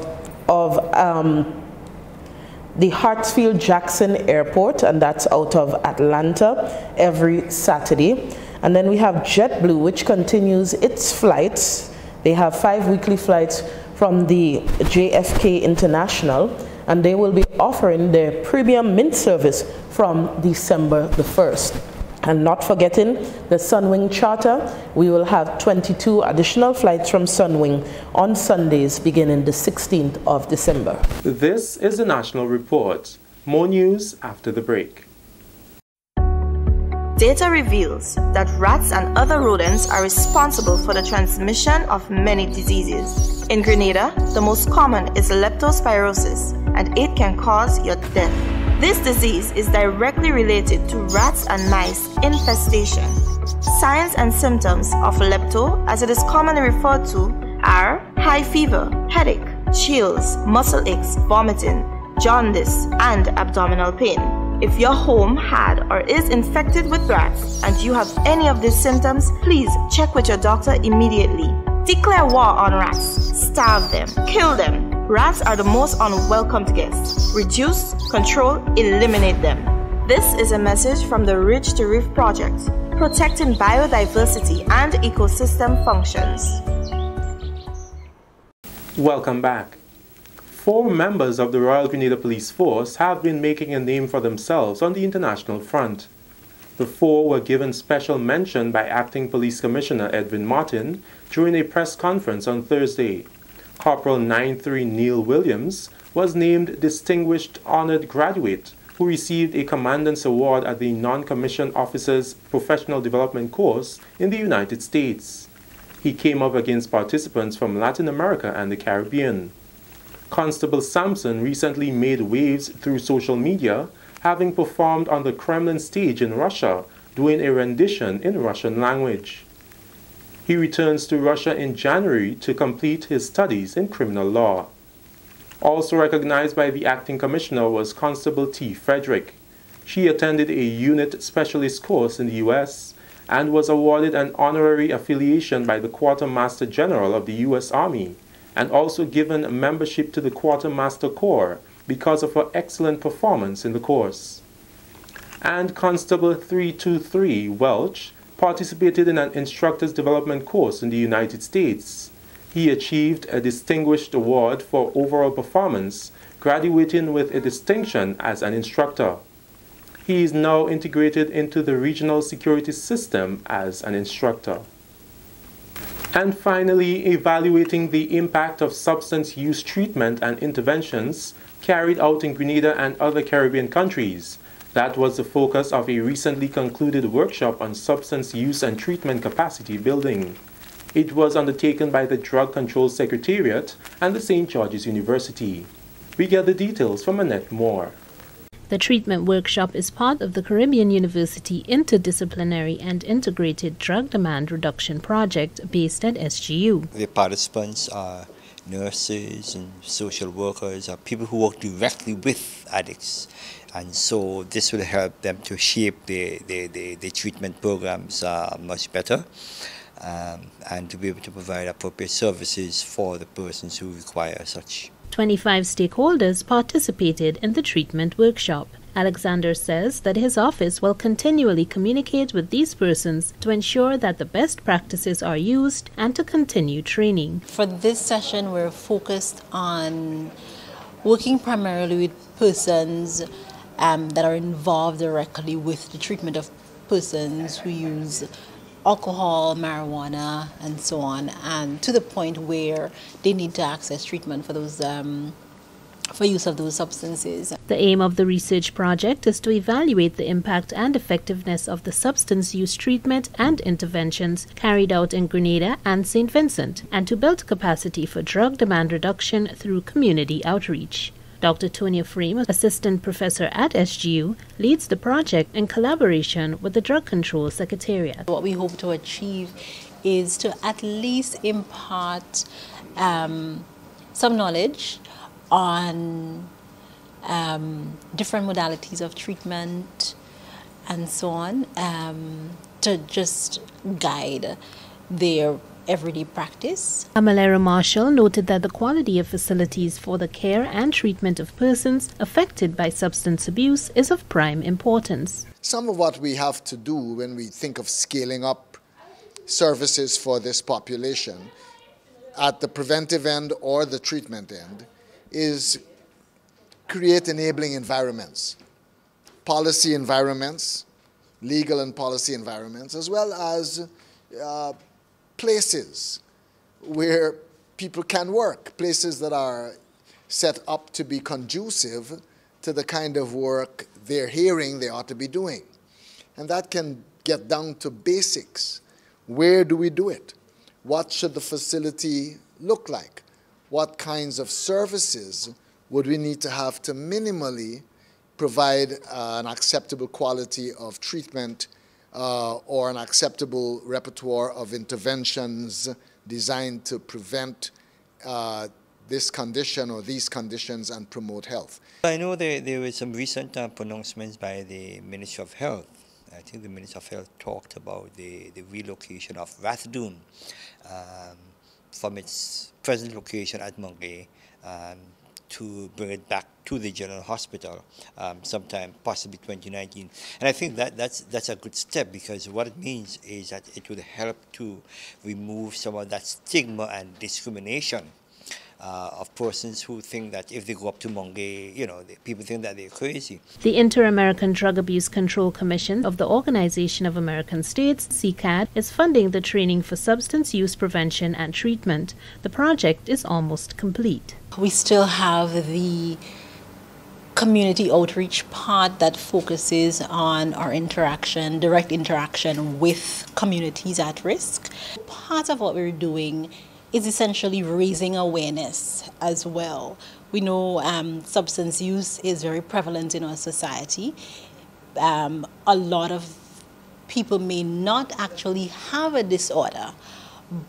the Hartsfield-Jackson Airport, and that's out of Atlanta every Saturday. And then we have JetBlue, which continues its flights. They have 5 weekly flights from the JFK International, and they will be offering their premium mint service from December the 1st. And not forgetting the Sunwing Charter, we will have 22 additional flights from Sunwing on Sundays beginning the 16th of December. This is the National Report. More news after the break. Data reveals that rats and other rodents are responsible for the transmission of many diseases. In Grenada, the most common is leptospirosis, and it can cause your death. This disease is directly related to rats and mice infestation. Signs and symptoms of lepto, as it is commonly referred to, are high fever, headache, chills, muscle aches, vomiting, jaundice, and abdominal pain. If your home had or is infected with rats and you have any of these symptoms, please check with your doctor immediately. Declare war on rats. Starve them. Kill them. Rats are the most unwelcomed guests. Reduce, control, eliminate them. This is a message from the Ridge to Reef Project, protecting biodiversity and ecosystem functions. Welcome back. 4 members of the Royal Grenada Police Force have been making a name for themselves on the international front. The 4 were given special mention by Acting Police Commissioner Edwin Martin during a press conference on Thursday. Corporal 93 Neil Williams was named Distinguished Honored Graduate, who received a Commandant's Award at the Non-Commissioned Officers Professional Development Course in the United States. He came up against participants from Latin America and the Caribbean. Constable Sampson recently made waves through social media, having performed on the Kremlin stage in Russia, doing a rendition in Russian language. He returns to Russia in January to complete his studies in criminal law. Also recognized by the acting commissioner was Constable T. Frederick. She attended a unit specialist course in the U.S. and was awarded an honorary affiliation by the Quartermaster General of the U.S. Army, and also given membership to the Quartermaster Corps because of her excellent performance in the course. And Constable 323 Welch participated in an instructor's development course in the United States. He achieved a distinguished award for overall performance, graduating with a distinction as an instructor. He is now integrated into the regional security system as an instructor. And finally, evaluating the impact of substance use treatment and interventions carried out in Grenada and other Caribbean countries. That was the focus of a recently concluded workshop on substance use and treatment capacity building. It was undertaken by the Drug Control Secretariat and the St. George's University. We get the details from Annette Moore. The treatment workshop is part of the Caribbean University Interdisciplinary and Integrated Drug Demand Reduction Project based at SGU. The participants are nurses and social workers, are people who work directly with addicts. And so this will help them to shape the treatment programs much better and to be able to provide appropriate services for the persons who require such. 25 stakeholders participated in the treatment workshop. Alexander says that his office will continually communicate with these persons to ensure that the best practices are used and to continue training. For this session, we're focused on working primarily with persons that are involved directly with the treatment of persons who use alcohol, marijuana, and so on, and to the point where they need to access treatment for those for use of those substances. The aim of the research project is to evaluate the impact and effectiveness of the substance use treatment and interventions carried out in Grenada and St. Vincent, and to build capacity for drug demand reduction through community outreach. Dr. Tonya Frame, assistant professor at SGU, leads the project in collaboration with the Drug Control Secretariat. What we hope to achieve is to at least impart some knowledge on different modalities of treatment and so on, to just guide their everyday practice. Amalera Marshall noted that the quality of facilities for the care and treatment of persons affected by substance abuse is of prime importance. Some of what we have to do when we think of scaling up services for this population at the preventive end or the treatment end is create enabling environments, policy environments, legal and policy environments, as well as places where people can work, places that are set up to be conducive to the kind of work they're hearing they ought to be doing. And that can get down to basics. Where do we do it? What should the facility look like? What kinds of services would we need to have to minimally provide an acceptable quality of treatment or an acceptable repertoire of interventions designed to prevent this condition or these conditions and promote health? I know there were some recent pronouncements by the Ministry of Health. I think the Ministry of Health talked about the relocation of Rathdoon from its present location at Mungay to bring it back to the General Hospital sometime possibly 2019. And I think that's a good step, because what it means is that it will help to remove some of that stigma and discrimination of persons who think that if they go up to Mungay, you know, people think that they're crazy. The Inter-American Drug Abuse Control Commission of the Organization of American States, CCAD, is funding the training for substance use prevention and treatment. The project is almost complete. We still have the community outreach part that focuses on our interaction, direct interaction with communities at risk. Part of what we're doing is essentially raising awareness as well. We know substance use is very prevalent in our society. A lot of people may not actually have a disorder,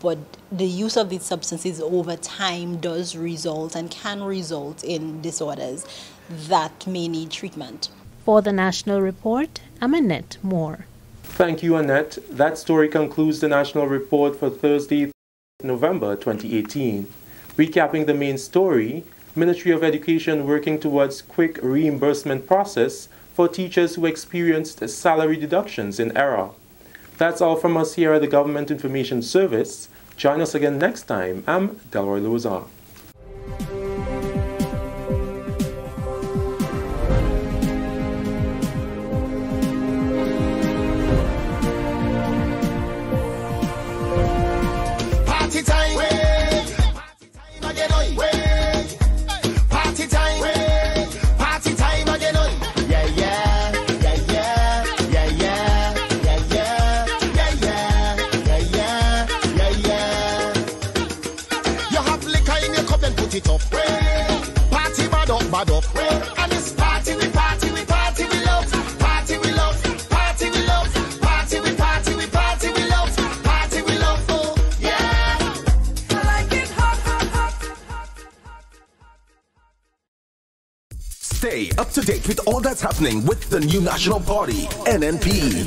but the use of these substances over time does result and can result in disorders that may need treatment. For the National Report, I'm Annette Moore. Thank you, Annette. That story concludes the National Report for Thursday, November 2018. Recapping the main story, Ministry of Education working towards quick reimbursement process for teachers who experienced salary deductions in error. That's all from us here at the Government Information Service. Join us again next time. I'm Delroy Lozar. It up, party bad up, and this party we love, party we love, party we love, party we love, oh yeah. I like it hot. Stay up to date with all that's happening with the new national party, NNP.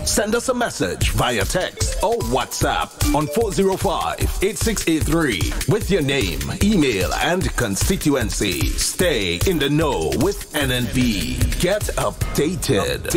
Send us a message via text or WhatsApp on 405-8683 with your name, email, and constituency. Stay in the know with NNP. Get updated.